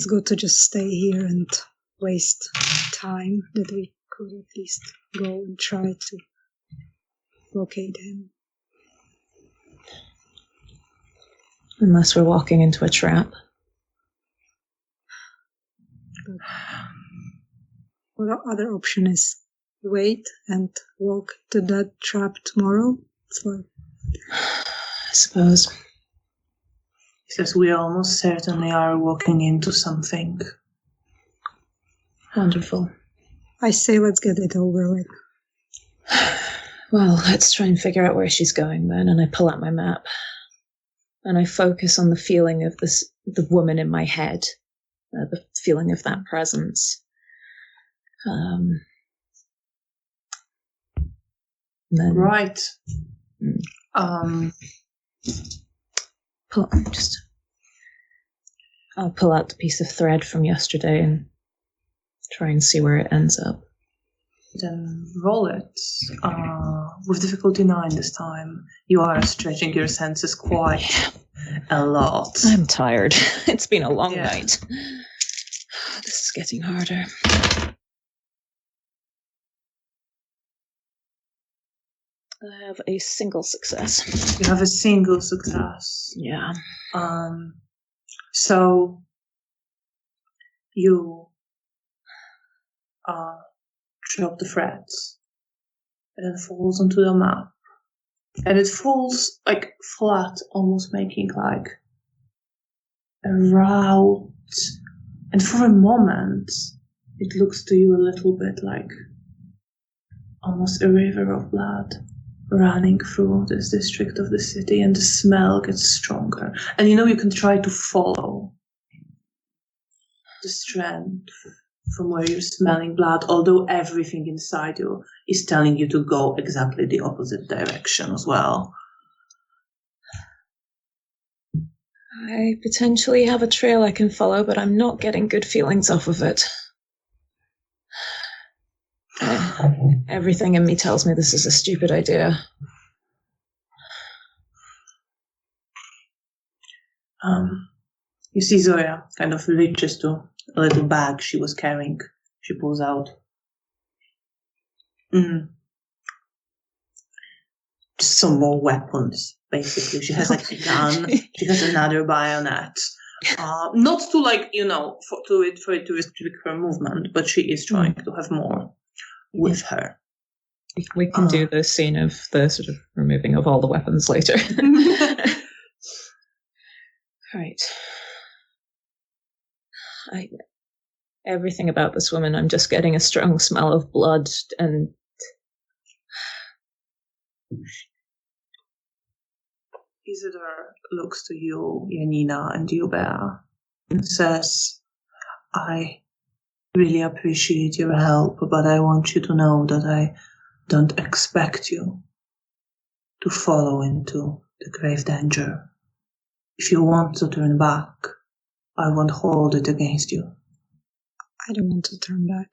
good to just stay here and waste time, that we could at least go and try to locate him. Unless we're walking into a trap. But what other option is? Wait and walk to that trap tomorrow? I suppose. He says we almost certainly are walking into something. Wonderful. I say let's get it over with. Well, let's try and figure out where she's going then, and I pull out my map. And I focus on the feeling of the woman in my head, the feeling of that presence. Then, right. I'll pull out the piece of thread from yesterday and try and see where it ends up. Then roll it. With difficulty 9 this time. You are stretching your senses quite a lot. I'm tired. It's been a long night. This is getting harder. I have a single success. You have a single success. Yeah. So you drop the threads, and it falls onto the map, and it falls like flat, almost making like a route. And for a moment, it looks to you a little bit like almost a river of blood running through this district of the city, and the smell gets stronger. And you can try to follow the strand from where you're smelling blood, although everything inside you is telling you to go exactly the opposite direction as well. I potentially have a trail I can follow, but I'm not getting good feelings off of it. Everything in me tells me this is a stupid idea. You see Zoya kind of reaches to a little bag she was carrying. She pulls out. Just some more weapons, basically. She has like a gun. She has another bayonet. Not to for it to restrict her movement, but she is trying to have more with her. We can do the scene of the sort of removing of all the weapons later. Right. Everything about this woman, I'm just getting a strong smell of blood and... Isidore looks to you, Janina, and you, Bea, and says, I really appreciate your help, but I want you to know that I don't expect you to follow into the grave danger. If you want to turn back, I won't hold it against you. I don't want to turn back.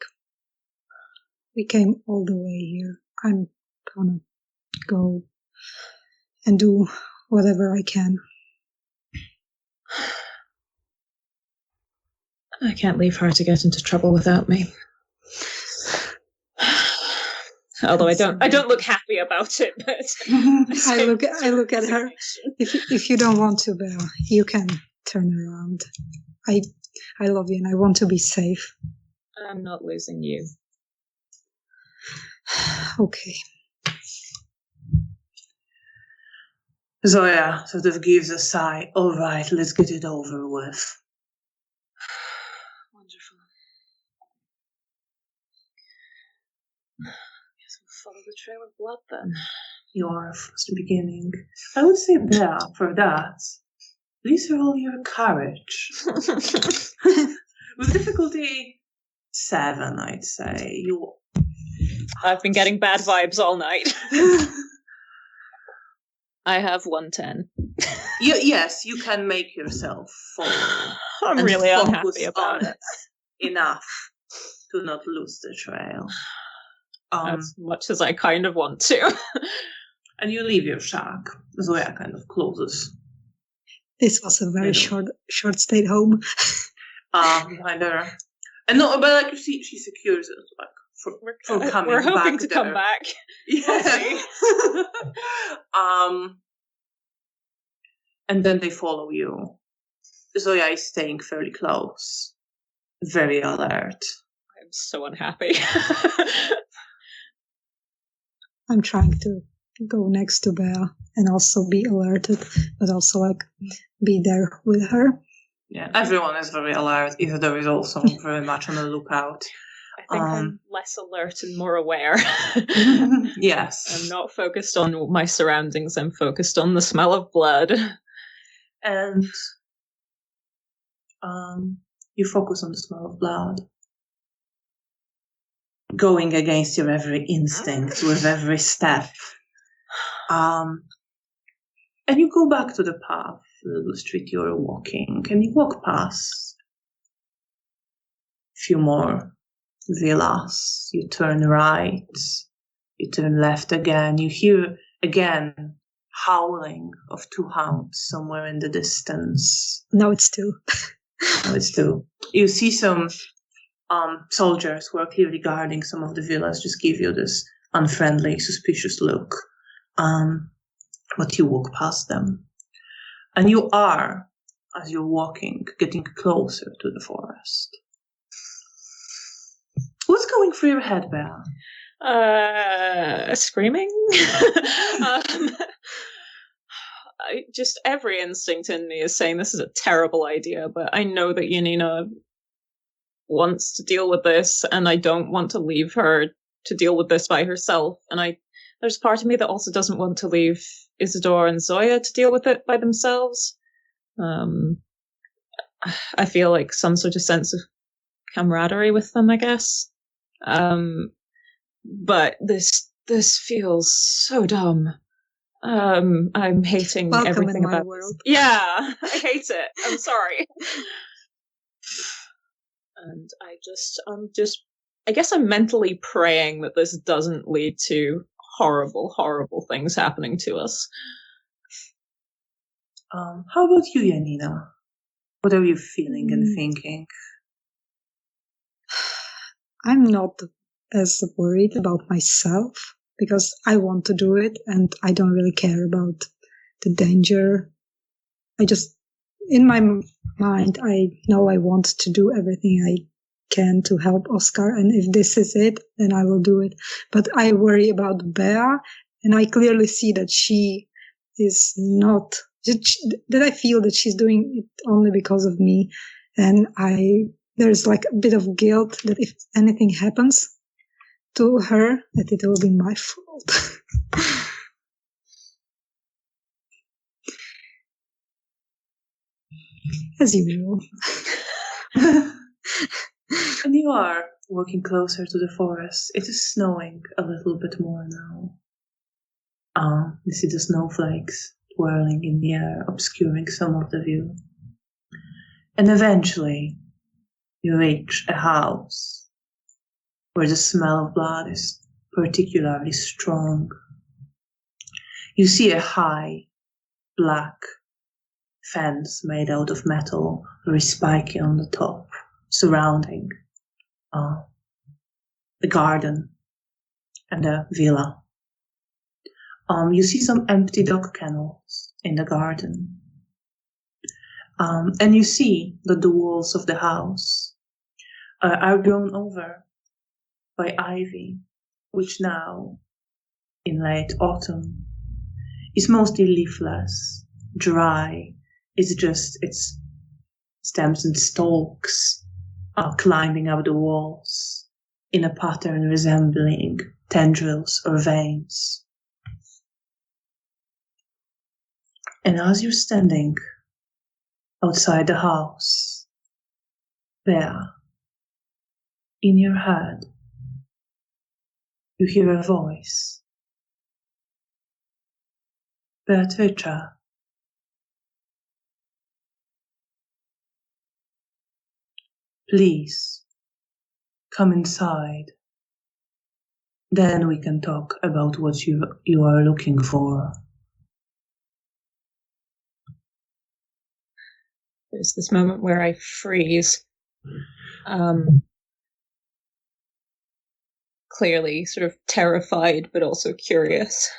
We came all the way here. I'm gonna go and do whatever I can. I can't leave her to get into trouble without me. Although I don't look happy about it, but I look at her. If you don't want to, Bea, you can turn around. I love you and I want to be safe. I'm not losing you. Okay. Zoya sort of gives a sigh. All right, let's get it over with. Wonderful. Guess we'll follow the trail of blood then. You are first beginning. I would say, Bea, for that, these are all your courage. With difficulty 7, I'd say. I've been getting bad vibes all night. I have 110. Yes, you can make yourself fall. I'm really unhappy about it. Enough to not lose the trail. As much as I kind of want to. And you leave your shack. Zoya kind of closes. This was a very short stay home. Either. And no, but like you see, she secures it for coming back. We're hoping to there. come back. Yeah. And then they follow you. Zoya is staying fairly close, very alert. I'm so unhappy. I'm trying to go next to Bea and also be alerted, but also like be there with her. Yeah, everyone is very alert. Isidore is also very much on the lookout. I think I'm less alert and more aware. Yes. I'm not focused on my surroundings, I'm focused on the smell of blood. And you focus on the smell of blood. Going against your every instinct with every step. And you go back to the path, the little street you were walking, and you walk past a few more villas. You turn right, you turn left again. You hear again howling of 2 hounds somewhere in the distance. Now it's 2. Now it's 2. You see some soldiers who are clearly guarding some of the villas just give you this unfriendly, suspicious look. But you walk past them. And you are, as you're walking, getting closer to the forest. What's going through your head, Bea? Screaming? Just every instinct in me is saying this is a terrible idea, but I know that Janina wants to deal with this, and I don't want to leave her to deal with this by herself. And there's part of me that also doesn't want to leave Isidore and Zoya to deal with it by themselves. I feel like some sort of sense of camaraderie with them, I guess. But this feels so dumb. I'm hating Welcome everything in my about world. this. Yeah, I hate it. I'm sorry. And I guess I'm mentally praying that this doesn't lead to horrible, horrible things happening to us. How about you, Janina? What are you feeling and thinking? I'm not as worried about myself because I want to do it and I don't really care about the danger. I just, in my mind, I know I want to do everything I can to help Oscar, and if this is it, then I will do it. But I worry about Bea, and I clearly see that she is not, that I feel that she's doing it only because of me, and there's like a bit of guilt that if anything happens to her, that it will be my fault. As usual. And you are walking closer to the forest. It is snowing a little bit more now. You see the snowflakes twirling in the air, obscuring some of the view. And eventually, you reach a house where the smell of blood is particularly strong. You see a high, black fence made out of metal, very spiky on the top, surrounding the garden and the villa. You see some empty dog kennels in the garden. And you see that the walls of the house are grown over by ivy, which now, in late autumn, is mostly leafless, dry. It's just its stems and stalks climbing up the walls in a pattern resembling tendrils or veins. And as you're standing outside the house, there, in your head, you hear a voice. Beatrice, please, come inside. Then we can talk about what you are looking for. There's this moment where I freeze. Clearly sort of terrified, but also curious.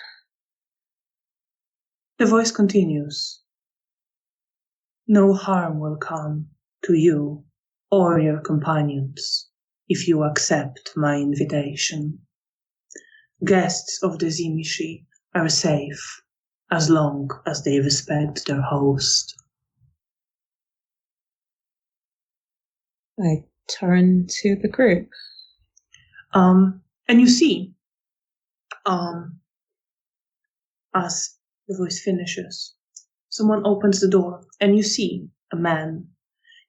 The voice continues. No harm will come to you or your companions if you accept my invitation. Guests of the Zimishi are safe as long as they respect their host. I turn to the group. And you see, as the voice finishes, someone opens the door and you see a man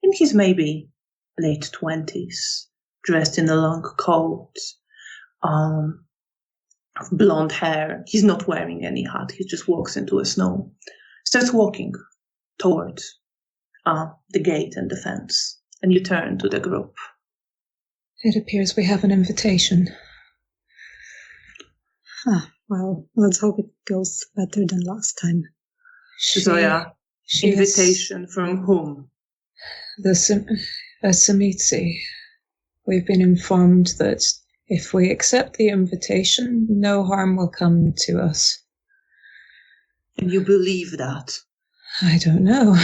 in his maybe late 20s, dressed in a long coat, blonde hair. He's not wearing any hat. He just walks into the snow, starts walking towards the gate and the fence. And you turn to the group. It appears we have an invitation. Well, let's hope it goes better than last time. Zoya, invitation from whom? The Samitsi. We've been informed that if we accept the invitation, no harm will come to us. And you believe that? I don't know.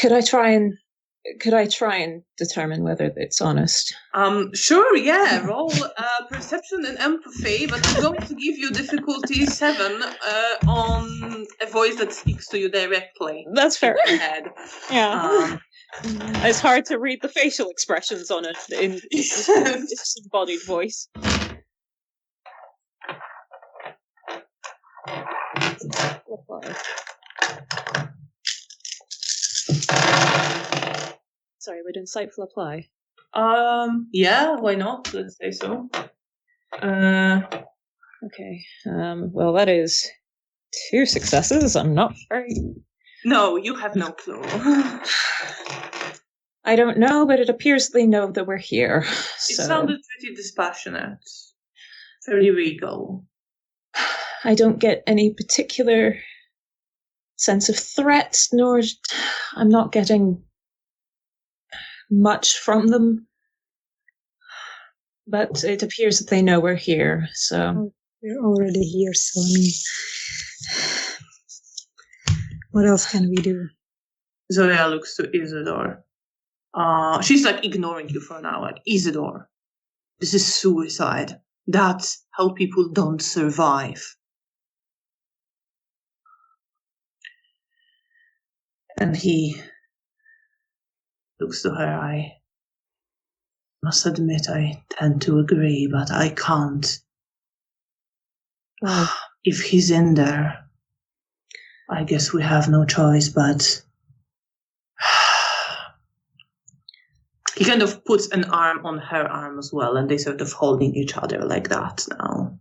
Could I try and determine whether it's honest? Sure, yeah. Roll perception and empathy, but I'm going to give you difficulty 7 on a voice that speaks to you directly. That's fair. In your head. Yeah. It's hard to read the facial expressions on it in disembodied voice. Sorry, would insightful apply? Yeah, why not? Let's say so. Okay. Well, that is 2 successes. I'm not very... No, you have no clue. I don't know, but it appears they know that we're here. It sounded pretty dispassionate. Very regal. I don't get any particular sense of threat, nor I'm not getting much from them. But it appears that they know we're here, so... We're already here, so I mean... What else can we do? Zoya looks to Isidore. She's like ignoring you for now. Like, Isidore, this is suicide. That's how people don't survive. And he looks to her. I must admit I tend to agree, but I can't. Well, if he's in there, I guess we have no choice, but... He kind of puts an arm on her arm as well, and they sort of holding each other like that now.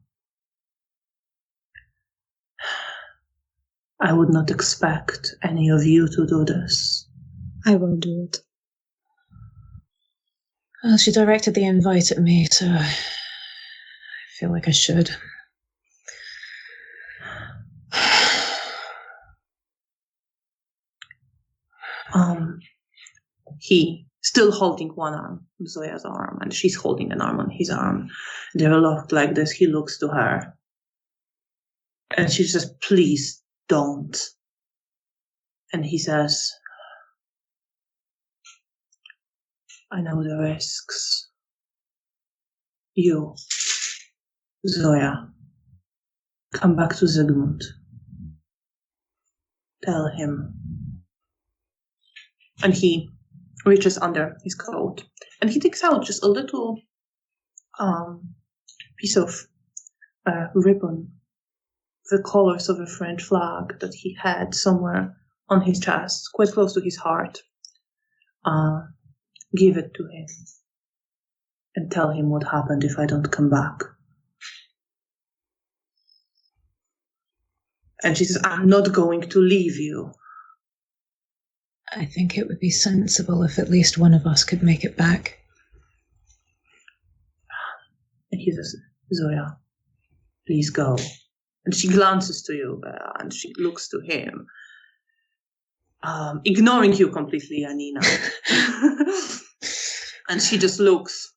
I would not expect any of you to do this. I will do it. Well, she directed the invite at me, so I feel like I should. He still holding one arm, Zoya's arm, and she's holding an arm on his arm. They're locked like this. He looks to her. And she says, please don't. And he says, I know the risks. You, Zoya, come back to Zygmunt. Tell him. And he reaches under his coat, and he takes out just a little piece of ribbon, the colors of a French flag that he had somewhere on his chest, quite close to his heart. Give it to him, and tell him what happened if I don't come back. And she says, I'm not going to leave you. I think it would be sensible if at least one of us could make it back. And he says, Zoya, please go. And she glances to you, and she looks to him, ignoring you completely, Janina. And she just looks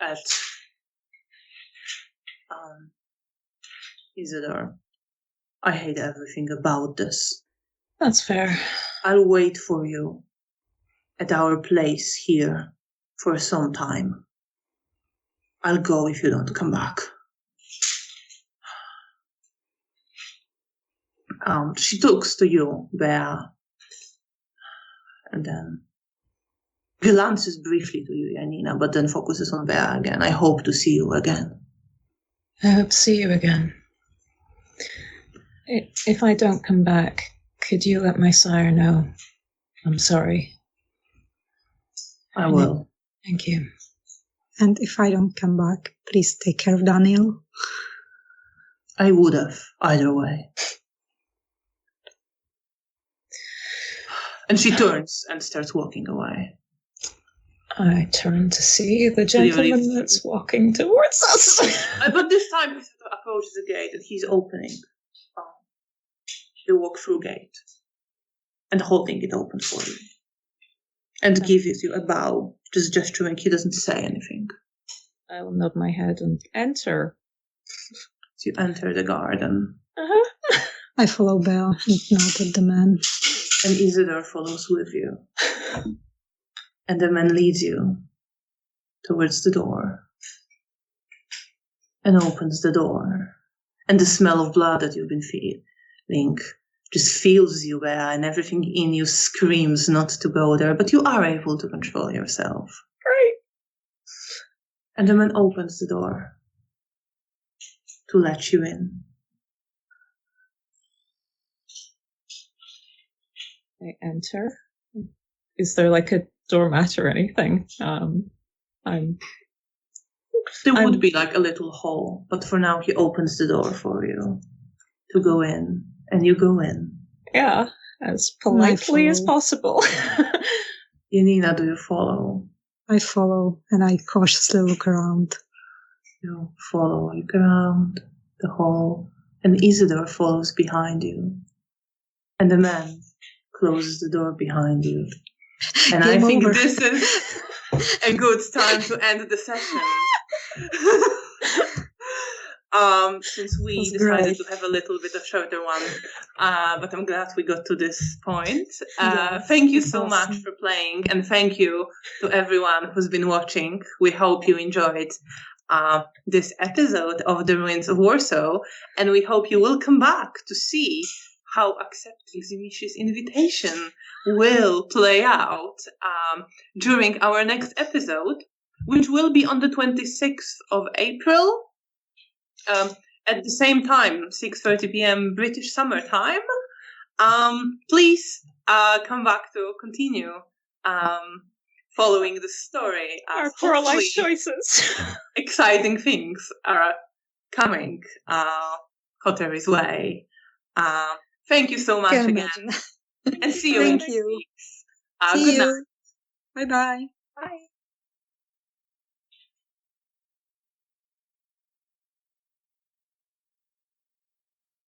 at Isidore. I hate everything about this. That's fair. I'll wait for you at our place here for some time. I'll go if you don't come back. She looks to you, Bea, and then glances briefly to you, Janina, but then focuses on Bea again. I hope to see you again. I hope to see you again. If I don't come back, could you let my sire know? I'm sorry. I will. Thank you. And if I don't come back, please take care of Daniel. I would have, either way. And she turns and starts walking away. I turn to see the gentleman that's walking towards us. But this time he sort of approaches the gate and he's opening the walk-through gate and holding it open for you. And gives you a bow, just gesturing. He doesn't say anything. I will nod my head and enter. So you enter the garden. Uh-huh. I follow Bea and nod at the man. And Isidore follows with you. And the man leads you towards the door. And opens the door. And the smell of blood that you've been feeling just fills you, Bea, and everything in you screams not to go there, but you are able to control yourself. Great. And the man opens the door to let you in. I enter. Is there like a doormat or anything? I'm There would be like a little hall, but for now he opens the door for you to go in, and you go in. Yeah, as politely as possible. Janina, do you follow? I follow, and I cautiously look around. You follow, look around the hall, and Isidore follows behind you. And the man closes the door behind you. And I think this is a good time to end the session. Since we decided to have a little bit of shorter one, but I'm glad we got to this point. Thank you so much for playing, and thank you to everyone who's been watching. We hope you enjoyed this episode of The Ruins of Warsaw, and we hope you will come back to see how accepting Zimish's invitation will play out during our next episode, which will be on the 26th of April. At the same time, 6:30 p.m. British Summer Time. Please come back to continue following the story. Our poor life choices. Exciting things are coming Koteri's way. Thank you so much again. And see you in 2 weeks. See Good night. you. Bye-bye.